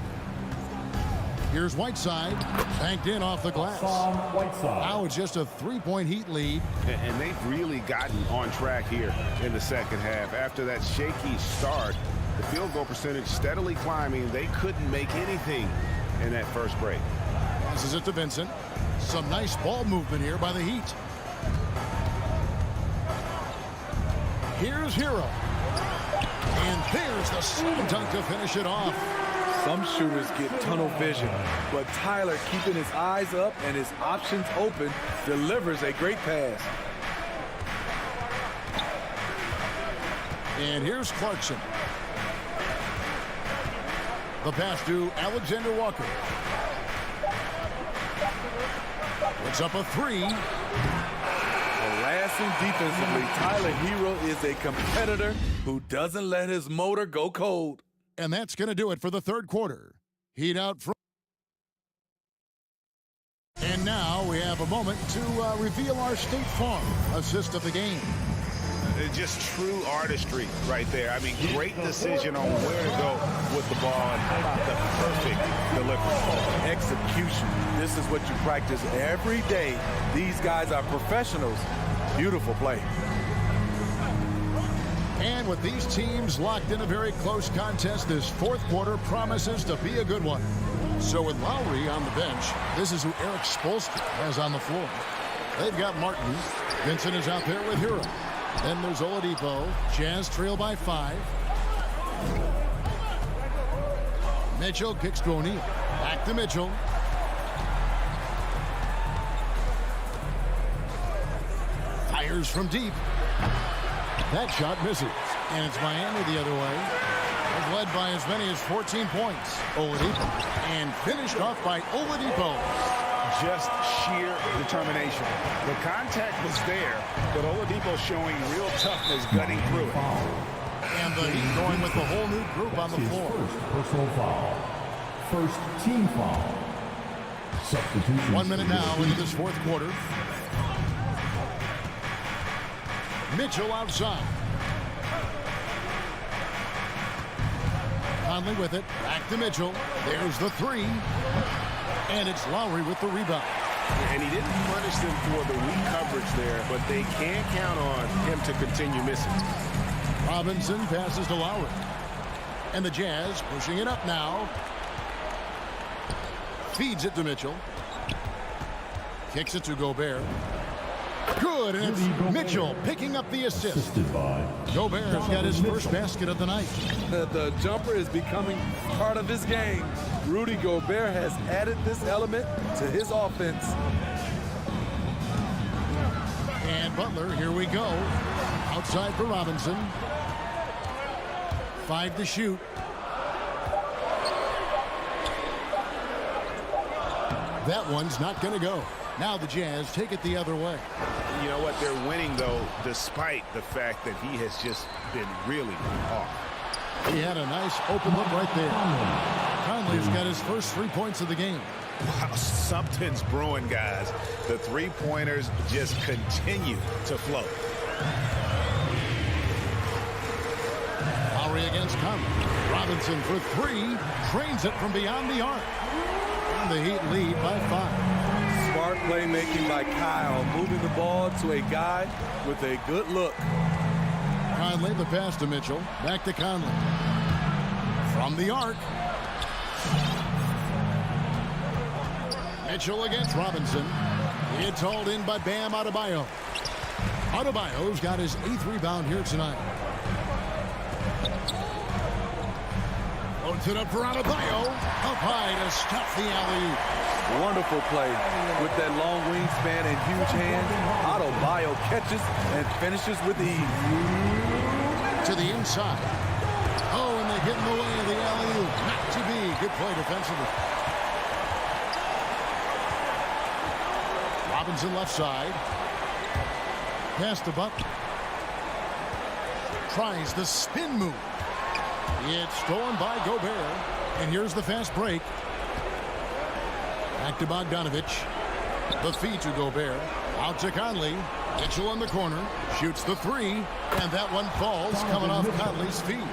Here's Whiteside. Banked in off the glass. Now it's just a 3-point Heat lead. And they've really gotten on track here in the second half. After that shaky start, the field goal percentage steadily climbing. They couldn't make anything in that first break. Passes it to Vincent. Some nice ball movement here by the Heat. Here's Hero. And there's the slam dunk to finish it off. Some shooters get tunnel vision, but Tyler, keeping his eyes up and his options open, delivers a great pass. And here's Clarkson. The pass to Alexander Walker. Puts up a 3. Harassing defensively, Tyler Hero is a competitor who doesn't let his motor go cold. And that's going to do it for the third quarter. Heat out front. And now we have a moment to reveal our State Farm assist of the game. just true artistry right there. I mean, great decision on where to go with the ball, and how about the perfect delivery. Execution. This is what you practice every day. These guys are professionals. Beautiful play. And with these teams locked in a very close contest, this fourth quarter promises to be a good one. So with Lowry on the bench, this is who Eric Spoelstra has on the floor. They've got Martin. Vincent is out there with Hero. Then there's Oladipo. Jazz trail by 5. Mitchell kicks to O'Neal. Back to Mitchell. Fires from deep. That shot misses. And it's Miami the other way. It's led by as many as 14 points. Oladipo. And finished off by Oladipo. Just sheer determination. The contact was there, but Oladipo showing real toughness gutting through it. And the Heat going with the whole new group on the floor. First personal foul. First team foul. Substitution. 1 minute now into this fourth quarter. Mitchell outside. Conley with it. Back to Mitchell. There's the 3. And it's Lowry with the rebound. And he didn't punish them for the weak coverage there, but they can't count on him to continue missing. Robinson passes to Lowry. And the Jazz pushing it up now. Feeds it to Mitchell. Kicks it to Gobert. Good, and it's Mitchell picking up the assist. Gobert's got his first basket of the night. The jumper is becoming part of his game. Rudy Gobert has added this element to his offense. And Butler, here we go. Outside for Robinson. 5 to shoot. That one's not going to go. Now the Jazz take it the other way. You know what? They're winning, though, despite the fact that he has just been really off. He had a nice open look right there. Conley's got his first 3 points of the game. Wow, something's brewing, guys. The three-pointers just continue to flow. Lowry against Conley. Robinson for 3. Trains it from beyond the arc. And the Heat lead by 5. Smart playmaking by Kyle, moving the ball to a guy with a good look. Conley, the pass to Mitchell. Back to Conley. From the arc. Mitchell against Robinson. It's hauled in by Bam Adebayo. Adebayo's got his 8th rebound here tonight. Loads it up for Adebayo. Up high to stop the alley-oop. Wonderful play. With that long wingspan and huge hands, Adebayo catches and finishes with ease. To the inside. Oh, and they get in the way of the alley-oop. Not to be. Good play defensively. Robinson left side. Pass to Butler. Tries the spin move. It's stolen by Gobert. And here's the fast break. Back to Bogdanovich. The feed to Gobert. Out to Conley. Mitchell in the corner. Shoots the 3. And that one falls coming off Conley's feet.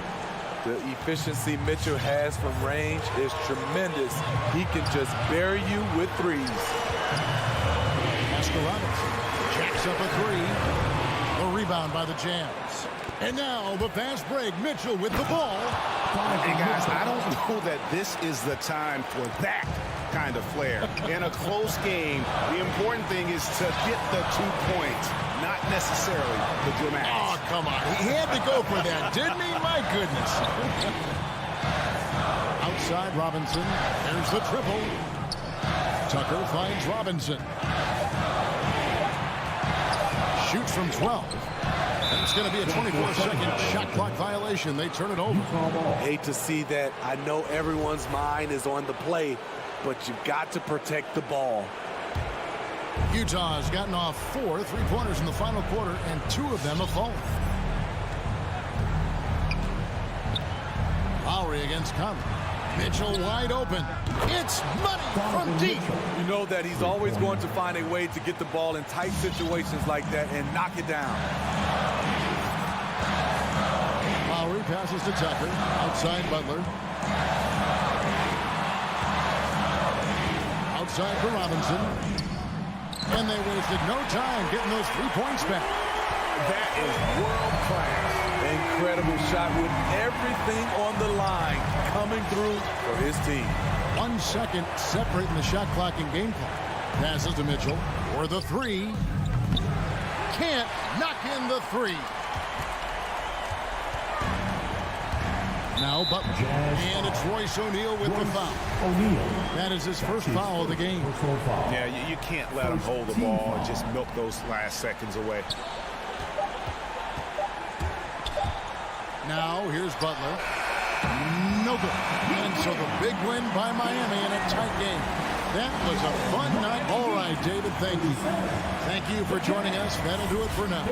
The efficiency Mitchell has from range is tremendous. He can just bury you with threes. Pass to Robinson. Jacks up a 3. A rebound by the Jazz. And now the fast break. Mitchell with the ball. And guys, I don't know that this is the time for that kind of flair. In a close game, the important thing is to get the 2 points, not necessarily the dramatics. Oh, come on. He had to go for that, didn't he? My goodness. Outside Robinson. There's the triple. Tucker finds Robinson. Shoots from 12. And it's going to be a 24-second shot clock violation. They turn it over. Hate to see that. I know everyone's mind is on the play, but you've got to protect the ball. Utah has gotten off 4 3-pointers in the final quarter, and 2 of them have fallen. Lowry against Conley. Mitchell wide open. It's money from deep. You know that he's always going to find a way to get the ball in tight situations like that and knock it down. Lowry passes to Tucker. Outside Butler. Outside for Robinson. And they wasted no time getting those 3 points back. That is world class. Incredible shot with everything on the line coming through for his team. 1 second separating the shot clock and game clock. Passes to Mitchell for the 3. Can't knock in the 3. Now Butler. And it's Royce O'Neal with the foul. That is his first foul of the game. Yeah, you can't let him hold the ball and just milk those last seconds away. Now here's Butler. No good. And so the big win by Miami in a tight game. That was a fun night. All right, David, thank you. Thank you for joining us. That'll do it for now.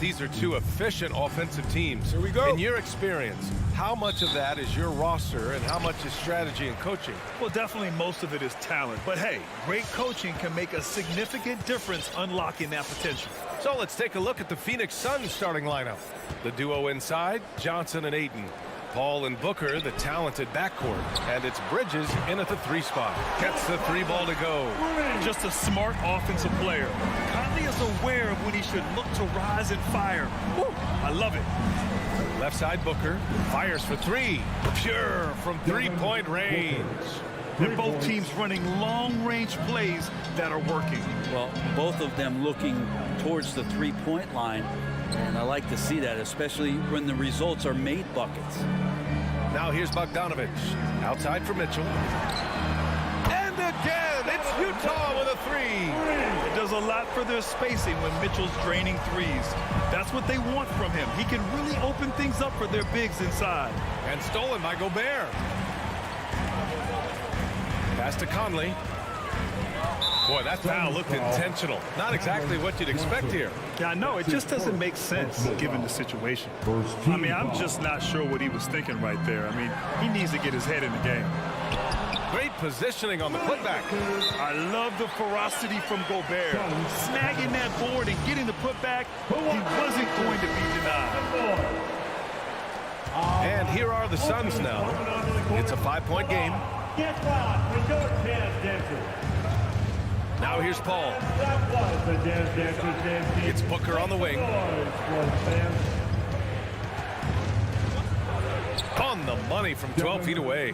these are two efficient offensive teams. Here we go. In your experience, how much of that is your roster and how much is strategy and coaching? Well, definitely most of it is talent. But hey, great coaching can make a significant difference unlocking that potential. So let's take a look at the Phoenix Suns starting lineup. The duo inside, Johnson and Ayton. Paul and Booker, the talented backcourt. And it's Bridges in at the 3 spot. Gets the 3 ball to go. Just a smart offensive player. Conley is aware of when he should look to rise and fire. Woo, I love it. Left side Booker fires for 3. Pure from 3-point range. And both teams running long-range plays that are working. Well, both of them looking towards the 3-point line. And I like to see that, especially when the results are made buckets. Now here's Bogdanovich. Outside for Mitchell. And again, it's Utah with a 3. It does a lot for their spacing when Mitchell's draining threes. That's what they want from him. He can really open things up for their bigs inside. And stolen by Gobert. Pass to Conley. Boy, that foul looked intentional. Not exactly what you'd expect here. Yeah, I know. It just doesn't make sense given the situation. I mean, I'm just not sure what he was thinking right there. I mean, he needs to get his head in the game. Great positioning on the putback. I love the ferocity from Gobert. Snagging that board and getting the putback, he wasn't going to be denied. And here are the Suns now. It's a 5-point game. Now here's Paul. It's Booker on the wing. On the money from 12 feet away.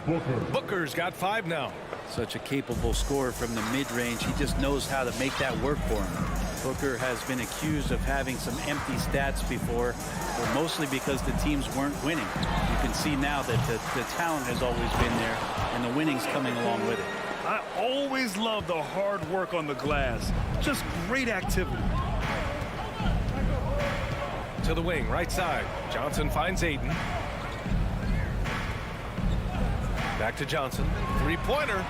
Booker's got 5 now. Such a capable scorer from the mid-range. He just knows how to make that work for him. Booker has been accused of having some empty stats before, but mostly because the teams weren't winning. You can see now that the talent has always been there, and the winning's coming along with it. I always love the hard work on the glass. Just great activity. To the wing, right side. Johnson finds Ayton. Back to Johnson. 3-pointer.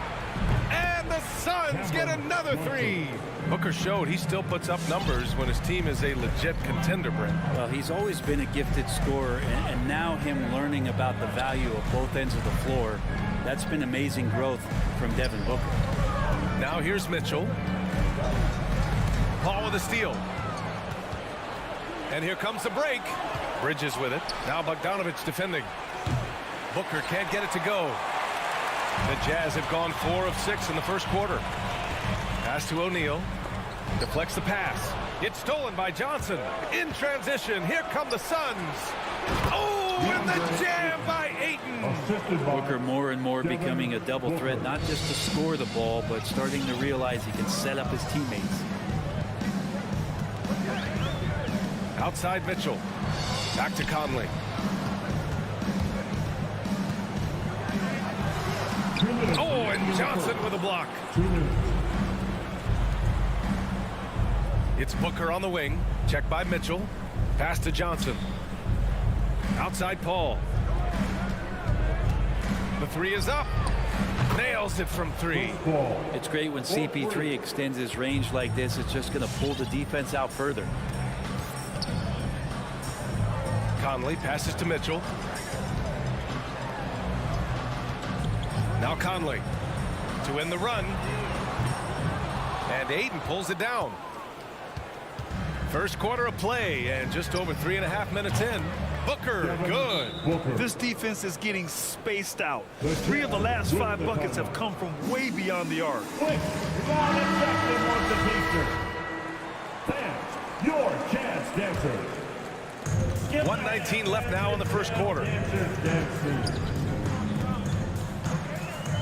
And the Suns get another 3. Booker showed he still puts up numbers when his team is a legit contender, Brent. Well, he's always been a gifted scorer, and now him learning about the value of both ends of the floor, that's been amazing growth from Devin Booker. Now here's Mitchell. Paul with a steal. And here comes the break. Bridges with it. Now Bogdanovich defending. Booker can't get it to go. The Jazz have gone 4 of 6 in the first quarter. Pass to O'Neal. Deflects the pass. It's stolen by Johnson. In transition, here come the Suns. Oh, and the jam by Ayton. Booker more and more becoming a double threat, not just to score the ball, but starting to realize he can set up his teammates. Outside Mitchell. Back to Conley. Oh, and Johnson with a block. It's Booker on the wing. Check by Mitchell. Pass to Johnson. Outside Paul. The 3 is up. Nails it from 3. It's great when CP3 extends his range like this. It's just going to pull the defense out further. Conley passes to Mitchell. Now Conley to win the run. And Ayton pulls it down. First quarter of play and just over 3.5 minutes in. Booker, good. This defense is getting spaced out. 3 of the last 5 buckets have come from way beyond the arc. Your chance, dancer. 1:19 left now in the first quarter.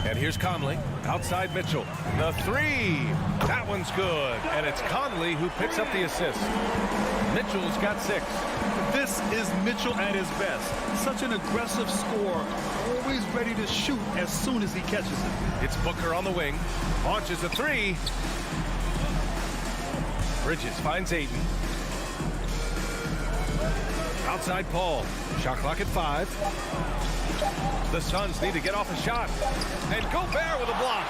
And here's Conley. Outside Mitchell. The 3. That one's good. And it's Conley who picks up the assist. Mitchell's got 6. This is Mitchell at his best. Such an aggressive scorer. Always ready to shoot as soon as he catches it. It's Booker on the wing. Launches a 3. Bridges finds Ayton. Outside Paul. Shot clock at 5. The Suns need to get off a shot. And Gobert with a block.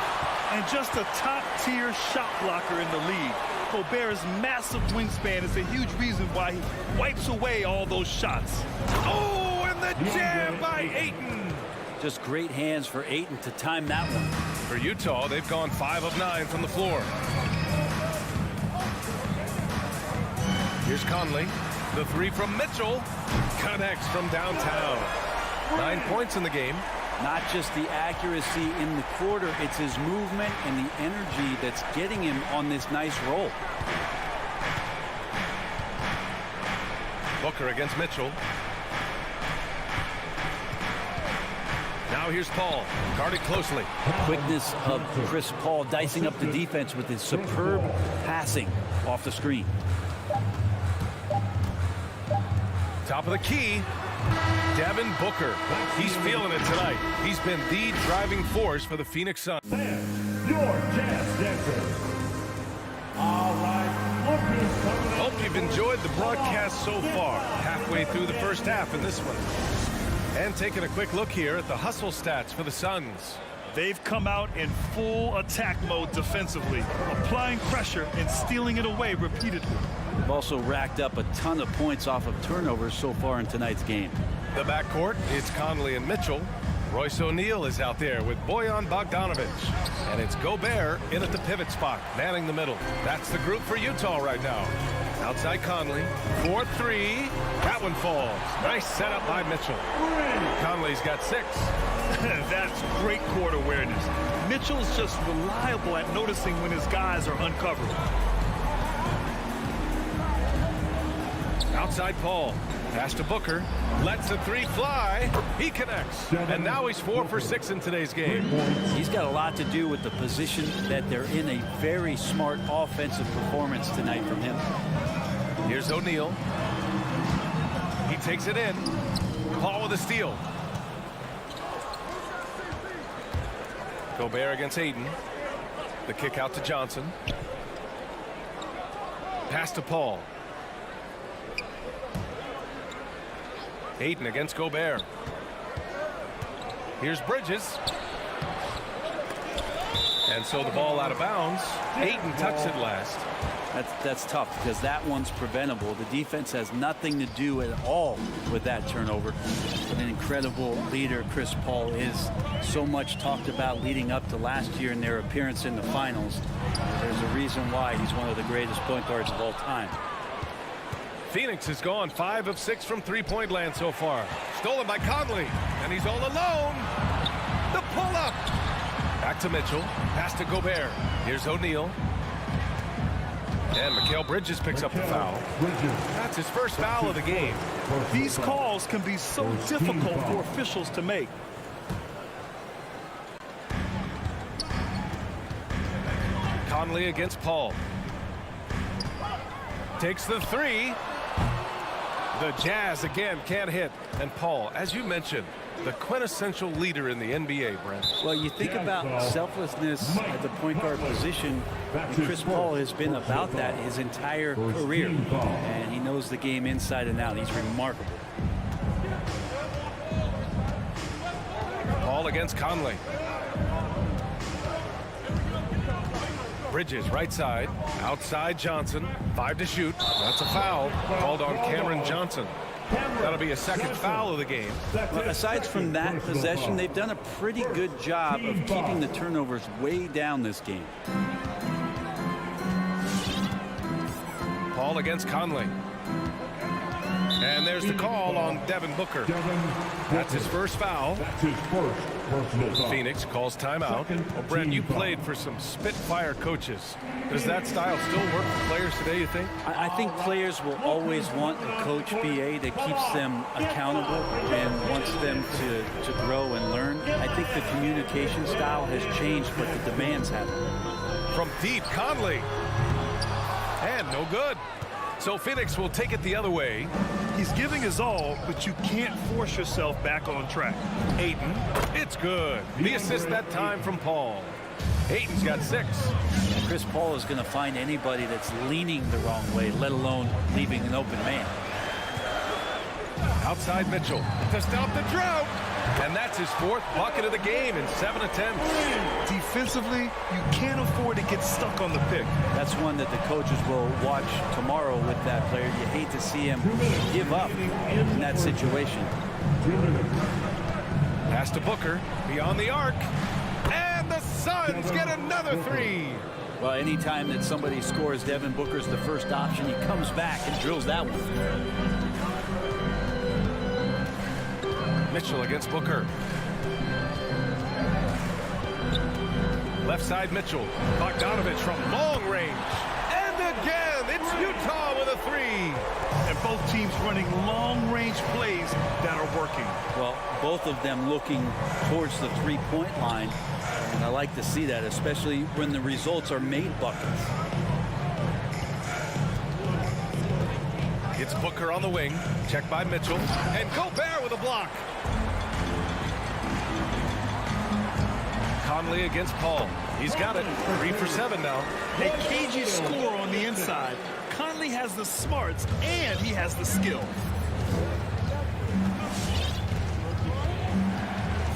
And just a top-tier shot blocker in the league. Gobert's massive wingspan is a huge reason why he wipes away all those shots. Oh, and the jam by Ayton. Just great hands for Ayton to time that one. For Utah, they've gone 5 of 9 from the floor. Here's Conley. The 3 from Mitchell. Connects from downtown. 9 points in the game. Not just the accuracy in the quarter, it's his movement and the energy that's getting him on this nice roll. Booker against Mitchell. Now here's Paul. Guarded closely. Quickness of Chris Paul dicing up the defense with his superb passing off the screen. Top of the key. Devin Booker. He's feeling it tonight. He's been the driving force for the Phoenix Suns. Your jazz dancers. All right. Hope you've enjoyed the broadcast so far. Halfway through the first half in this one. And taking a quick look here at the hustle stats for the Suns. They've come out in full attack mode defensively, applying pressure and stealing it away repeatedly. They've also racked up a ton of points off of turnovers so far in tonight's game. The backcourt, it's Conley and Mitchell. Royce O'Neal is out there with Bojan Bogdanovic. And it's Gobert in at the pivot spot, manning the middle. That's the group for Utah right now. Outside Conley, 4-3. That one falls. Nice setup by Mitchell. Conley's got 6. That's great court awareness. Mitchell's just reliable at noticing when his guys are uncovered. Outside Paul. Pass to Booker. Lets the 3 fly. He connects. And now he's 4 for 6 in today's game. He's got a lot to do with the position that they're in. A very smart offensive performance tonight from him. Here's O'Neal. He takes it in. Paul with a steal. Gobert against Ayton. The kick out to Johnson. Pass to Paul. Ayton against Gobert. Here's Bridges. And so the ball out of bounds. Ayton touched it last. That's tough because that one's preventable. The defense has nothing to do at all with that turnover. An incredible leader Chris Paul is. So much talked about leading up to last year in their appearance in the finals. There's a reason why he's one of the greatest point guards of all time. Phoenix has gone 5 of 6 from three-point land so far. Stolen by Conley, and he's all alone. The pull-up. Back to Mitchell. Pass to Gobert. Here's O'Neal. And Mikal Bridges picks up the foul. That's his first foul of the game. These calls can be so difficult for officials to make. Conley against Paul. Takes the 3. The Jazz again can't hit. And Paul, as you mentioned, the quintessential leader in the NBA, Brent. Well, you think about selflessness at the point guard position, and Chris Paul has been about that his entire career. And he knows the game inside and out. He's remarkable. Paul against Conley. Bridges right side. Outside Johnson. 5 to shoot. That's a foul called on Cameron Johnson. That'll be a second foul of the game. Well, aside from that possession, they've done a pretty good job of keeping the turnovers way down this game. Paul against Conley. And there's the call on Devin Booker. That's his first foul. That's his first personal foul. Phoenix calls timeout. Well, Brent, you played for some Spitfire coaches. Does that style still work for players today, you think? I think players will always want a coach, BA, that keeps them accountable and wants them to grow and learn. I think the communication style has changed, but the demands haven't. From deep, Conley. And no good. So Phoenix will take it the other way. He's giving his all, but you can't force yourself back on track. Ayton, it's good. The assist that time from Paul. Ayton's got 6. Chris Paul is going to find anybody that's leaning the wrong way, let alone leaving an open man. Outside Mitchell to stop the drought. And that's his 4th bucket of the game in 7 attempts. Defensively, you can't afford to get stuck on the pick. That's one that the coaches will watch tomorrow with that player. You hate to see him give up in that situation. Pass to Booker, beyond the arc. And the Suns get another 3. Well, anytime that somebody scores, Devin Booker's the first option. He comes back and drills that one. Mitchell against Booker. Left side Mitchell. Bogdanovich from long range. And again, it's Utah with a 3. And both teams running long-range plays that are working. Well, both of them looking towards the three-point line. And I like to see that, especially when the results are made buckets. It's Booker on the wing. Checked by Mitchell. And Gobert with a block. Conley against Paul. He's got it. 3 for 7 now. A cagey score on the inside. Conley has the smarts and he has the skill.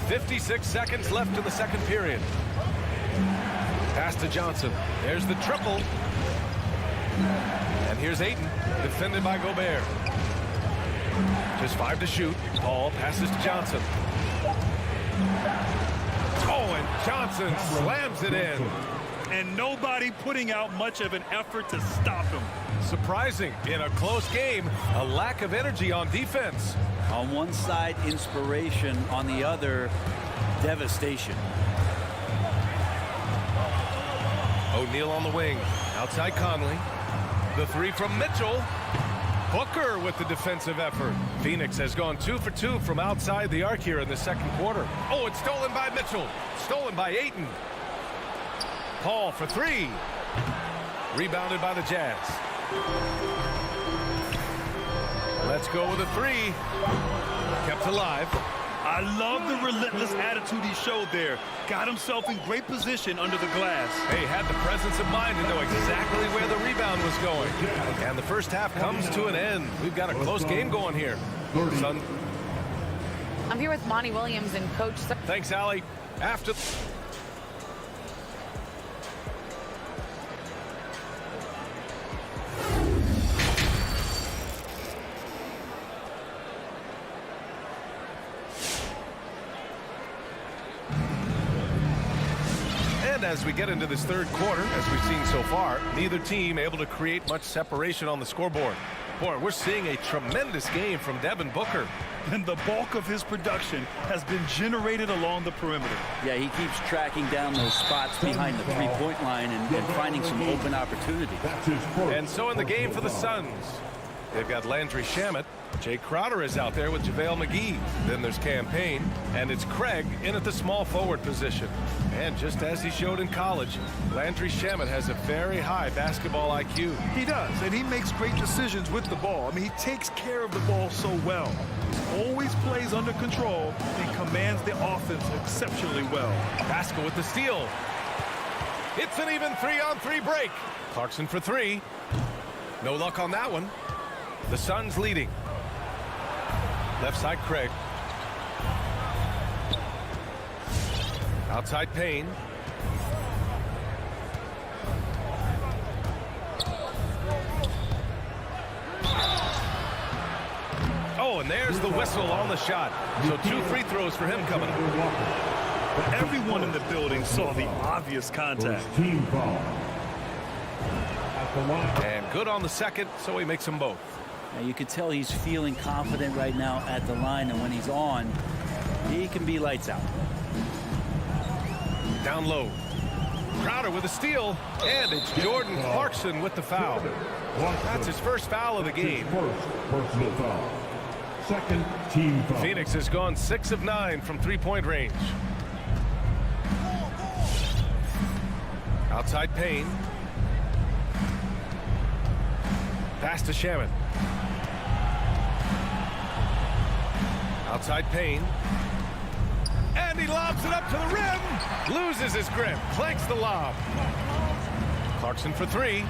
56 seconds left in the second period. Pass to Johnson. There's the triple. And here's Ayton, defended by Gobert. Just 5 to shoot. Paul passes to Johnson. Oh, and Johnson slams it in. And nobody putting out much of an effort to stop him. Surprising in a close game, a lack of energy on defense. On one side, inspiration. On the other, devastation. O'Neal on the wing. Outside Conley. The 3 from Mitchell. Booker with the defensive effort. Phoenix has gone 2 for 2 from outside the arc here in the second quarter. Oh, it's stolen by Mitchell. Stolen by Ayton. Paul for 3. Rebounded by the Jazz. Let's go with a 3. Kept alive. I love the relentless attitude he showed there. Got himself in great position under the glass. He had the presence of mind to know exactly where the rebound was going. And the first half comes to an end. We've got a close game going here. I'm here with Monty Williams and Coach. Thanks, Allie. After... As we get into this third quarter, as we've seen so far, neither team able to create much separation on the scoreboard. Boy, we're seeing a tremendous game from Devin Booker. And the bulk of his production has been generated along the perimeter. Yeah, he keeps tracking down those spots behind the three-point line and finding some open opportunity. And so in the game for the Suns, they've got Landry Shamet. Jay Crowder is out there with JaVale McGee. Then there's Campaign, and it's Craig in at the small forward position. And just as he showed in college, Landry Shamet has a very high basketball IQ. He does, and he makes great decisions with the ball. I mean, he takes care of the ball so well. Always plays under control and commands the offense exceptionally well. Pascal with the steal. It's an even 3-on-3 break. Clarkson for 3. No luck on that one. The Suns leading. Left side Craig. Outside Payne. Oh, and there's the whistle on the shot. So 2 free throws for him coming up. Everyone in the building saw the obvious contact. Team foul. And good on the second, so he makes them both. Now you can tell he's feeling confident right now at the line, and when he's on, he can be lights out. Down low. Crowder with a steal, and it's Jordan Clarkson with the foul. That's his first foul of the game. First personal foul. Second team foul. Phoenix has gone 6 of 9 from three-point range. Outside Payne. Pass to Shamet. Outside Payne. And he lobs it up to the rim. Loses his grip. Clanks the lob. Clarkson for 3.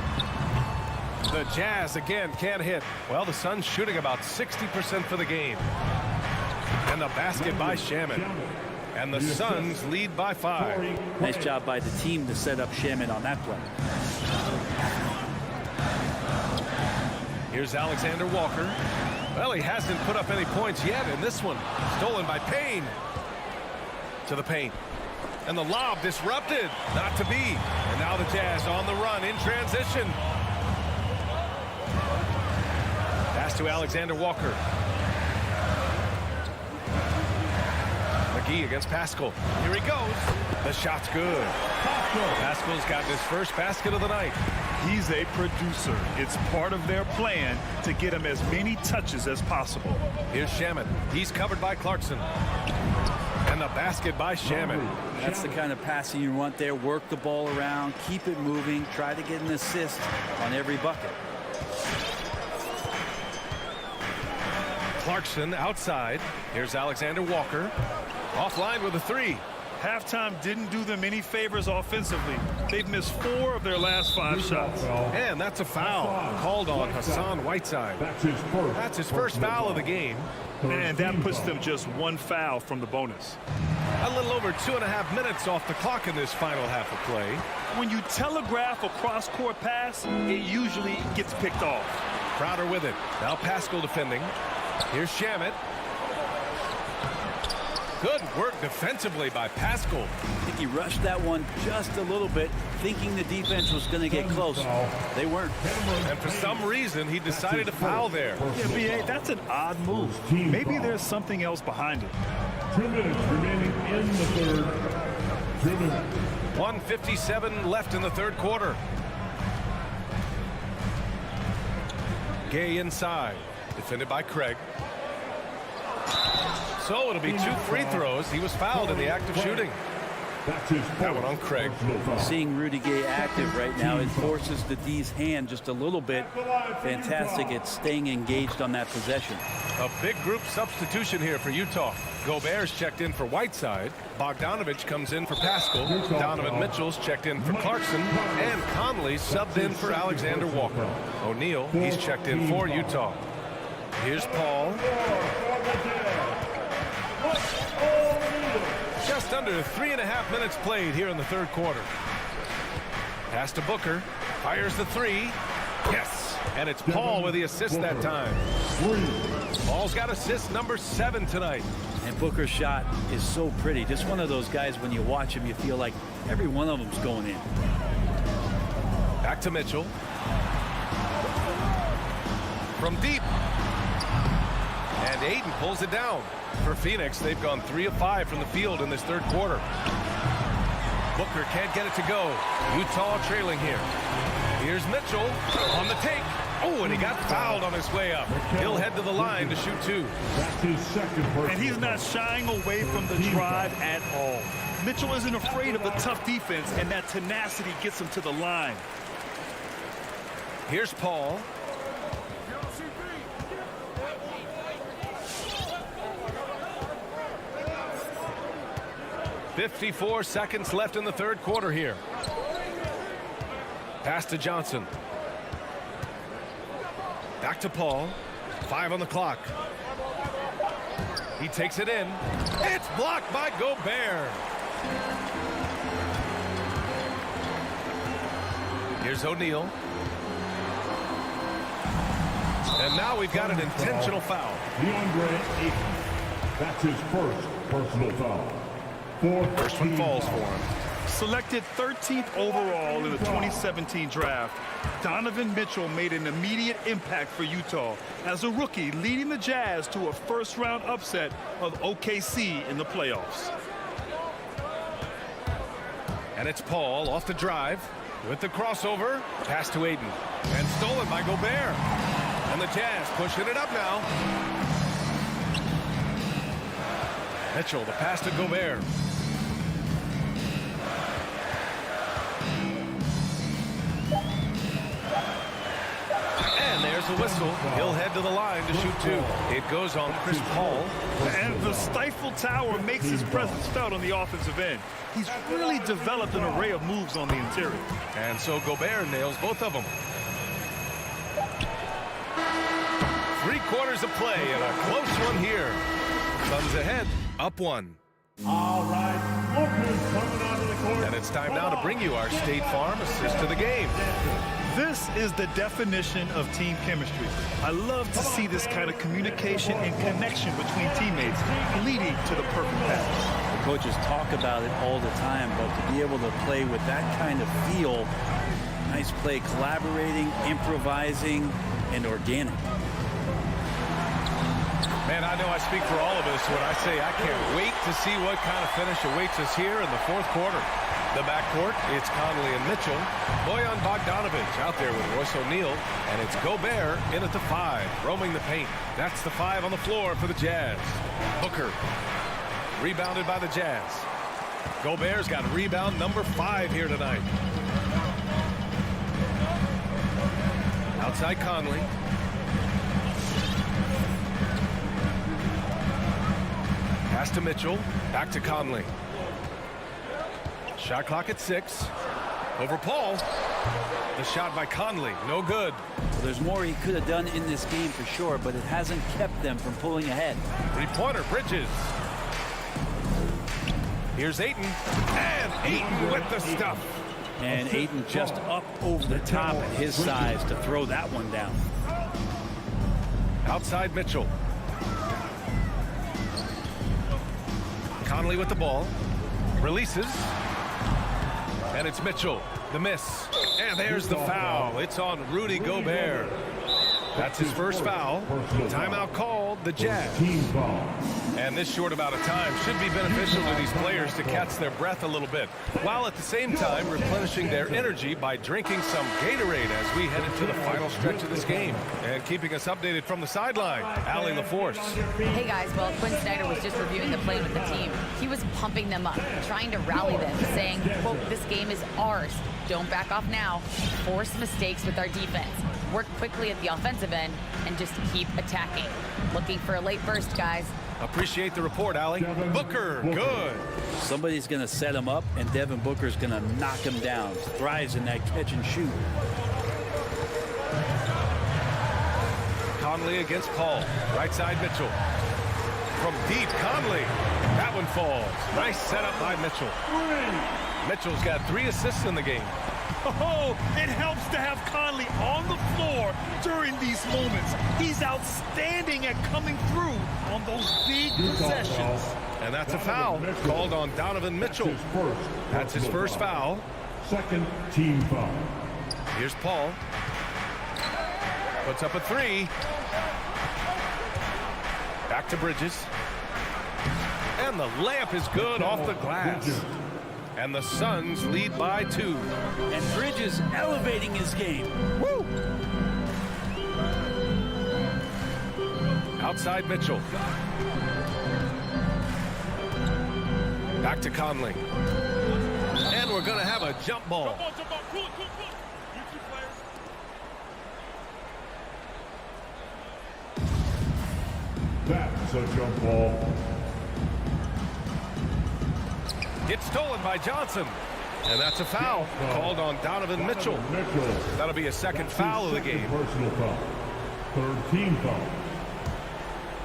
The Jazz again can't hit. Well, the Suns shooting about 60% for the game. And the basket by Shaman. And the Suns lead by 5. Nice job by the team to set up Shaman on that play. Here's Alexander Walker. Well, he hasn't put up any points yet in this one. Stolen by Payne. To the paint. And the lob disrupted. Not to be. And now the Jazz on the run in transition. Pass to Alexander Walker. McGee against Pascal. Here he goes. The shot's good. Pascal's got his first basket of the night. He's a producer. It's part of their plan to get him as many touches as possible. Here's Shaman. He's covered by Clarkson. And the basket by Shaman. That's the kind of passing you want there. Work the ball around, keep it moving, try to get an assist on every bucket. Clarkson outside. Here's Alexander Walker. Offline with a 3. Halftime didn't do them any favors offensively. They've missed 4 of their last 5 shots. And that's a foul called on Hassan Whiteside. That's his first foul of the game. And that puts them just 1 foul from the bonus. A little over 2.5 minutes off the clock in this final half of play. When you telegraph a cross-court pass, it usually gets picked off. Crowder with it. Now Pascal defending. Here's Shamet. Good work defensively by Pascal. I think he rushed that one just a little bit, thinking the defense was going to get close. They weren't. And for some reason, he decided to foul there. Yeah, B.A., that's an odd move. Maybe there's something else behind it. 2 minutes remaining in the third. 2 minutes. 1:57 left in the third quarter. Gay inside. Defended by Craig. So it'll be 2 free throws. He was fouled in the act of shooting. That one on Craig. Seeing Rudy Gay active right now, it forces the D's hand just a little bit. Fantastic at staying engaged on that possession. A big group substitution here for Utah. Gobert's checked in for Whiteside. Bogdanovich comes in for Pascal. Donovan Mitchell's checked in for Clarkson. And Conley subbed in for Alexander Walker. O'Neal, he's checked in for Utah. Here's Paul. Just under 3.5 minutes played here in the third quarter. Pass to Booker. Fires the 3. Yes. And it's Paul with the assist that time. Paul's got assist number 7 tonight. And Booker's shot is so pretty. Just one of those guys, when you watch him, you feel like every one of them's going in. Back to Mitchell. From deep. And Ayton pulls it down. For Phoenix, they've gone 3 of 5 from the field in this third quarter. Booker can't get it to go. Utah trailing here. Here's Mitchell on the take. Oh, and he got fouled on his way up. He'll head to the line to shoot 2. And he's not shying away from the drive at all. Mitchell isn't afraid of the tough defense, and that tenacity gets him to the line. Here's Paul. .54 seconds left in the third quarter here. Pass to Johnson. Back to Paul. 5 on the clock. He takes it in. It's blocked by Gobert. Here's O'Neal. And now we've got an intentional foul. Deandre Ayton. That's his first personal foul. First one falls for him. Selected 13th overall in the 2017 draft, Donovan Mitchell made an immediate impact for Utah as a rookie, leading the Jazz to a first-round upset of OKC in the playoffs. And it's Paul off the drive with the crossover. Pass to Ayton. And stolen by Gobert. And the Jazz pushing it up now. Mitchell, the pass to Gobert. And there's the whistle. He'll head to the line to shoot 2. It goes on Chris Paul. And the Stifle Tower makes his presence felt on the offensive end. He's really developed an array of moves on the interior. And so Gobert nails both of them. 3 quarters of play and a close one here. Suns ahead, up 1. All right, Booker's coming onto the court. And it's time now to bring you our State Farm assist to the game. This is the definition of team chemistry. I love to see this kind of communication and connection between teammates leading to the perfect pass. The coaches talk about it all the time, but to be able to play with that kind of feel, nice play, collaborating, improvising, and organic. Man, I know I speak for all of us when I say I can't wait to see what kind of finish awaits us here in the fourth quarter. The backcourt, it's Conley and Mitchell. Bojan Bogdanovic out there with Royce O'Neal. And it's Gobert in at the 5, roaming the paint. That's the 5 on the floor for the Jazz. Booker, rebounded by the Jazz. Gobert's got rebound number 5 here tonight. Outside Conley. Pass to Mitchell, back to Conley. Shot clock at 6. Over Paul. The shot by Conley, no good. Well, there's more he could have done in this game for sure, but it hasn't kept them from pulling ahead. Three-pointer, Bridges. Here's Ayton, and Ayton with the stuff. And Ayton just up over the top at his size to throw that one down. Outside Mitchell. Conley with the ball. Releases. And it's Mitchell. The miss. And there's the foul. It's on Rudy Gobert. That's his first foul. Timeout called, the Jazz. And this short amount of time should be beneficial to these players to catch their breath a little bit, while at the same time replenishing their energy by drinking some Gatorade as we head into the final stretch of this game. And keeping us updated from the sideline, Allie LaForce. Hey guys, well, Quinn Snyder was just reviewing the play with the team. He was pumping them up, trying to rally them, saying, quote, this game is ours. Don't back off now. Force mistakes with our defense. Work quickly at the offensive end and just keep attacking. Looking for a late burst, guys. Appreciate the report, Allie. Booker, good. Somebody's going to set him up, and Devin Booker's going to knock him down. Thrives in that catch and shoot. Conley against Paul. Right side, Mitchell. From deep, Conley. That one falls. Nice setup by Mitchell. Mitchell's got 3 assists in the game. Oh, it helps to have Conley on the floor during these moments. He's outstanding at coming through on those big possessions. And that's a foul called on Donovan Mitchell. That's his first foul. Second team foul. Here's Paul. Puts up a 3. Back to Bridges. And the layup is good off the glass. And the Suns lead by 2. And Bridges elevating his game. Woo! Outside Mitchell. Back to Conley. And we're going to have a jump ball. That's a jump ball. Gets stolen by Johnson. And that's a foul called on Donovan Mitchell. That'll be a second foul of the game. Personal foul. Third team foul.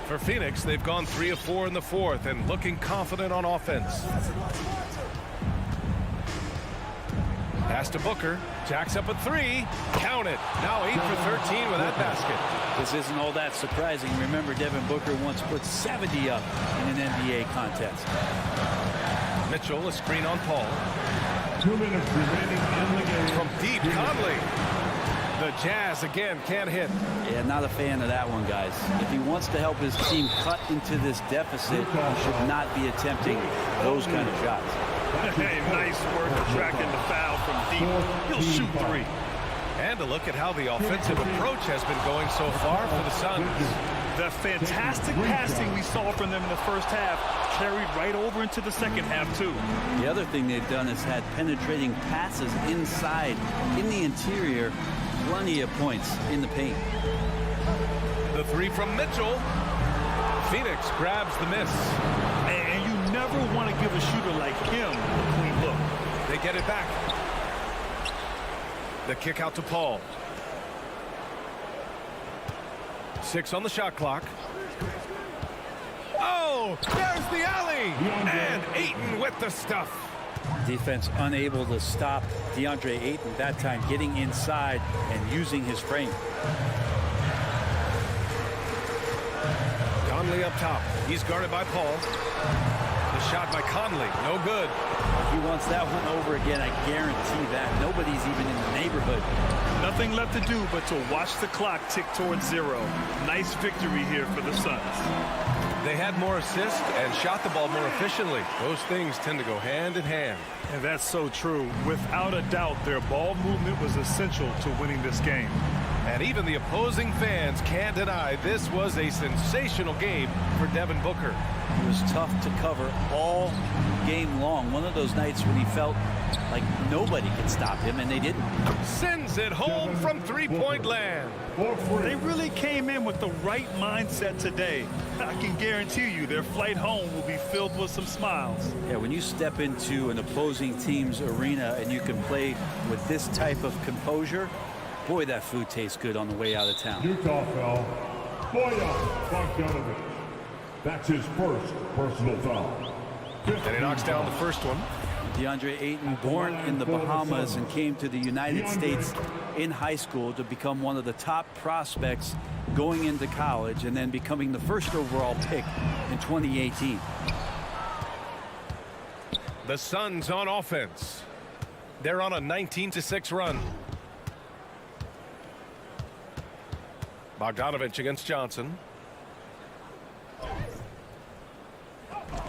For Phoenix, they've gone 3 of 4 in the fourth and looking confident on offense. Pass to Booker. Jacks up a 3. Count it. Now 8 for 13 with that basket. This isn't all that surprising. Remember, Devin Booker once put 70 up in an NBA contest. Mitchell, a screen on Paul. 2 minutes remaining in the game. From deep, Conley. The Jazz again can't hit. Yeah, not a fan of that one, guys. If he wants to help his team cut into this deficit, he should not be attempting those kind of shots. Hey, nice work attracting the foul from deep. He'll shoot 3. And a look at how the offensive approach has been going so far for the Suns. The fantastic passing we saw from them in the first half carried right over into the second half, too. The other thing they've done is had penetrating passes inside, in the interior, plenty of points in the paint. The 3 from Mitchell. Phoenix grabs the miss. And you never want to give a shooter like him a clean look. They get it back. The kick out to Paul. 6 on the shot clock. Oh, there's the alley. And Ayton with the stuff. Defense unable to stop Deandre Ayton that time, getting inside and using his frame. Conley up top. He's guarded by Paul. The shot by Conley. No good. He wants that one over again. I guarantee that. Nobody's even in the neighborhood. Nothing left to do but to watch the clock tick towards 0. Nice victory here for the Suns. They had more assists and shot the ball more efficiently. Those things tend to go hand in hand. And that's so true. Without a doubt, their ball movement was essential to winning this game. And even the opposing fans can't deny this was a sensational game for Devin Booker. It was tough to cover all game long. One of those nights when he felt like nobody could stop him, and they didn't. Sends it home from three-point land. They really came in with the right mindset today. I can guarantee you their flight home will be filled with some smiles. Yeah, when you step into an opposing team's arena and you can play with this type of composure, boy, that food tastes good on the way out of town. Utah foul. Bogdanovich. That's his first personal foul. And he knocks down the first one. Deandre Ayton, born in the Bahamas and came to the United States in high school to become one of the top prospects going into college and then becoming the first overall pick in 2018. The Suns on offense. They're on a 19-6 run. Bogdanovich against Johnson.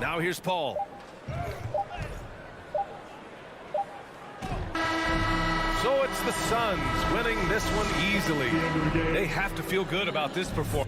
Now here's Paul. So it's the Suns winning this one easily. They have to feel good about this performance.